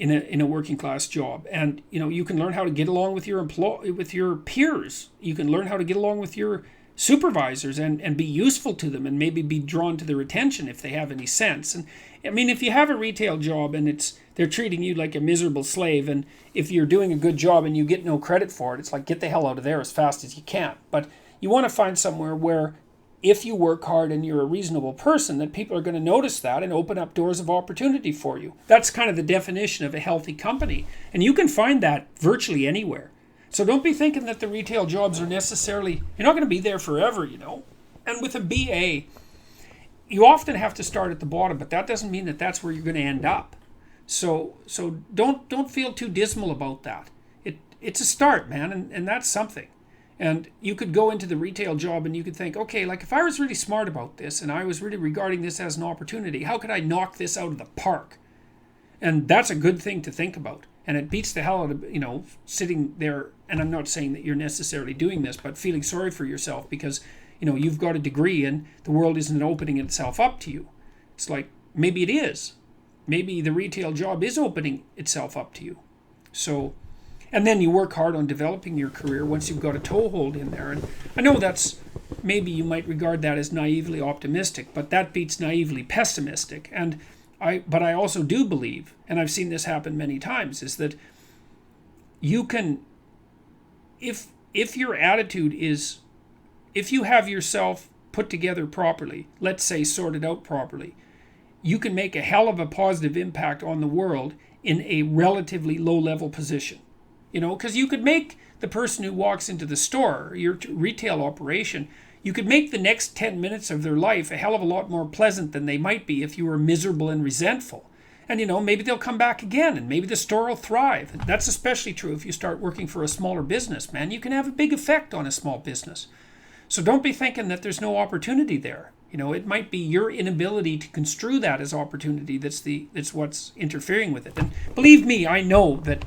in a working class job, and you know you can learn how to get along with your peers. You can learn how to get along with your supervisors and be useful to them and maybe be drawn to their attention if they have any sense. And I mean, if you have a retail job and they're treating you like a miserable slave, and if you're doing a good job and you get no credit for it, it's like get the hell out of there as fast as you can. But you want to find somewhere where if you work hard and you're a reasonable person, that people are going to notice that and open up doors of opportunity for you. That's kind of the definition of a healthy company. And you can find that virtually anywhere. So don't be thinking that the retail jobs are necessarily, you're not going to be there forever, you know. And with a BA, you often have to start at the bottom, but that doesn't mean that that's where you're going to end up. So don't feel too dismal about that. It's a start, man, and that's something. And you could go into the retail job and you could think, okay, like if I was really smart about this and I was really regarding this as an opportunity, how could I knock this out of the park? And that's a good thing to think about. And it beats the hell out of, sitting there. And I'm not saying that you're necessarily doing this, but feeling sorry for yourself because, you've got a degree and the world isn't opening itself up to you. It's like, maybe it is. Maybe the retail job is opening itself up to you. So, and then you work hard on developing your career once you've got a toehold in there. And I know maybe you might regard that as naively optimistic, but that beats naively pessimistic. But I also do believe, and I've seen this happen many times, is that you can, if your attitude is, if you have yourself put together properly, let's say sorted out properly, you can make a hell of a positive impact on the world in a relatively low-level position. Because you could make the person who walks into the store, your retail operation, you could make the next 10 minutes of their life a hell of a lot more pleasant than they might be if you were miserable and resentful. And, maybe they'll come back again and maybe the store will thrive. And that's especially true if you start working for a smaller business, man. You can have a big effect on a small business. So don't be thinking that there's no opportunity there. It might be your inability to construe that as opportunity that's what's interfering with it. And believe me, I know that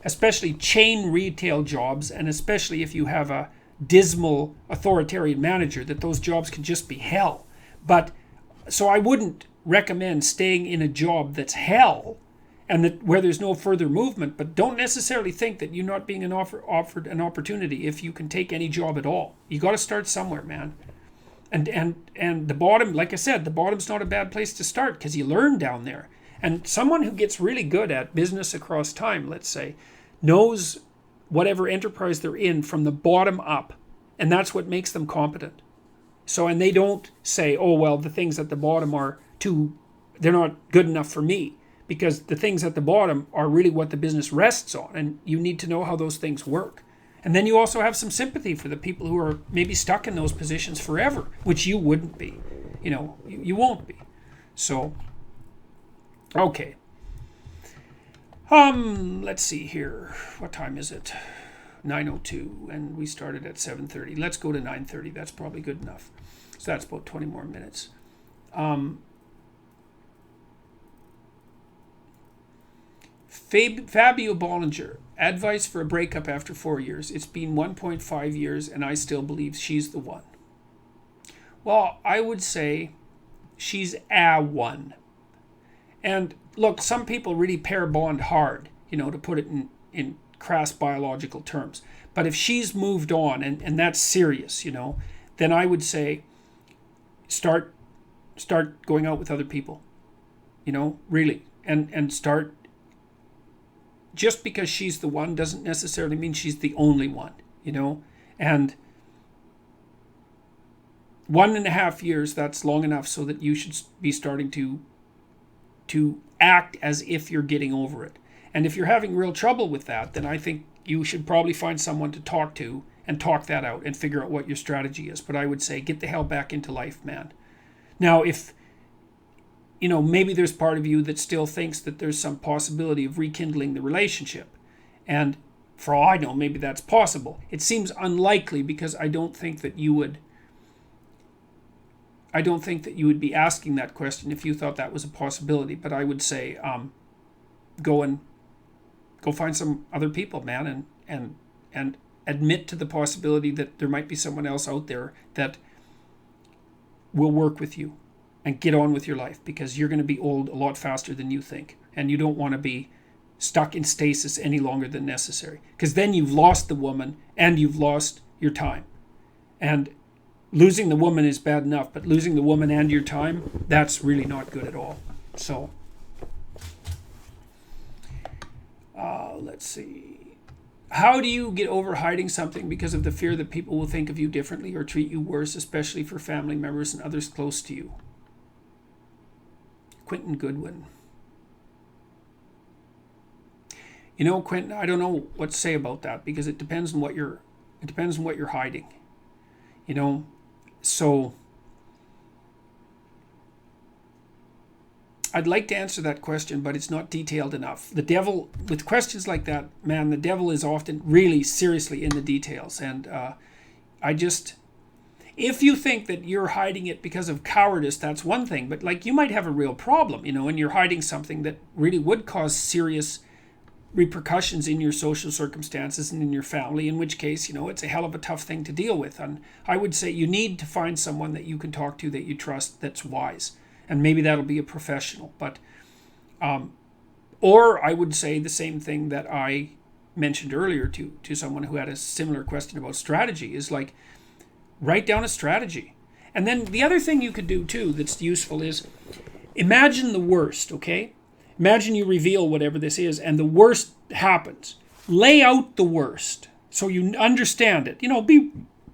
especially chain retail jobs, and especially if you have a dismal authoritarian manager, that those jobs can just be hell. But so I wouldn't recommend staying in a job that's hell and that where there's no further movement, but don't necessarily think that you're not being offered an opportunity if you can take any job at all. You got to start somewhere, man. And the bottom, like I said, the bottom's not a bad place to start because you learn down there. And someone who gets really good at business across time, let's say, knows whatever enterprise they're in from the bottom up. And that's what makes them competent. So, and they don't say, oh, well, the things at the bottom they're not good enough for me. Because the things at the bottom are really what the business rests on. And you need to know how those things work. And then you also have some sympathy for the people who are maybe stuck in those positions forever, which you wouldn't be. You won't be. So, okay. Let's see here. What time is it? 9:02, and we started at 7:30. Let's go to 9:30. That's probably good enough. So that's about 20 more minutes. Fabio Bollinger, advice for a breakup after 4 years. It's been 1.5 years, and I still believe she's the one. Well, I would say she's a one. And look, some people really pair bond hard, to put it in crass biological terms. But if she's moved on, and that's serious, then I would say start going out with other people, really. And start, just because she's the one doesn't necessarily mean she's the only one, And 1.5 years, that's long enough so that you should be starting to act as if you're getting over it. And if you're having real trouble with that, then I think you should probably find someone to talk to and talk that out and figure out what your strategy is. But I would say get the hell back into life, man. Now, if, maybe there's part of you that still thinks that there's some possibility of rekindling the relationship. And for all I know, maybe that's possible. It seems unlikely because I don't think that you would be asking that question if you thought that was a possibility. But I would say go find some other people, man, and admit to the possibility that there might be someone else out there that will work with you and get on with your life, because you're going to be old a lot faster than you think, and you don't want to be stuck in stasis any longer than necessary, because then you've lost the woman and you've lost your time. And losing the woman is bad enough, but losing the woman and your time, that's really not good at all. So, let's see. How do you get over hiding something because of the fear that people will think of you differently or treat you worse, especially for family members and others close to you? Quentin Goodwin. Quentin, I don't know what to say about that, because it depends on what you're hiding. So I'd like to answer that question, but it's not detailed enough. The devil, with questions like that, man, the devil is often really seriously in the details. And I just, if you think that you're hiding it because of cowardice, that's one thing. But like, you might have a real problem, and you're hiding something that really would cause serious repercussions in your social circumstances and in your family, in which case, it's a hell of a tough thing to deal with. And I would say you need to find someone that you can talk to, that you trust, that's wise. And maybe that'll be a professional. But, or I would say the same thing that I mentioned earlier to someone who had a similar question about strategy, is like, write down a strategy. And then the other thing you could do too that's useful is imagine the worst, okay? Imagine you reveal whatever this is and the worst happens. Lay out the worst so you understand it.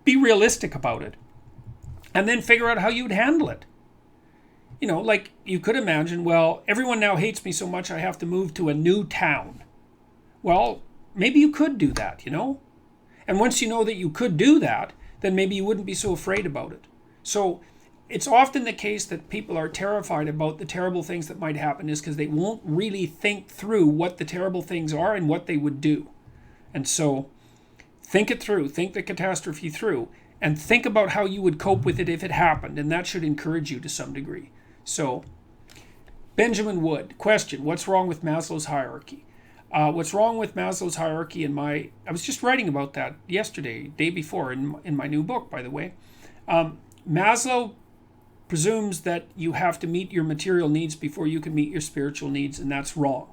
Be realistic about it. And then figure out how you'd handle it. Like you could imagine, well, everyone now hates me so much I have to move to a new town. Well, maybe you could do that, And once you know that you could do that, then maybe you wouldn't be so afraid about it. So it's often the case that people are terrified about the terrible things that might happen is because they won't really think through what the terrible things are and what they would do. And so think it through, think the catastrophe through, and think about how you would cope with it if it happened. And that should encourage you to some degree. So Benjamin Wood, question, what's wrong with Maslow's hierarchy? What's wrong with Maslow's hierarchy I was just writing about that yesterday, day before, in my new book, by the way. Maslow presumes that you have to meet your material needs before you can meet your spiritual needs, and that's wrong.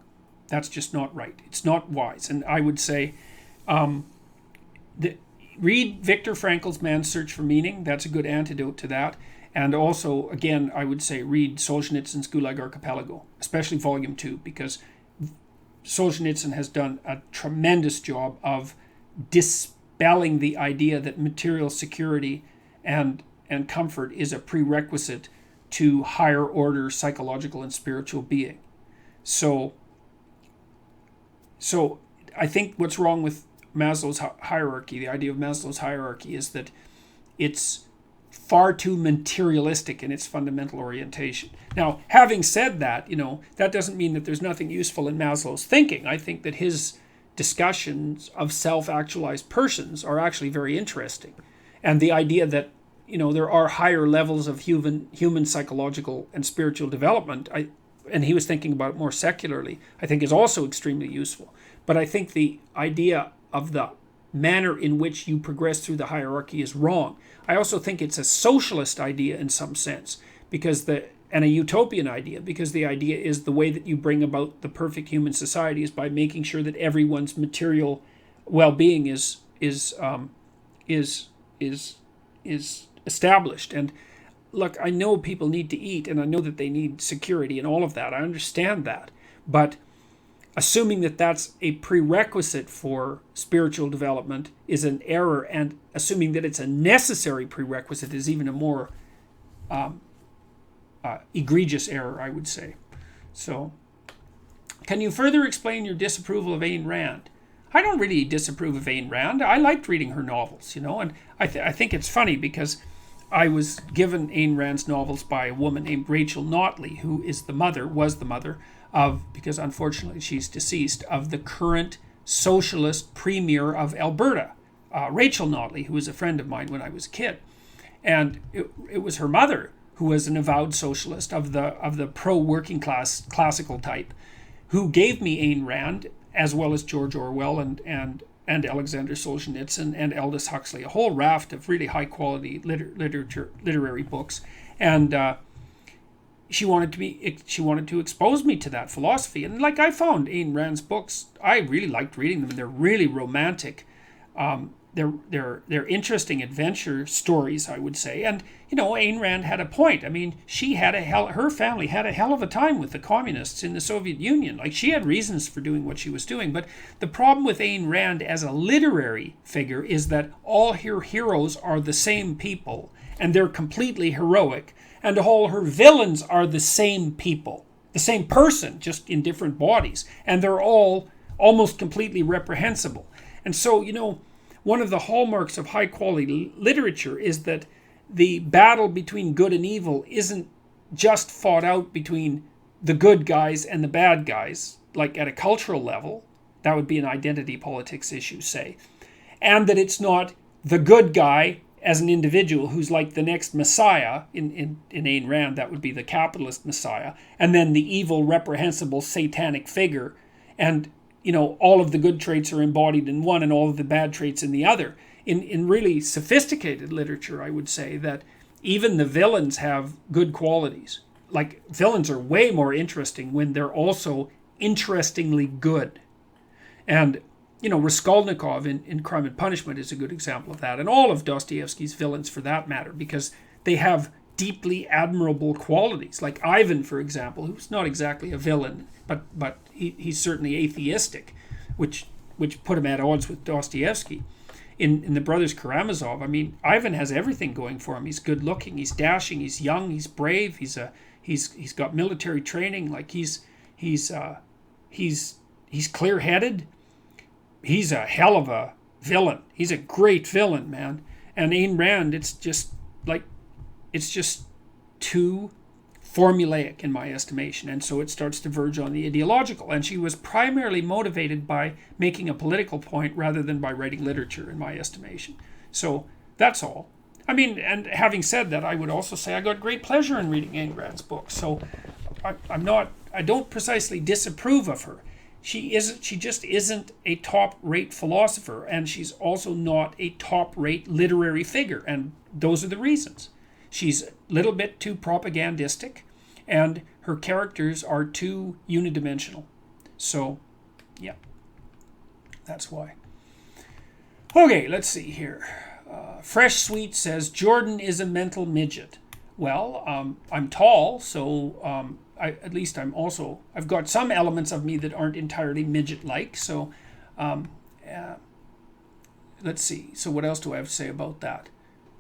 That's just not right. It's not wise. And I would say, read Viktor Frankl's Man's Search for Meaning. That's a good antidote to that. And also, again, I would say read Solzhenitsyn's Gulag Archipelago, especially Volume 2, because Solzhenitsyn has done a tremendous job of dispelling the idea that material security and comfort is a prerequisite to higher order psychological and spiritual being. So I think what's wrong with Maslow's hierarchy, the idea of Maslow's hierarchy, is that it's far too materialistic in its fundamental orientation. Now, having said that, that doesn't mean that there's nothing useful in Maslow's thinking. I think that his discussions of self-actualized persons are actually very interesting. And the idea that, there are higher levels of human psychological and spiritual development, and he was thinking about it more secularly, I think is also extremely useful. But I think the idea of the manner in which you progress through the hierarchy is wrong. I also think it's a socialist idea in some sense, and a utopian idea, because the idea is the way that you bring about the perfect human society is by making sure that everyone's material well-being is established. And look, I know people need to eat, and I know that they need security and all of that. I understand that, but assuming that that's a prerequisite for spiritual development is an error, and assuming that it's a necessary prerequisite is even a more egregious error, I would say. So, can you further explain your disapproval of Ayn Rand? I don't really disapprove of Ayn Rand. I liked reading her novels, and I think it's funny because I was given Ayn Rand's novels by a woman named Rachel Notley, who was the mother of, because unfortunately she's deceased, of the current socialist premier of Alberta, Rachel Notley, who was a friend of mine when I was a kid. And it was her mother, who was an avowed socialist of the pro-working class classical type, who gave me Ayn Rand, as well as George Orwell and Alexander Solzhenitsyn and Aldous Huxley, a whole raft of really high-quality literary books. And she wanted to expose me to that philosophy. And like, I found Ayn Rand's books, I really liked reading them. They're really romantic. They're interesting adventure stories, I would say. And Ayn Rand had a point. I mean, her family had a hell of a time with the communists in the Soviet Union. Like, she had reasons for doing what she was doing. But the problem with Ayn Rand as a literary figure is that all her heroes are the same people, and they're completely heroic. And all her villains are the same people, the same person, just in different bodies. And they're all almost completely reprehensible. And so, one of the hallmarks of high-quality literature is that the battle between good and evil isn't just fought out between the good guys and the bad guys, like at a cultural level. That would be an identity politics issue, say. And that it's not the good guy as an individual who's like the next messiah. In Ayn Rand, that would be the capitalist messiah. And then the evil, reprehensible, satanic figure. And, all of the good traits are embodied in one and all of the bad traits in the other. In really sophisticated literature, I would say that even the villains have good qualities. Like, villains are way more interesting when they're also interestingly good. And, Raskolnikov in Crime and Punishment is a good example of that. And all of Dostoevsky's villains, for that matter, because they have deeply admirable qualities. Like Ivan, for example, who's not exactly a villain, but he's certainly atheistic, which put him at odds with Dostoevsky. In The Brothers Karamazov, I mean, Ivan has everything going for him. He's good looking, he's dashing, he's young, he's brave, he's got military training. Like he's clear-headed. He's a hell of a villain. He's a great villain, man. And Ayn Rand, it's just too formulaic in my estimation, and so it starts to verge on the ideological. And she was primarily motivated by making a political point rather than by writing literature, in my estimation. So that's all. I mean, and having said that, I would also say I got great pleasure in reading Ayn Rand's books. So I don't precisely disapprove of her. She just isn't a top-rate philosopher, and she's also not a top-rate literary figure, and those are the reasons. She's a little bit too propagandistic, and her characters are too unidimensional. So, yeah, that's why. Okay, let's see here. Fresh Sweet says, Jordan is a mental midget. Well, I'm tall, so I've got some elements of me that aren't entirely midget-like. So, let's see. So what else do I have to say about that?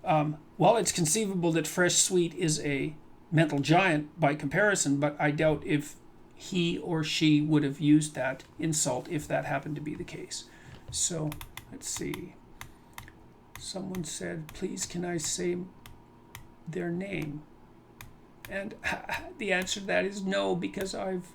Well, it's conceivable that Fresh Sweet is a mental giant by comparison, but I doubt if he or she would have used that insult if that happened to be the case. So, let's see. Someone said, please can I say their name? And the answer to that is no, because I've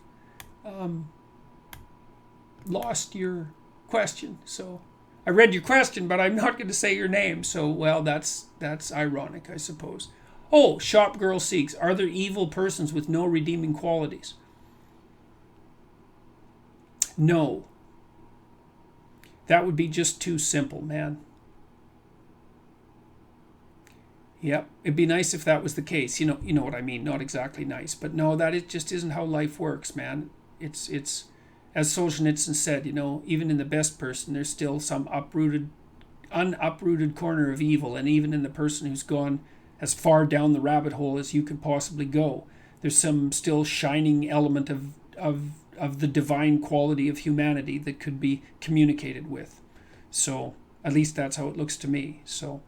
lost your question. So I read your question, but I'm not going to say your name. So, well, that's ironic, I suppose. Oh, Shop Girl Seeks. Are there evil persons with no redeeming qualities? No. That would be just too simple, man. Yep, it'd be nice if that was the case. You know what I mean. Not exactly nice, but no, just isn't how life works, man. It's as Solzhenitsyn said, even in the best person, there's still some unuprooted corner of evil, and even in the person who's gone as far down the rabbit hole as you can possibly go, there's some still shining element of the divine quality of humanity that could be communicated with. So at least that's how it looks to me. So,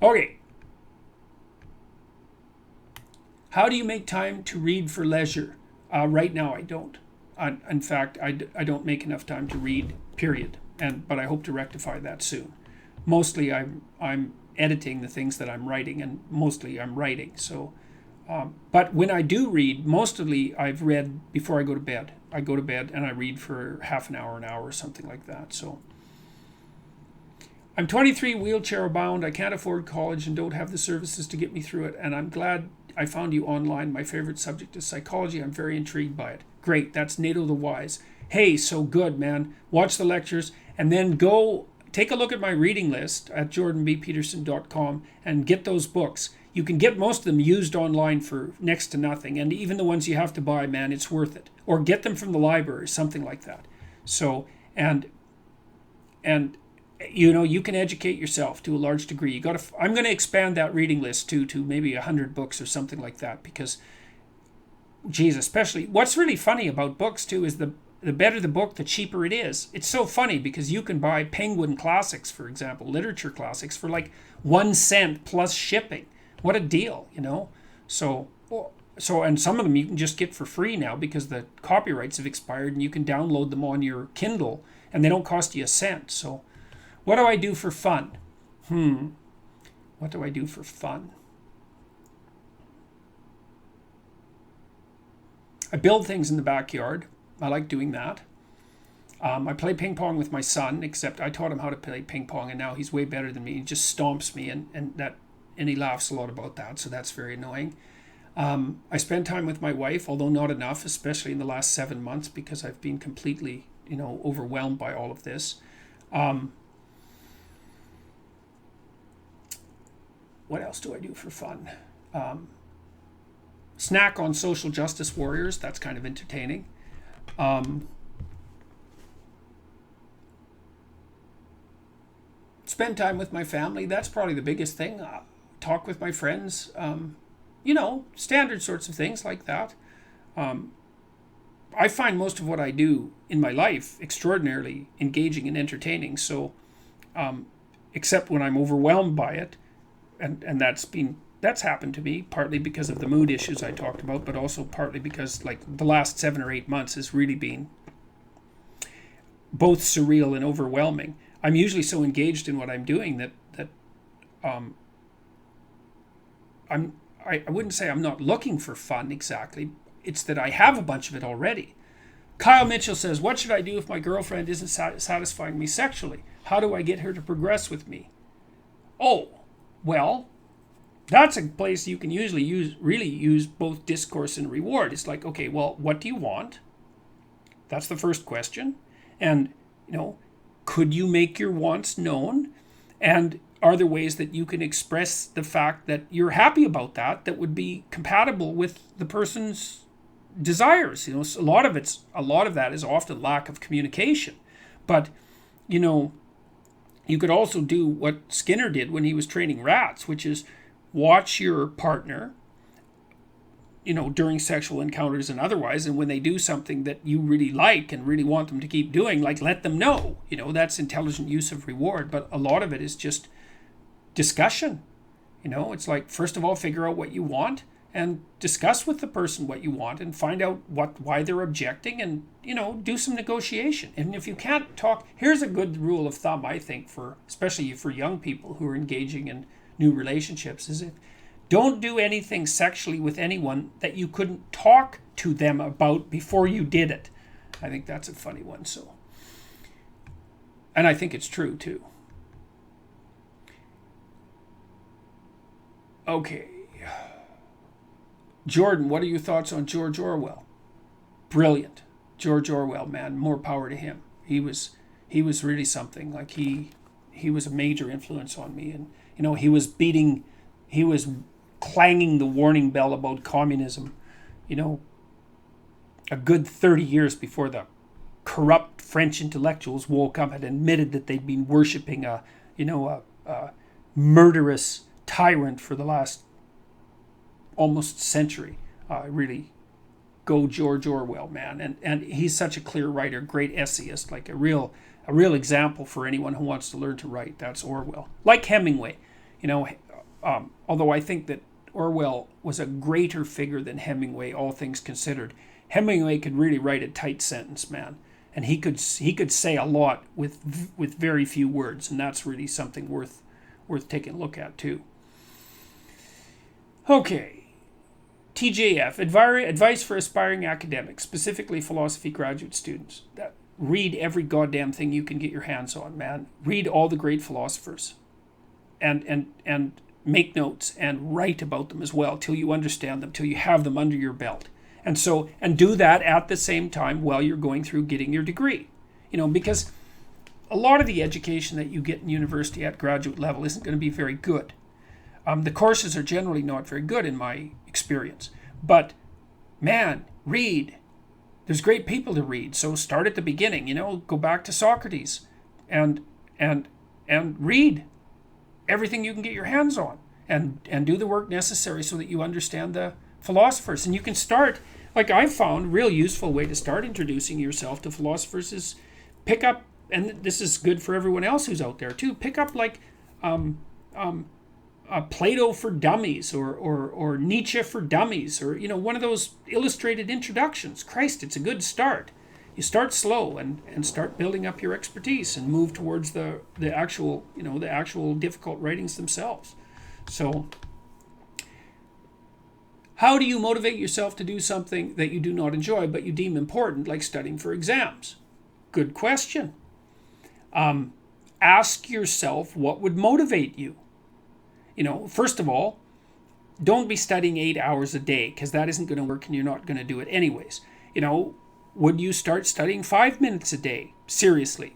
okay. How do you make time to read for leisure? Right now, I don't. In fact, I don't make enough time to read, period. But I hope to rectify that soon. Mostly, I'm editing the things that I'm writing, and mostly I'm writing. So, but when I do read, mostly I've read before I go to bed. I go to bed and I read for half an hour, or something like that. So, I'm 23, wheelchair bound. I can't afford college and don't have the services to get me through it. And I'm glad I found you online. My favorite subject is psychology. I'm very intrigued by it. Great. That's Nato the Wise. Hey, so good, man. Watch the lectures and then go take a look at my reading list at jordanbpeterson.com and get those books. You can get most of them used online for next to nothing. And even the ones you have to buy, man, it's worth it. Or get them from the library, something like that. So, and you can educate yourself to a large degree. I'm going to expand that reading list to maybe 100 books or something like that, because, geez, especially what's really funny about books too is the better the book, the cheaper it is. It's so funny because you can buy Penguin Classics, for example, literature classics, for like 1 cent plus shipping. What a deal, So and some of them you can just get for free now because the copyrights have expired, and you can download them on your Kindle and they don't cost you a cent. So, what do I do for fun? What do I do for fun? I build things in the backyard. I like doing that. I play ping pong with my son, except I taught him how to play ping pong, and now he's way better than me. He just stomps me, and he laughs a lot about that, so that's very annoying. I spend time with my wife, although not enough, especially in the last 7 months, because I've been completely, overwhelmed by all of this. What else do I do for fun? Snack on social justice warriors. That's kind of entertaining. Spend time with my family. That's probably the biggest thing. Talk with my friends. Standard sorts of things like that. I find most of what I do in my life extraordinarily engaging and entertaining. So, except when I'm overwhelmed by it, and that's happened to me partly because of the mood issues I talked about, but also partly because like the last 7 or 8 months has really been both surreal and overwhelming. I'm usually so engaged in what I'm doing that I wouldn't say I'm not looking for fun exactly. It's that I have a bunch of it already. Kyle Mitchell says, what should I do if my girlfriend isn't satisfying me sexually? How do I get her to progress with me? Oh, well, that's a place you can usually use both discourse and reward. It's like, okay, well, what do you want? That's the first question. And, could you make your wants known? And are there ways that you can express the fact that you're happy about that would be compatible with the person's desires? A lot of that is often lack of communication. But, you could also do what Skinner did when he was training rats, which is watch your partner, during sexual encounters and otherwise, and when they do something that you really like and really want them to keep doing, like let them know. That's intelligent use of reward. But a lot of it is just discussion. It's like, first of all, figure out what you want and discuss with the person what you want and find out why they're objecting, and do some negotiation. And if you can't talk, here's a good rule of thumb, I think, especially for young people who are engaging in new relationships, is don't do anything sexually with anyone that you couldn't talk to them about before you did it. I think that's a funny one. And I think it's true too. Okay. Jordan, what are your thoughts on George Orwell? Brilliant. George Orwell, man, more power to him. He was really something. Like he was a major influence on me. And, he was clanging the warning bell about communism, a good 30 years before the corrupt French intellectuals woke up and admitted that they'd been worshipping a murderous tyrant for the last almost century. Really go George Orwell, man. And he's such a clear writer, great essayist, like a real example for anyone who wants to learn to write. That's Orwell. Like Hemingway, although I think that Orwell was a greater figure than Hemingway, all things considered. Hemingway could really write a tight sentence, man. And he could say a lot with very few words, and that's really something worth taking a look at too. Okay. TJF, advice for aspiring academics, specifically philosophy graduate students. Read every goddamn thing you can get your hands on, man. Read all the great philosophers. And make notes and write about them as well till you understand them, till you have them under your belt. And do that at the same time while you're going through getting your degree. Because a lot of the education that you get in university at graduate level isn't going to be very good. The courses are generally not very good in my experience. But, man, read. There's great people to read. So start at the beginning, go back to Socrates and read everything you can get your hands on and do the work necessary so that you understand the philosophers. And you can start, like I've found, a real useful way to start introducing yourself to philosophers is pick up, and this is good for everyone else who's out there too, pick up like Plato for Dummies or Nietzsche for Dummies, or one of those illustrated introductions. Christ, it's a good start. You start slow and start building up your expertise and move towards the actual difficult writings themselves. So How do you motivate yourself to do something that you do not enjoy but you deem important, like studying for exams? Good question. Ask yourself what would motivate you. First of all, don't be studying 8 hours a day, because that isn't going to work and you're not going to do it anyways. Would you start studying 5 minutes a day? Seriously,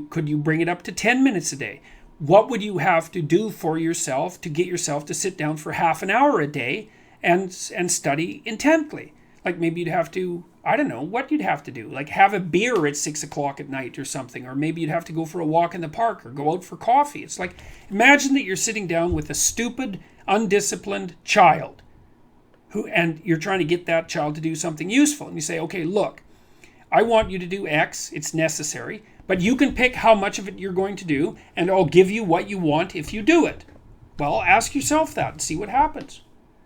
could you bring it up to 10 minutes a day? What would you have to do for yourself to get yourself to sit down for half an hour a day and study intently? Like maybe you'd have to, I don't know what you'd have to do, like have a beer at 6 o'clock at night or something, or maybe you'd have to go for a walk in the park or go out for coffee. It's like, imagine that you're sitting down with a stupid, undisciplined child and you're trying to get that child to do something useful. And you say, okay, look, I want you to do X, it's necessary, but you can pick how much of it you're going to do, and I'll give you what you want if you do it. Well, ask yourself that and see what happens.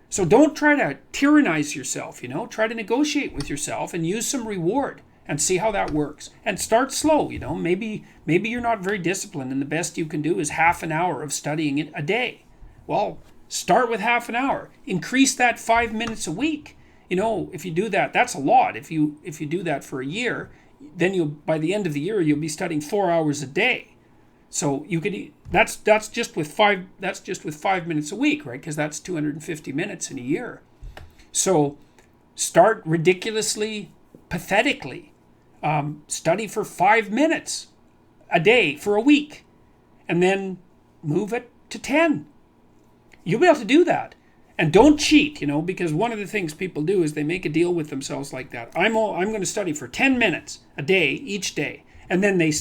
So don't try to tyrannize yourself, try to negotiate with yourself and use some reward and see how that works. And start slow, maybe you're not very disciplined and the best you can do is half an hour of studying it a day. Well, start with half an hour. Increase that 5 minutes a week. If you do that, that's a lot. If you do that for a year, then by the end of the year you'll be studying 4 hours a day. So you could that's just with 5 minutes a week, right? Because that's 250 minutes in a year. So start ridiculously, pathetically. Study for 5 minutes a day for a week, and then move it to 10. You'll be able to do that. And don't cheat, because one of the things people do is they make a deal with themselves like that. I'm going to study for 10 minutes a day, each day. And then they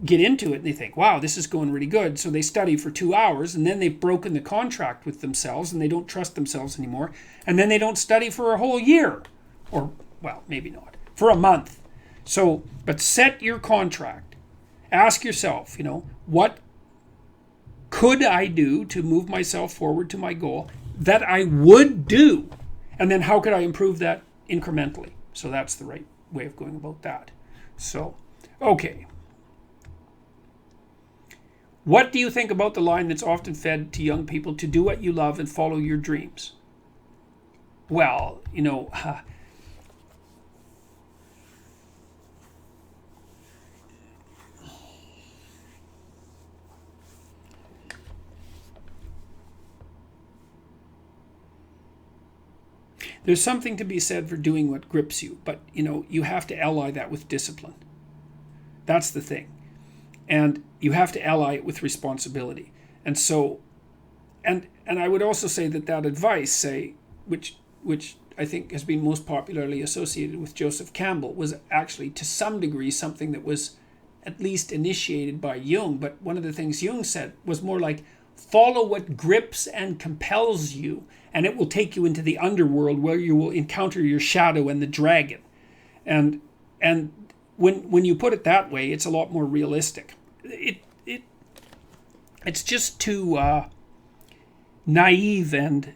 get into it and they think, wow, this is going really good. So they study for 2 hours, and then they've broken the contract with themselves and they don't trust themselves anymore. And then they don't study for a whole year. Or, well, maybe not. For a month. So, but set your contract. Ask yourself, what could I do to move myself forward to my goal that I would do? And then how could I improve that incrementally? So that's the right way of going about that. So, okay. What do you think about the line that's often fed to young people to do what you love and follow your dreams? Well, there's something to be said for doing what grips you, but you have to ally that with discipline. That's the thing. And you have to ally it with responsibility. And so, and I would also say that advice, which I think has been most popularly associated with Joseph Campbell, was actually to some degree something that was at least initiated by Jung. But one of the things Jung said was more like, follow what grips and compels you, and it will take you into the underworld where you will encounter your shadow and the dragon. And when you put it that way, it's a lot more realistic. It's just too naive and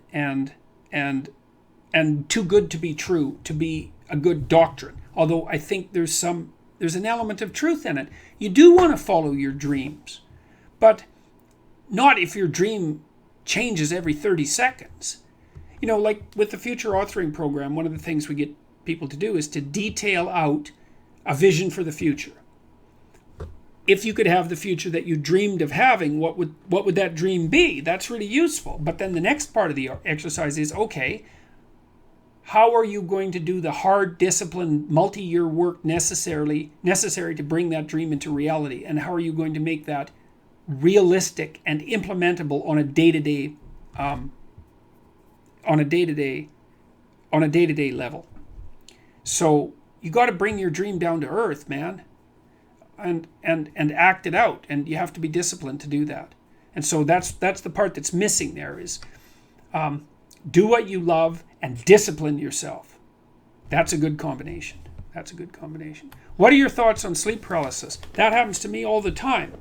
too good to be true to be a good doctrine. Although I think there's an element of truth in it. You do want to follow your dreams, but not if your dream changes every 30 seconds. Like with the future authoring program, one of the things we get people to do is to detail out a vision for the future. If you could have the future that you dreamed of having, what would that dream be? That's really useful. But then the next part of the exercise is, okay, how are you going to do the hard, disciplined, multi-year work necessary to bring that dream into reality? And how are you going to make that realistic and implementable on a day-to-day level? So you got to bring your dream down to earth, man, and act it out, and you have to be disciplined to do that. And so that's the part that's missing there is do what you love and discipline yourself. That's a good combination. What are your thoughts on sleep paralysis? That happens to me all the time.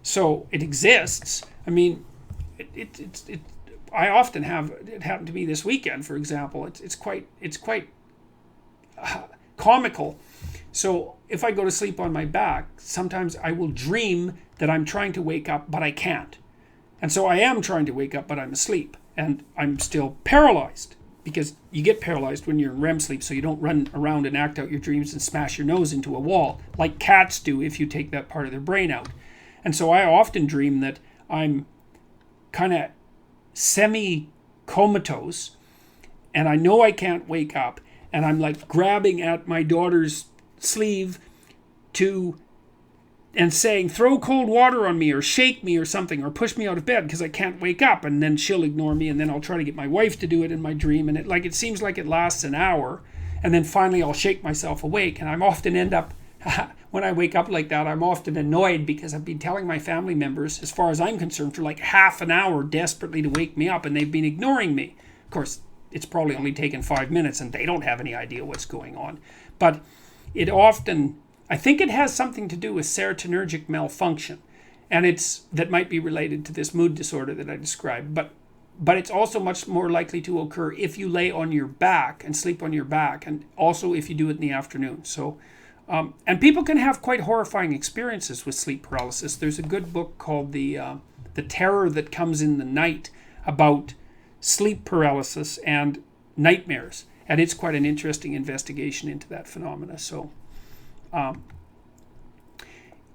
So it exists. I mean, I often have it happen to me this weekend, for example. It's quite comical. So if I go to sleep on my back, sometimes I will dream that I'm trying to wake up, but I can't. And so I am trying to wake up, but I'm asleep, and I'm still paralyzed because you get paralyzed when you're in REM sleep, so you don't run around and act out your dreams and smash your nose into a wall like cats do if you take that part of their brain out. And so I often dream that I'm kind of semi-comatose, and I know I can't wake up, and I'm like grabbing at my daughter's sleeve and saying, throw cold water on me or shake me or something or push me out of bed because I can't wake up, and then she'll ignore me, and then I'll try to get my wife to do it in my dream, and it seems like it lasts an hour, and then finally I'll shake myself awake, and I'm often end up when I wake up like that, I'm often annoyed because I've been telling my family members, as far as I'm concerned, for like half an hour desperately to wake me up, and they've been ignoring me. Of course, it's probably only taken 5 minutes and they don't have any idea what's going on. But it often, I think it has something to do with serotonergic malfunction, and that might be related to this mood disorder that I described. But it's also much more likely to occur if you lay on your back and sleep on your back, and also if you do it in the afternoon. So, and people can have quite horrifying experiences with sleep paralysis. There's a good book called The Terror That Comes in the Night about sleep paralysis and nightmares, and it's quite an interesting investigation into that phenomena. So,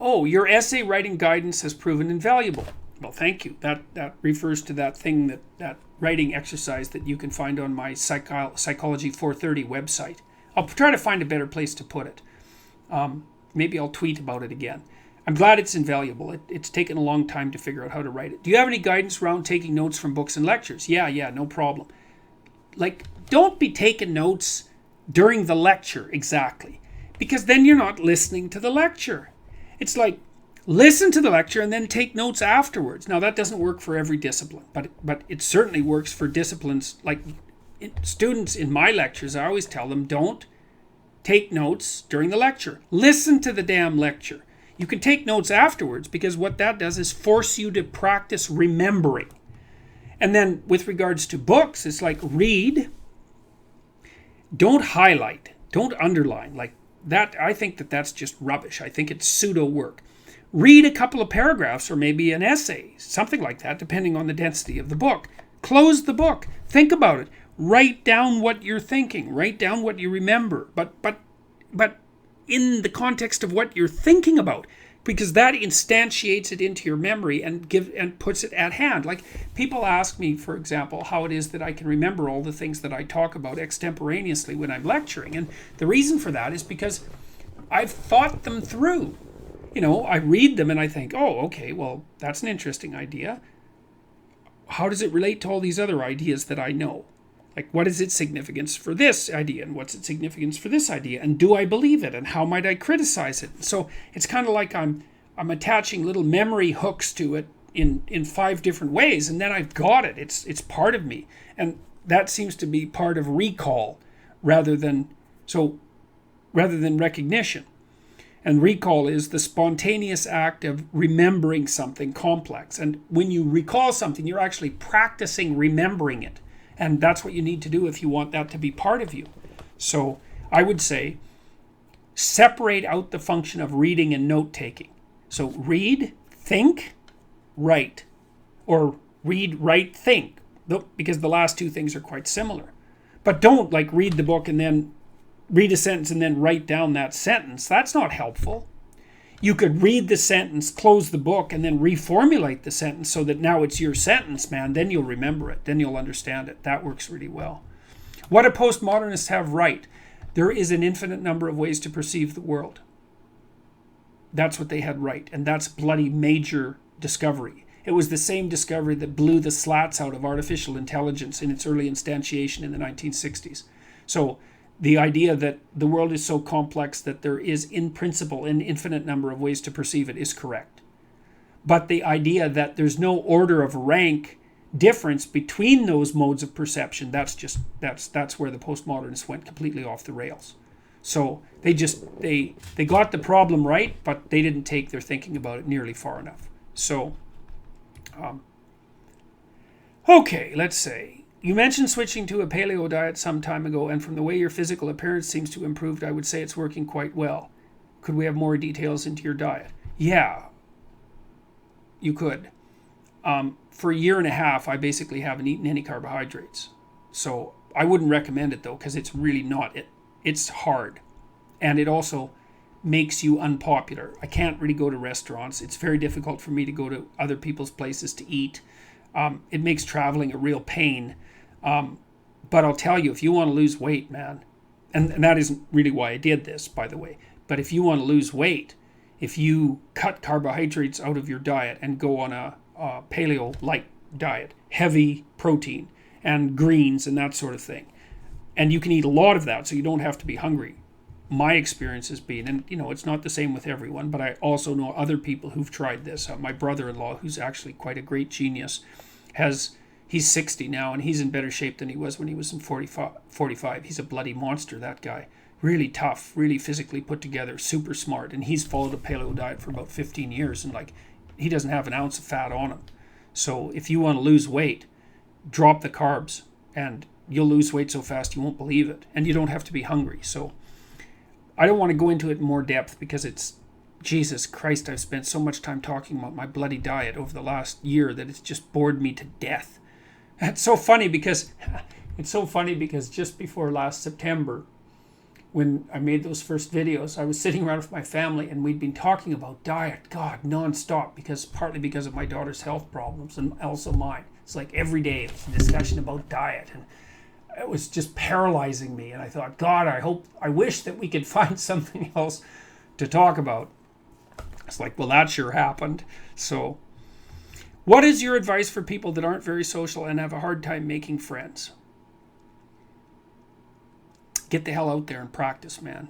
your essay writing guidance has proven invaluable. Well, thank you. That refers to that thing, that writing exercise that you can find on my Psychology 430 website. I'll try to find a better place to put it. Maybe I'll tweet about it again. I'm glad it's invaluable. It's taken a long time to figure out how to write it. Do you have any guidance around taking notes from books and lectures? Yeah, no problem. Like, don't be taking notes during the lecture, exactly. Because then you're not listening to the lecture. It's like, listen to the lecture and then take notes afterwards. Now, that doesn't work for every discipline, but it certainly works for disciplines. Like, students in my lectures, I always tell them, don't take notes during the lecture. Listen to the damn lecture. You can take notes afterwards, because what that does is force you to practice remembering. And then with regards to books, it's like, read, don't highlight, don't underline. Like that, I think that's just rubbish. I think it's pseudo work. Read a couple of paragraphs or maybe an essay, something like that, depending on the density of the book. Close the book. Think about it. Write down what you're thinking. Write down what you remember. But in the context of what you're thinking about, because that instantiates it into your memory and puts it at hand. Like, people ask me, for example, how it is that I can remember all the things that I talk about extemporaneously when I'm lecturing. And the reason for that is because I've thought them through. I read them and I think, oh, okay, well, that's an interesting idea. How does it relate to all these other ideas that I know? Like, what is its significance for this idea, and what's its significance for this idea, and do I believe it, and how might I criticize it? So it's kind of like I'm attaching little memory hooks to it in 5 different ways, and then I've got it. It's part of me, and that seems to be part of recall rather than recognition. And recall is the spontaneous act of remembering something complex. And when you recall something, you're actually practicing remembering it. And that's what you need to do if you want that to be part of you. So I would say separate out the function of reading and note-taking. So read, think, write. Or read, write, think. Because the last 2 things are quite similar. But don't read the book and then read a sentence and then write down that sentence. That's not helpful. You could read the sentence, close the book, and then reformulate the sentence so that now it's your sentence, man. Then you'll remember it. Then you'll understand it. That works really well. What do postmodernists have right? There is an infinite number of ways to perceive the world. That's what they had right. And that's bloody major discovery. It was the same discovery that blew the slats out of artificial intelligence in its early instantiation in the 1960s. So the idea that the world is so complex that there is, in principle, an infinite number of ways to perceive it is correct. But the idea that there's no order of rank difference between those modes of perception, that's where the postmodernists went completely off the rails. So they got the problem right, but they didn't take their thinking about it nearly far enough. So, okay, let's say. You mentioned switching to a paleo diet some time ago, and from the way your physical appearance seems to have improved, I would say it's working quite well. Could we have more details into your diet? Yeah, you could. For a year and a half, I basically haven't eaten any carbohydrates. So I wouldn't recommend it though, because it's really not it. It's hard, and it also makes you unpopular. I can't really go to restaurants. It's very difficult for me to go to other people's places to eat. It makes traveling a real pain. But I'll tell you, if you want to lose weight, man, and that isn't really why I did this, by the way, but if you want to lose weight, if you cut carbohydrates out of your diet and go on a paleo-like diet, heavy protein and greens and that sort of thing, and you can eat a lot of that so you don't have to be hungry. My experience has been, and it's not the same with everyone, but I also know other people who've tried this. My brother-in-law, who's actually quite a great genius, he's 60 now, and he's in better shape than he was when he was in 45. He's a bloody monster, that guy. Really tough, really physically put together, super smart, and he's followed a paleo diet for about 15 years, and he doesn't have an ounce of fat on him. So if you want to lose weight, drop the carbs, and you'll lose weight so fast you won't believe it, and you don't have to be hungry. So I don't want to go into it in more depth because it's, Jesus Christ, I've spent so much time talking about my bloody diet over the last year that it's just bored me to death. It's so funny because just before last September, when I made those first videos, I was sitting around with my family and we'd been talking about diet, God, nonstop, partly because of my daughter's health problems and also mine. It's like every day it was a discussion about diet, and it was just paralyzing me. And I thought, God, I wish that we could find something else to talk about. It's like, well, that sure happened. So what is your advice for people that aren't very social and have a hard time making friends? Get the hell out there and practice, man.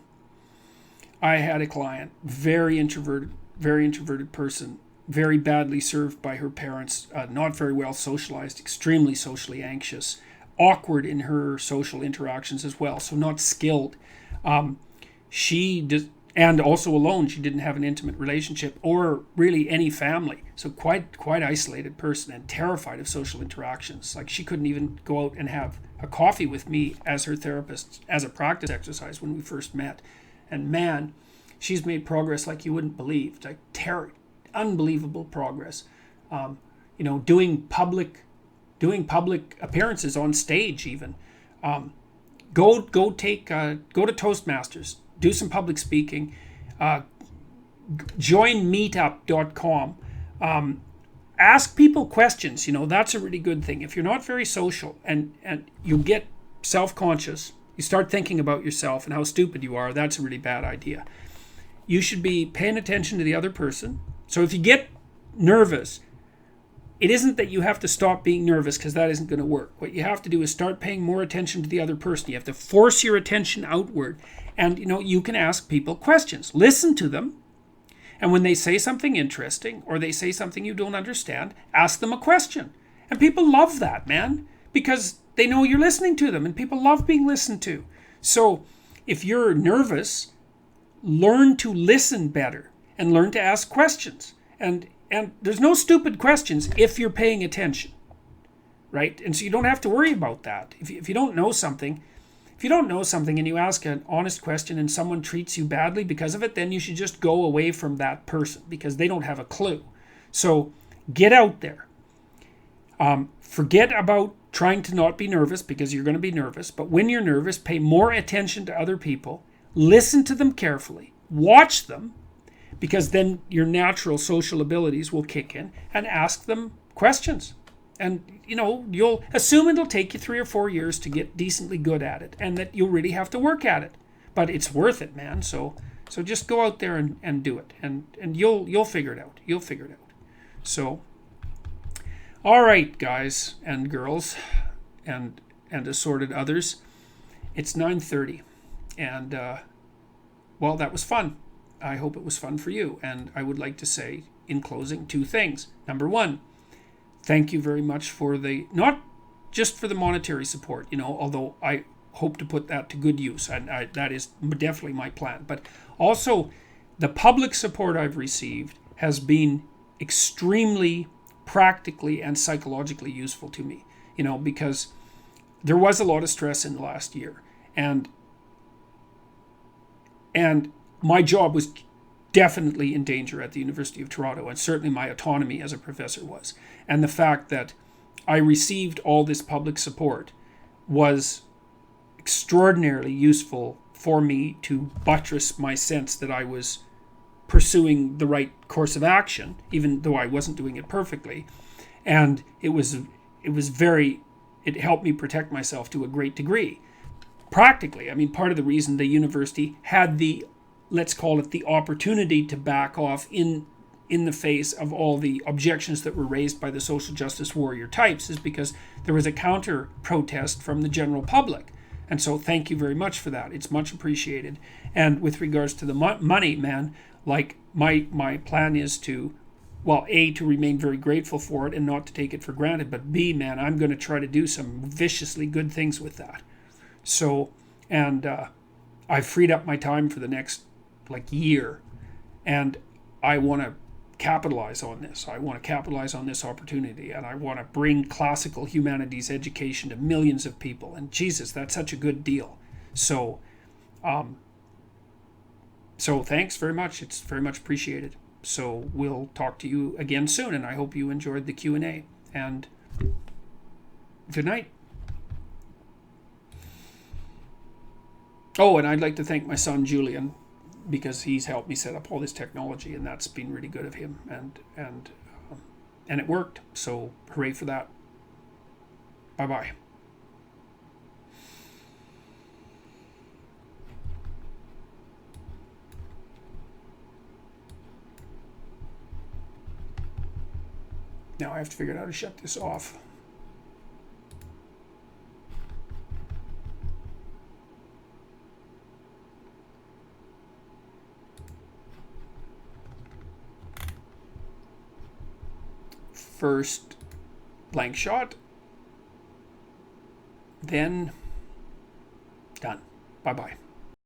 I had a client, very introverted person, very badly served by her parents, not very well socialized, extremely socially anxious, awkward in her social interactions as well, so not skilled. And also alone. She didn't have an intimate relationship or really any family. So quite isolated person and terrified of social interactions. Like, she couldn't even go out and have a coffee with me as her therapist as a practice exercise when we first met. And man, she's made progress like you wouldn't believe. Like unbelievable progress. Doing public appearances on stage even. Go to Toastmasters. Do some public speaking. Join meetup.com. Ask people questions. That's a really good thing. If you're not very social and you get self-conscious, you start thinking about yourself and how stupid you are, that's a really bad idea. You should be paying attention to the other person. So if you get nervous, it isn't that you have to stop being nervous, because that isn't going to work. What you have to do is start paying more attention to the other person. You have to force your attention outward. And, you can ask people questions. Listen to them. And when they say something interesting or they say something you don't understand, ask them a question. And people love that, man, because they know you're listening to them, and people love being listened to. So if you're nervous, learn to listen better and learn to ask questions. And there's no stupid questions if you're paying attention, right? And so you don't have to worry about that. If you don't know something and you ask an honest question and someone treats you badly because of it, then you should just go away from that person because they don't have a clue. So get out there. Forget about trying to not be nervous, because you're going to be nervous. But when you're nervous, pay more attention to other people. Listen to them carefully. Watch them, because then your natural social abilities will kick in, and ask them questions. And, you'll assume it'll take you 3 or 4 years to get decently good at it, and that you'll really have to work at it. But it's worth it, man. So just go out there and do it, and you'll figure it out. You'll figure it out. So, all right, guys and girls, and assorted others. It's 9:30, and well, that was fun. I hope it was fun for you. And I would like to say, in closing, 2 things. Number 1, thank you very much for not just for the monetary support, although I hope to put that to good use, and that is definitely my plan. But also, the public support I've received has been extremely practically and psychologically useful to me, because there was a lot of stress in the last year, and my job was definitely in danger at the University of Toronto, and certainly my autonomy as a professor was. And the fact that I received all this public support was extraordinarily useful for me to buttress my sense that I was pursuing the right course of action, even though I wasn't doing it perfectly. And it helped me protect myself to a great degree. Practically, I mean, part of the reason the university had the, let's call it, the opportunity to back off in the face of all the objections that were raised by the social justice warrior types is because there was a counter protest from the general public. And so thank you very much for that. It's much appreciated. And with regards to the money, man, like my plan is to, well, A, to remain very grateful for it and not to take it for granted, but B, man, I'm going to try to do some viciously good things with that. So, and I've freed up my time for the next year, and I want to capitalize on this. I want to capitalize on this opportunity, and I want to bring classical humanities education to millions of people. And Jesus, that's such a good deal. So, so thanks very much. It's very much appreciated. So we'll talk to you again soon, and I hope you enjoyed the Q&A. And good night. Oh, and I'd like to thank my son Julian, because he's helped me set up all this technology, and that's been really good of him, and it worked. So hooray for that. Bye bye. Now I have to figure out how to shut this off. First blank shot, then done. Bye bye.